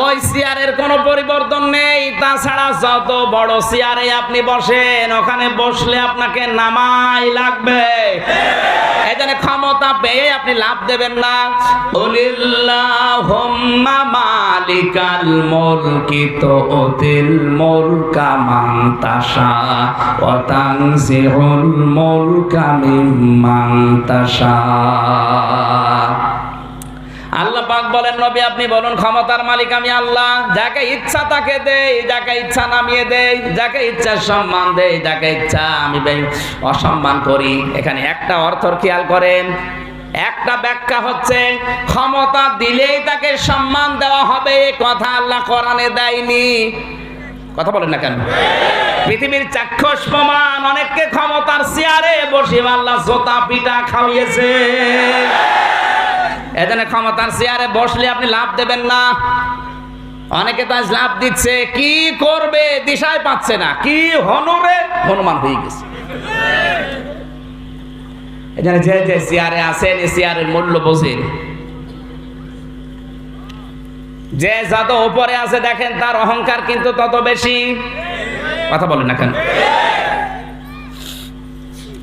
ওই চেয়ারের কোনো পরিবর্তন নেই। তাছাড়া যত বড় চেয়ারে আপনি বসেন, ওখানে বসলে আপনাকে নামাই লাগবে। এই জন্য ক্ষমতা পেয়ে আপনি লাভ দেবেন না। কুলিল্লাহুম্মা মালিকাল মুলকি তুতিল মুলকা মান তাশা ওয়া তানজিহুল মুলকা মিম্মান তাশা। আল্লাহ পাক বলেন, নবী আপনি বলুন, ক্ষমতার মালিক আমি আল্লাহ। যাকে ইচ্ছা তাকে দেই, যাকে ইচ্ছা নামিয়ে দেই, যাকে ইচ্ছা সম্মান দেই, যাকে ইচ্ছা আমি অসম্মান করি। এখানে একটা অর্থ খেয়াল করেন, একটা ব্যাখ্যা হচ্ছে ক্ষমতা দিলেই তাকে সম্মান দেওয়া হবে, কথা আল্লাহ কোরআনে দেয়নি। কথা বলেন না কেন? পৃথিবীর চাক্ষুষ প্রমাণ, অনেককে ক্ষমতার চেয়ারে বসে আল্লাহ জোতা পিটা খাওয়িয়েছে। এজন্য ক্ষমতার চেয়ারে বসলে আপনি লাভ দেবেন না। অনেকে তো আজ লাভ দিচ্ছে, কি করবে দিশায় পাচ্ছে না, কি হনরে হনুমান হয়ে গেছে। এজন্য যে যে চেয়ারে আছেন, এই চেয়ারের মূল্য বোঝেন। যে যত উপরে আছে দেখেন, তার অহংকার কিন্তু তত বেশি। কথা বলেন না কেন?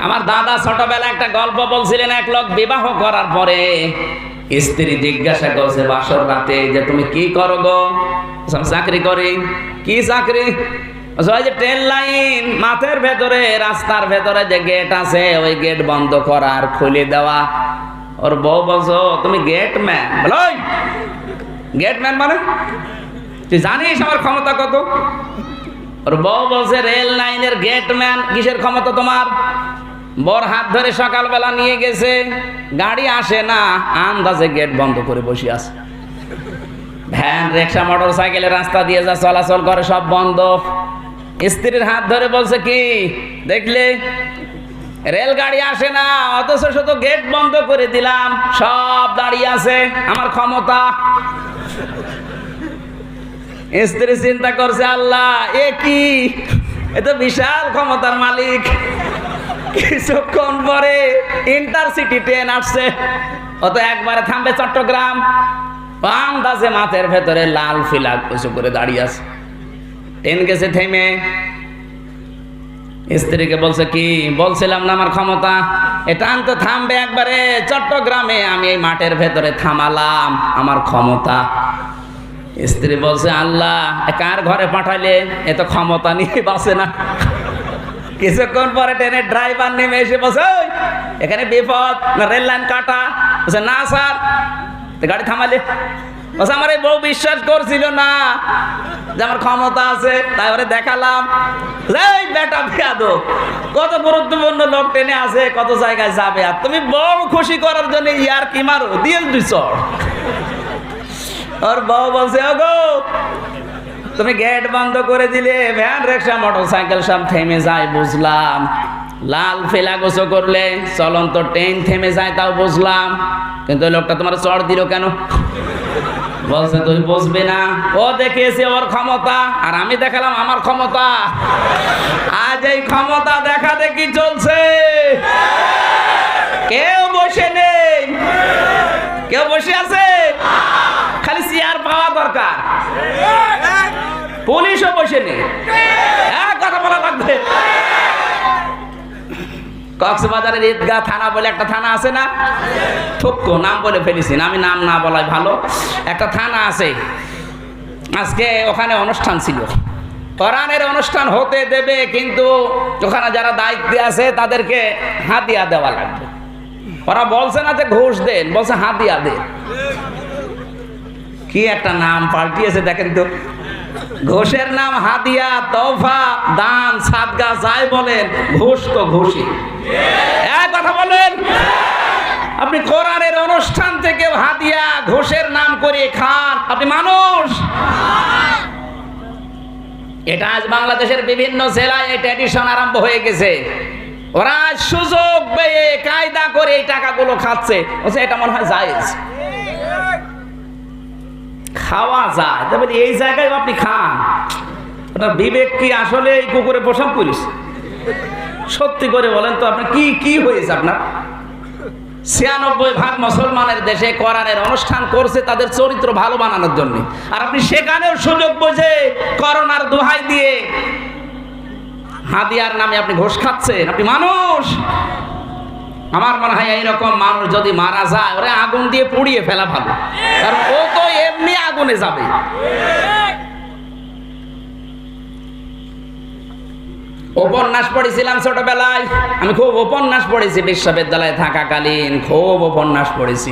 আমার দাদা ছোটবেলা একটা গল্প বলছিলেন। এক লোক বিবাহ করার পরে স্ত্রী জিজ্ঞাসা করছে বাসর রাতে যে তুমি কি করো গো? চাকরি করি। কি চাকরি? ওই যে ট্রেন লাইন, মাঠের ভেতরে, রাস্তার ভেতরে যে গেট আছে, ওই গেট বন্ধ করা আর খুলে দেওয়া। ওর বউ বলছো তুমি গেটম্যান? বলো গেটম্যান মানে তুই জানিস আমার ক্ষমতা কত? ওর বউ বলছে রেল লাইনের গেটম্যান, কিসের ক্ষমতা তোমার? বর হাত ধরে সকালবেলা নিয়ে গেছে, গাড়ি আসে না, আন্দাজে গেট বন্ধ করে বসে আছে। ভ্যান, রিক্সা, মোটর সাইকেলের রাস্তা দিয়ে যা চলাচল করে সব বন্ধ। স্ত্রীর হাত ধরে বলছে কি দেখলে, রেলগাড়ি আসে না, অথচ শুধু গেট বন্ধ করে দিলাম, সব দাঁড়িয়ে আছে, আমার ক্ষমতা। স্ত্রী চিন্তা করছে আল্লাহ এ কি, এ তো বিশাল ক্ষমতার মালিক। কিছুক্ষণ পরে ইন্টারসিটি ট্রেন আসছে, ও তো একবারে থামবে চট্টগ্রাম। আন্দাজে মাথার ভেতরে লাল ফিলাক উঁচু করে দাঁড়িয়ে আছে। ট্রেন গেছে থেমে, স্ত্রীকে বলছে কি বলছিলাম না আমার ক্ষমতা, এটা আনতে থামবে একবারে চট্টগ্রামে, আমি এই মাঠের ভেতরে থামালাম, আমার ক্ষমতা। স্ত্রী বলছে আল্লাহ কার ঘরে পাঠাইলে, এ তো ক্ষমতা নিয়ে বাঁচে না। কিছুক্ষণ পরে ট্রেনের ড্রাইভার নেমে এসে বলছে এখানে বিপদ, না রেল লাইন কাটা? বলছে না স্যার। গাড়ি থামালে? বলছে আমার এই বউ বিশ্বাস করছিল না যে আমার ক্ষমতা আছে, তাই ওরে দেখালাম। এই বেটা বিয়াদব, কত গুরুত্বপূর্ণ লোক ট্রেনে আছে, কত জায়গায় যাবে, আর তুমি বউ খুশি করার জন্য ইয়ার কি মারো, দিয়ে দুই চড়। ওর বউ বলছে ওগো তুমি গেট বন্ধ করে দিলে, ভ্যান, রিক্সা, মোটর সাইকেল সব থেমে যায় বুঝলাম, লাল ফেলা গোসো করলে চলন্ত ট্রেন থেমে যায় তাও বুঝলাম, কিন্তু লোকটা তোমার চড় দিল কেন? বলছে তুই বুঝবি না, ও দেখিয়েছে ওর ক্ষমতা, আর আমি দেখালাম আমার ক্ষমতা। আজ এই ক্ষমতা দেখা দেখি চলছে, কেউ বসে নেই, কেউ বসে আছে, খালি চেয়ার পাওয়া দরকার। পুলিশও বসে নেই, কথা বলা লাগবে। কক্সবাজারের ঈদগাহ থানা বলে একটা থানা আছে না, ঠুকো নাম বলে ফেলেছি, আমি নাম না বলাই ভালো। একটা থানা আছে, আজকে ওখানে অনুষ্ঠান ছিল, কোরআনের অনুষ্ঠান হতে দেবে, কিন্তু ওখানে যারা দায়িত্বে আছে তাদেরকে হাদিয়া দেওয়া লাগবে। ওরা বলছে না যে ঘুষ দেন, বলছে হাদিয়া দেন। কি একটা নাম পাল্টিয়েছে দেখেন তো, ঘুষের নাম হাদিয়া, তোফা, দান, সাদগা যাই বলেন, ঘুষ তো ঘুষই। এক কথা বলেন, আপনি কোরআনের অনুষ্ঠান থেকে হাদিয়া ঘুষের নাম করে খান, আপনি মানুষ? এটা আজ বাংলাদেশের বিভিন্ন জেলায় এই ট্র্যাডিশন আরম্ভ হয়ে গেছে। ওরা সুযোগ পেয়ে কায়দা করে এই টাকাগুলো খাচ্ছে, এটা মনে হয় জায়েজ, খাওয়া যায়, তবে এই জায়গায় আপনি খান, ওটা বিবেক কি আসলে এই কুকুরে প্রসাব করিস? সত্যি করে বলেন তো, আপনার কি কি হয়েছে? আপনার ৯৬% মুসলমানের দেশে কোরআনের অনুষ্ঠান করছে তাদের চরিত্র ভালো বানানোর জন্য, আর আপনি সেখানেও সুযোগ বুঝে করোনার দোহাই দিয়ে হাদিয়ার নামে আপনি ঘুষ খাচ্ছেন, আপনি মানুষ? আমার মনে হয় এইরকম মানুষ যদি মারা যায়, ওরা আগুন দিয়ে পুড়িয়ে ফেলা ভালো, কারণ ও তো এমনি আগুনে যাবে। উপন্যাস পড়েছিলাম ছোটবেলায়, আমি খুব উপন্যাস পড়েছি, বিশ্ববিদ্যালয়ে থাকাকালীন খুব উপন্যাস পড়েছি।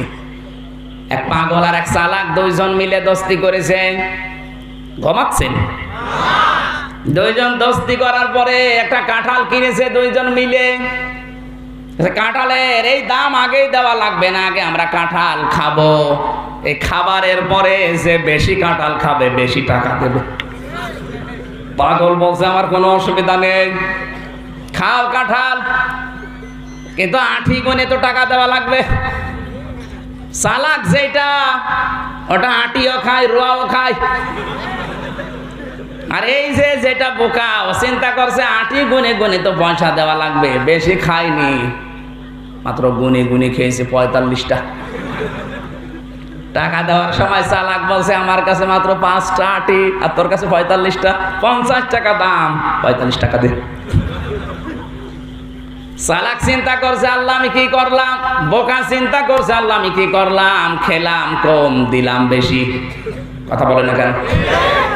এক পাগল আর এক চালাক দুইজন মিলে দোস্তি করেছে। ঘুমাচ্ছেন? দুইজন দোস্তি করার পরে একটা কাঁঠাল কিনেছে দুইজন মিলে। কাঁঠালের এই দাম আগেই দেওয়া লাগবে না, আগে আমরা কাঁঠাল খাবো, এই খাবারের পরে যে বেশি কাঁঠাল খাবে বেশি টাকা দেবে। পাগল বলছে আমার কোনো অসুবিধা নেই, খাও কাঁঠাল, কিন্তু আঠি গুনে তো টাকা দেওয়া লাগবে। চালাক যেটা, ওটা আটিও খায়, রোয়াও খায়। আর এই যে যেটা বোকা, ও চিন্তা করছে আটি গুনে গুনে তো পয়সা দেওয়া লাগবে, বেশি খায়নি, মাত্র গুনে গুনে খেয়েছে ৪৫টা। টাকা দেওয়ার সময় চালাক বলছে আমার কাছে মাত্র 5টা আটি, আর তোর কাছে ৪৫টা, 50 টাকা দাম, ৪৫ টাকা দে। চালাক চিন্তা করছে আল্লাহ আমি কি করলাম, বোকা চিন্তা করছে আল্লাহ আমি কি করলাম, খেলাম কম দিলাম বেশি। কথা বলে না কেন?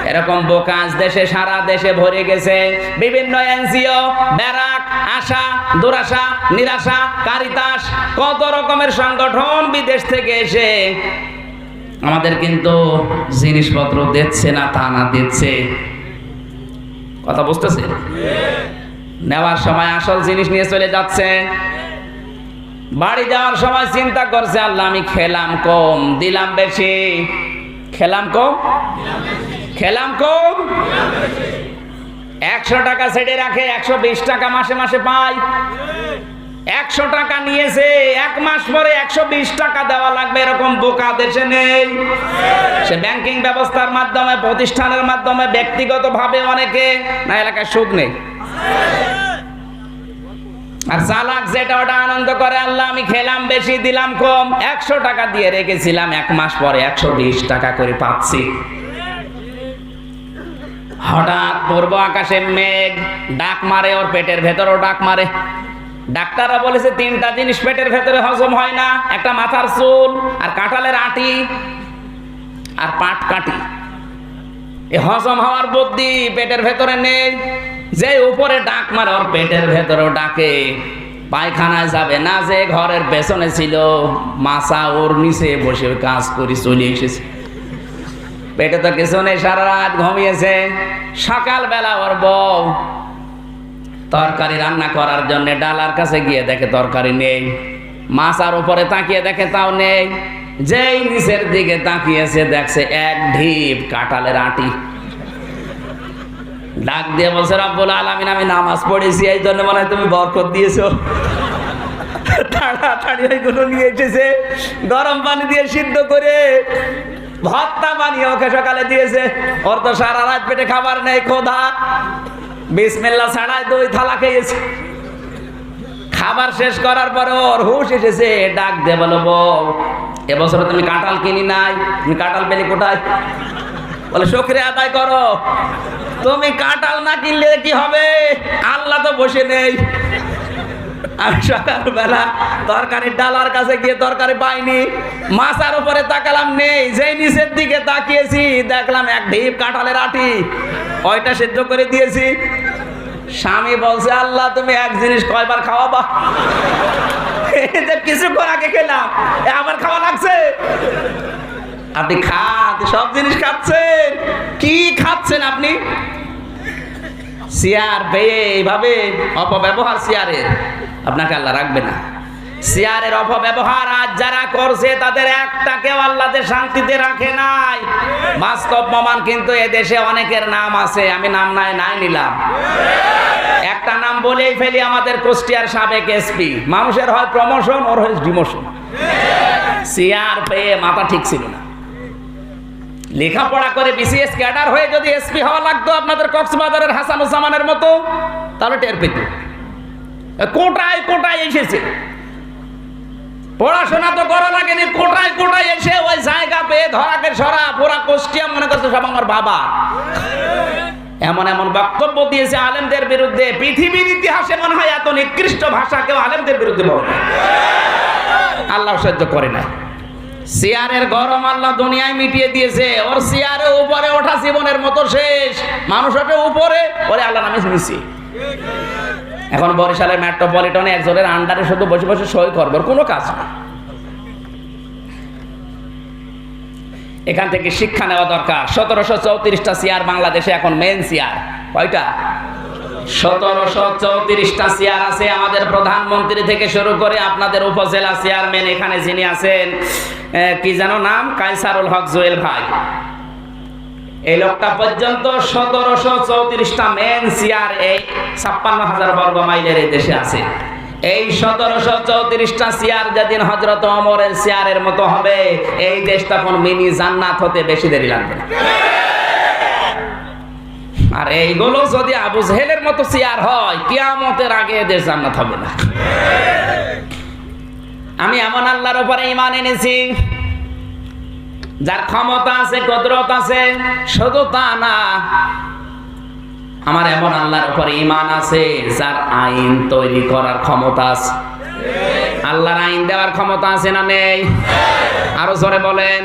এরকম বোকা দেশে সারা দেশে ভরে গেছে। বিভিন্ন এনজিও, ব্যারাক, আশা, দুরাশা, নিরাশা, কারিতাস, কত রকমের সংগঠন বিদেশ থেকে এসে আমাদের কিন্তু জিনিসপত্র দিচ্ছে না, তা না, দিচ্ছে। কথা বুঝতেছে? নেওয়ার সময় আসল জিনিস নিয়ে চলে যাচ্ছে, বাড়ি যাওয়ার সময় চিন্তা করছে আল্লাহ আমি খেলাম কম দিলাম বেশি, খেলাম কম খেলাম কম। 100 টাকা ছেড়ে রাখে 120 টাকা মাসে মাসে পায়। 100 টাকা নিয়েছে, 1 মাস পরে 120 টাকা দেওয়া লাগবে, এরকম বোকা দেশে নেই। সে ব্যাংকিং ব্যবস্থার মাধ্যমে, প্রতিষ্ঠানের মাধ্যমে, ব্যক্তিগতভাবে অনেকে, না এলাকায় সুদ নেই। আর চালাক যেটা ওটা আনন্দ করে আল্লাহ আমি খেলাম বেশি দিলাম কম। 100 টাকা দিয়ে রেখেছিলাম, 1 মাস পরে 120 টাকা করে পাচ্ছি। হঠাৎ পূর্ব আকাশে মেঘ ডাক মারে, ওর পেটের ভেতরও ডাক মারে। ডাক্তাররা বলেছে 3টা জিনিস পেটের ভেতরে হজম হয় না, একটা মাথার চুল, আর কাঁঠালের আটি, আর পাট কাটি। এই হজম হওয়ার বুদ্ধি পেটের ভেতরে নেই। যে উপরে ডাক মারে ওর পেটের ভেতরেও ডাকে। পায়খানায় যাবে না, যে ঘরের পেছনে ছিল মাছা ওর নিচে বসে কাজ করে চলে এসেছে। পেটে তো কিছু নেই, সারা রাত ঘুমিয়েছে। সকালবেলা ওর বউ তরকারি রান্না করার জন্য ডালার কাছে গিয়ে দেখে তরকারি নেই। মাছার উপরে তাকিয়ে দেখে তাও নেই। যেই নিচের দিকে তাকিয়েছে দেখছে 1 ঢিপ কাঁঠালের আটি। ডাক দিয়ে বলছে রব্বুল আলামিন আমি নামাজ পড়েছি, এই জন্য মনে হয় তুমি বরকত দিয়েছো। তাড়াতাড়ি ওইগুলো নিয়ে এসেছে, গরম পানি দিয়ে সিদ্ধ করে ভর্তা বানিয়ে ওকে সকালে দিয়েছে। ওর তো সারা রাত পেটে খাবার নেই, ক্ষুধা। বিসমিল্লাহ ছাড়াই 2 থালা খেয়েছে। খাবার শেষ করার পরে ওর হুঁশ এসেছে, ডাক দিয়ে বলো বউ এবছর তুমি কাঁঠাল কিনি নাই, তুমি কাঁঠাল পেলে কোথায়? বলে শুকরিয়া আদায় করো, তুমি কাঁঠাল না কিনলে কি হবে, আল্লাহ তো বসে নেই। আমি সকালবেলা তরকারির ডালার কাছে গিয়ে তরকারি পাইনি, মাছার উপরে তাকালাম নেই, যেই নিচের দিকে তাকিয়েছি দেখলাম 1 ঢিপ কাঁঠালের আটি, ওইটা সিদ্ধ করে দিয়েছি। স্বামী বলছে আল্লাহ তুমি এক জিনিস কয়বার খাওয়াবা? কিছুক্ষণ আগে খেলাম, আবার খাওয়া লাগছে? আপনি খান, সব জিনিস খাচ্ছেন, কি খাচ্ছেন আপনি? চেয়ার পেয়ে এইভাবে অপব্যবহার চেয়ারের, আপনাকে আল্লাহ রাখবে না। চেয়ারের অপব্যবহার আজ যারা করছে তাদের একটাকেও আল্লাহ শান্তিতে রাখে নাই। বাস্তব প্রমাণ কিন্তু এ দেশে অনেকের নাম আছে, আমি নাম নাই নিলাম। একটা নাম বলেই ফেলি, আমাদের কুষ্টিয়ার সাবেক এসপি। মানুষের হয় প্রমোশন, ওর হয় ডিমোশন। চেয়ার পেয়ে মাথা ঠিক ছিল না। লেখাপড়া করে বিসিএস ক্যাডার হয়ে যদি এসপি হওয়া লাগতো আপনাদের কক্সবাজারের হাসানুজ্জামানের মতো, তাহলে টের পেত। কোটায় কোটায় এসেছে, পড়াশোনা তো করা লাগেনি, কোটায় কোটায় এসে ওই জায়গা পেয়ে ধরাকে সরা পুরা কুষ্টিয়া মনে করছে সব আমার বাবা। এমন এমন বক্তব্য দিয়েছে আলেমদের বিরুদ্ধে, পৃথিবীর ইতিহাসে মনে হয় এত নিকৃষ্ট ভাষা কেউ আলেমদের বিরুদ্ধে বলে। আল্লাহ সহ্য করে না। চেয়ারের গরম আল্লাহ দুনিয়ায় মিটিয়ে দিয়েছে, ওর চেয়ারের উপরে ওঠা জীবনের মতো শেষ। মানুষ ওঠে উপরে, ওরে আল্লাহ নামে নিছি। এখন বরিশালের মেট্রোপলিটনে একজনের আন্ডারে শুধু বসে বসে সই করবে, কোনো কাজ না। এখান থেকে শিক্ষা নেওয়া দরকার। 1734টা চেয়ার বাংলাদেশে এখন মেন চেয়ার কয়টা? 1734টা চেয়ার আছে। আমাদের প্রধানমন্ত্রী থেকে শুরু করে আপনাদের উপজেলা চেয়ারম্যান এখানে যিনি আছেন, কি যেন নাম, কায়সারুল হক জুয়েল ভাই, এই লোকটা পর্যন্ত 1734টা মেন চেয়ার এই 56,000 বর্গ মাইলের এই দেশে আছে। এই 1734টা চেয়ার যেদিন হযরত ওমরের চেয়ারের মতো হবে, এই দেশ তখন মিনি জান্নাত হতে বেশি দেরি লাগবে না। আর এইগুলো যদি আবু জেহেলের মতো চেয়ার হয়, কিয়ামতের আগে দেশ জান্নাত হবে না। আমি এমন আল্লাহর উপরে ঈমান এনেছি যার ক্ষমতা আছে, কুদরত আছে, শুধু তা না, আমার এমন আল্লাহর উপরে ঈমান আছে যার আইন তৈরি করার ক্ষমতা আছে। আল্লাহর আইন দেওয়ার ক্ষমতা আছে না নেই? আরো জোরে বলেন।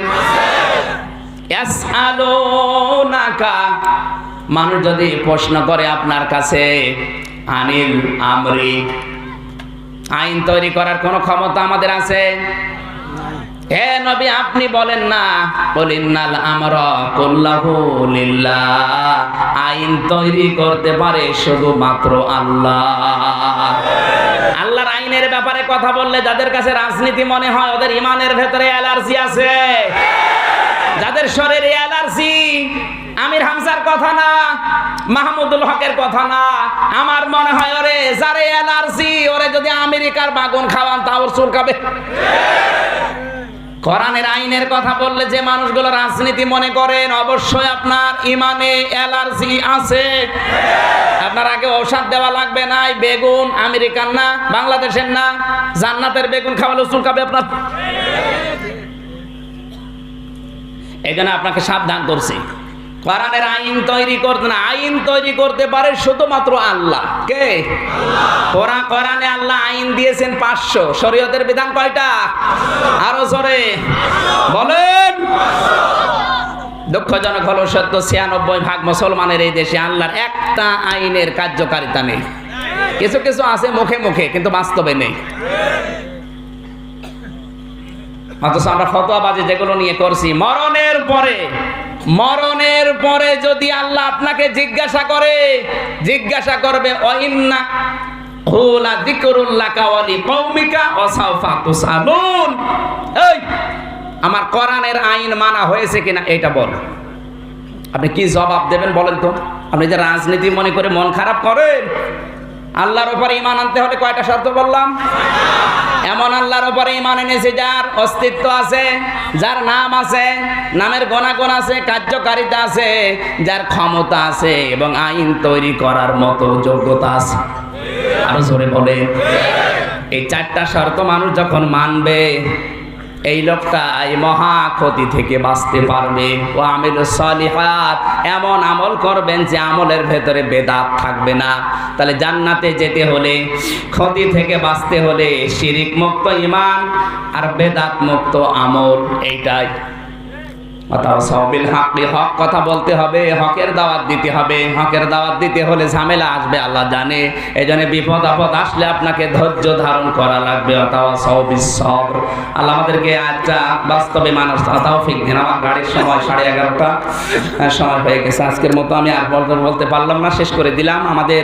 ইয়াসআলুনাকা, মানুষ যদি প্রশ্ন করে আপনার কাছে, আনিল আমরি, আইন তৈরি করার কোন ক্ষমতা আমাদের আছে? হে নবী আপনি বলেন না, বলিন্নাল আমরা কুল্লাহু লিল্লাহ, আইন তৈরি করতে পারে শুধুমাত্র আল্লাহ। আল্লাহর আইনের ব্যাপারে কথা বললে যাদের কাছে রাজনীতি মনে হয় ওদের ইমানের ভেতরে অ্যালার্জি আছে। যাদের শরীরে অ্যালার্জি আমির হামজার কথা না, মাহমুদুল হকের কথা না, আমার মনে হয় ওরে যারে অ্যালার্জি ওরে যদি আমেরিকার বাগুন খাওয়ান তা ওর চুলকাবে। কোরআনের আইনের কথা বললে যে মানুষগুলো রাজনীতি মনে করেন অবশ্যই আপনার ইমানে অ্যালার্জি আছে। আপনার আগে ঔষধ দেওয়া লাগবে না। বেগুন আমেরিকান না, বাংলাদেশের না, জান্নাতের বেগুন খাওয়ালে চুলকাবে আপনার। এই জন্য আপনাকে সাবধান করছি, কোরআনের আইন তৈরি করতে না, আইন তৈরি করতে পারে শুধুমাত্র আল্লাহ। কে? কোরআনে আল্লাহ আইন দিয়েছেন 500, শরীয়তের বিধান কয়টা? আরো জোরে বলেন। দুঃখজনক হলো সত্য, 96% মুসলমানের এই দেশে আল্লাহর একটা আইনের কার্যকারিতা নেই। কিছু কিছু আছে মুখে মুখে, কিন্তু বাস্তবে নেই। অথচ আমরা ফতোয়াবাজি যেগুলো নিয়ে করছি, মরণের পরে যদি আল্লাহ আপনাকে জিজ্ঞাসা করবে ওয়াইন্না হুলা যিকরুল্লাকা ওয়া লিকাওমিকা ওয়া সাওফা তুসআলুন, এই আমার কোরআনের আইন মানা হয়েছে কিনা এটা বল। আপনি কি জবাব দেবেন বলেন তো? আপনি যে রাজনীতি মনে করে মন খারাপ করেন, আল্লাহর উপরে ঈমান আনতে হলে কয়টা শর্ত বললাম? এমন আল্লাহর উপরে ঈমান এনেছে যার অস্তিত্ব আছে, যার নাম আছে, নামের গুণাগুণ আছে, কার্যকারিতা আছে, যার ক্ষমতা আছে এবং আইন তৈরি করার মতো যোগ্যতা আছে। আরো জোরে বলে। এই 4টা শর্ত মানুষ যখন মানবে, এই লোকটা এই মহা ক্ষতি থেকে বাঁচতে পারবে। ও আমিলুস সালিহাত, এমন আমল করবেন যে আমলের ভেতরে বেদাত থাকবে না। তাহলে জান্নাতে যেতে হলে, ক্ষতি থেকে বাঁচতে হলে শিরিক মুক্ত ঈমান আর বেদাত মুক্ত আমল, এইটাই। হক কথা বলতে হবে, হকের দাওয়াত দিতে হবে। হকের দাওয়াত দিতে হলে ঝামেলা আসবে আল্লাহ জানে, এই জন্য বিপদ আপদ আসলে আপনাকে ধৈর্য ধারণ করা লাগবে। আল্লাহ আমাদেরকে আজটা বাস্তবে মানুষ তৌফিক দিন। আমার গাড়ির সময় 11:30 সময় হয়ে গেছে। আজকের মতো আমি আর বলতে পারলাম না, শেষ করে দিলাম। আমাদের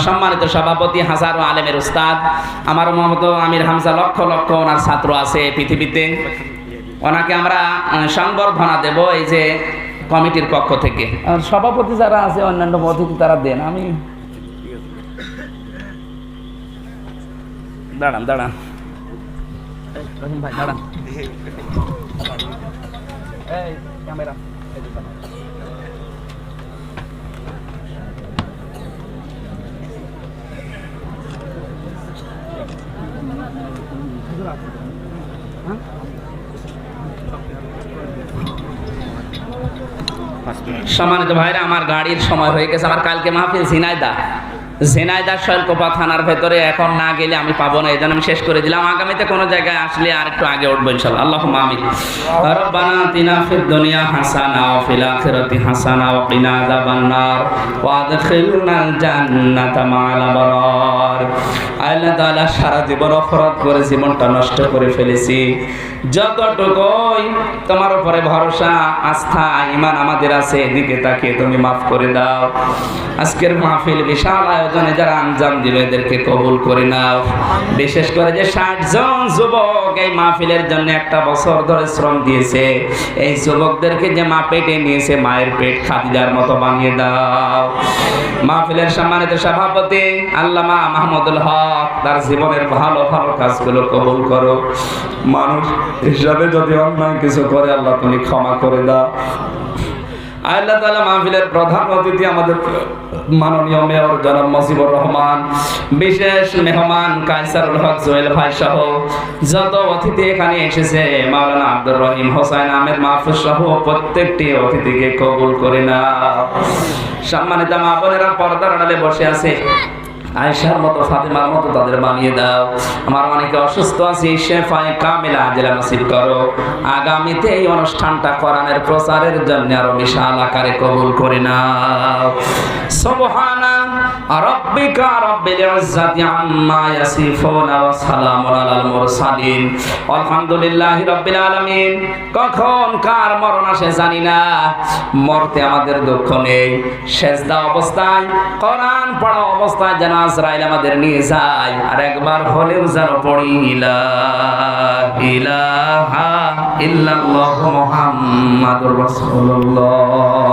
সম্মানিত সভাপতি হাজারো আলেমের উস্তাদ, আমার মতো আমির হামজা, লক্ষ লক্ষ ওনার ছাত্র আছে পৃথিবীতে, ওনাকে আমরা সংবর্ধনা দেব এই যে কমিটির পক্ষ থেকে। আর সভাপতি যারা আছে অন্যান্য অতিথি তারা দেন। আমি দাঁড়ান ভাই দাঁড়ান। এই ক্যামেরা সম্মানিত ভাইরা, আমার গাড়ির সময় হয়ে গেছে। আমার কালকে মাহফিল ঝিনাইদা শৈলকুপা থানার ভেতরে, এখন না গেলে আমি পাবো না, এই জন্য আমি শেষ করে দিলাম। আগামীতে কোনো জায়গায় আসলে আর একটু আগে উঠবো ইনশাআল্লাহ। আল্লাহুম্মা আমিন। রব্বানা আতিনা ফিদ দুনিয়া হাসানা ওয়া ফিল আখিরাতি হাসানা ওয়া কিনা আযাবান নার ওয়া আদখিলনাল জান্নাতা মা'আল আবরার। আল্লাহ তাআলা, সারা জীবন অপরাধ করে জীবনটা নষ্ট করে ফেলেছি। যতটুকুই তোমার উপরে ভরসা, আস্থা, ঈমান আমাদের আছে, এদিকে তাকিয়ে তুমি মাফ করে দাও। আজকের মাহফিল বিশাল আয়োজনে যারা আঞ্জাম দিল এদেরকে কবুল করে নাও। বিশেষ করে যে 60 জন যুবক এই মাহফিলের জন্য একটা বছর ধরে শ্রম দিয়েছে, এই যুবকদেরকে যে মা পেটে নিয়েছে, মায়ের পেট খাদিজার মতো বানিয়ে দাও। মাহফিলের সম্মানিত সভাপতি আল্লামা মাহমুদুল হক, তার জীবনের ভালো ভালো কাজগুলো কবুল করো। মানুষ হিসাবে যদি অন্যায় কিছু করে আল্লাহ তুমি ক্ষমা করে দাও। আল্লাহ তাআলা মাহফিলের প্রধান অতিথি আমাদের মাননীয় মেয়র জনাব মজিবুর রহমান, বিশেষ মেহমান কায়সারুল হক জুয়েল ভাই সহ যত অতিথি এখানে এসেছে, মাওলানা আব্দুর রহিম হোসেন আহমেদ মাহফুজ সহ প্রত্যেকটি অতিথিকে কবুল করে নাও। সম্মানিত মা বোনেরা, পর্দার আড়ালে বসে আছে, আয়েশার মতো, ফাতেমার মতো তাদের বানিয়ে দাও। আমার অনেকে অসুস্থ আছে, শেফায়ে কামিলা আজলা নসিব করো। আগামীতে এই অনুষ্ঠানটা কোরআনের প্রচারের জন্য আরো বিশাল আকারে কবুল করে নাও। সুবহানা রাব্বিকা রাব্বিল ইজ্জাতি আম্মা ইয়াসিফুন ওয়া সালামুন আলাল মুরসালিন আলহামদুলিল্লাহি রাব্বিল আলামিন। কখন কার মরণ আসে জানি না, মরতে আমাদের দুঃখ নেই। সেজদা অবস্থায়, কোরআন পড়া অবস্থায় যেন আজরাইল আমাদের নিয়ে যায়, আর একবার হলেও যেন পড়ি লা ইলাহা ইল্লাল্লাহু মুহাম্মাদুর রাসূলুল্লাহ।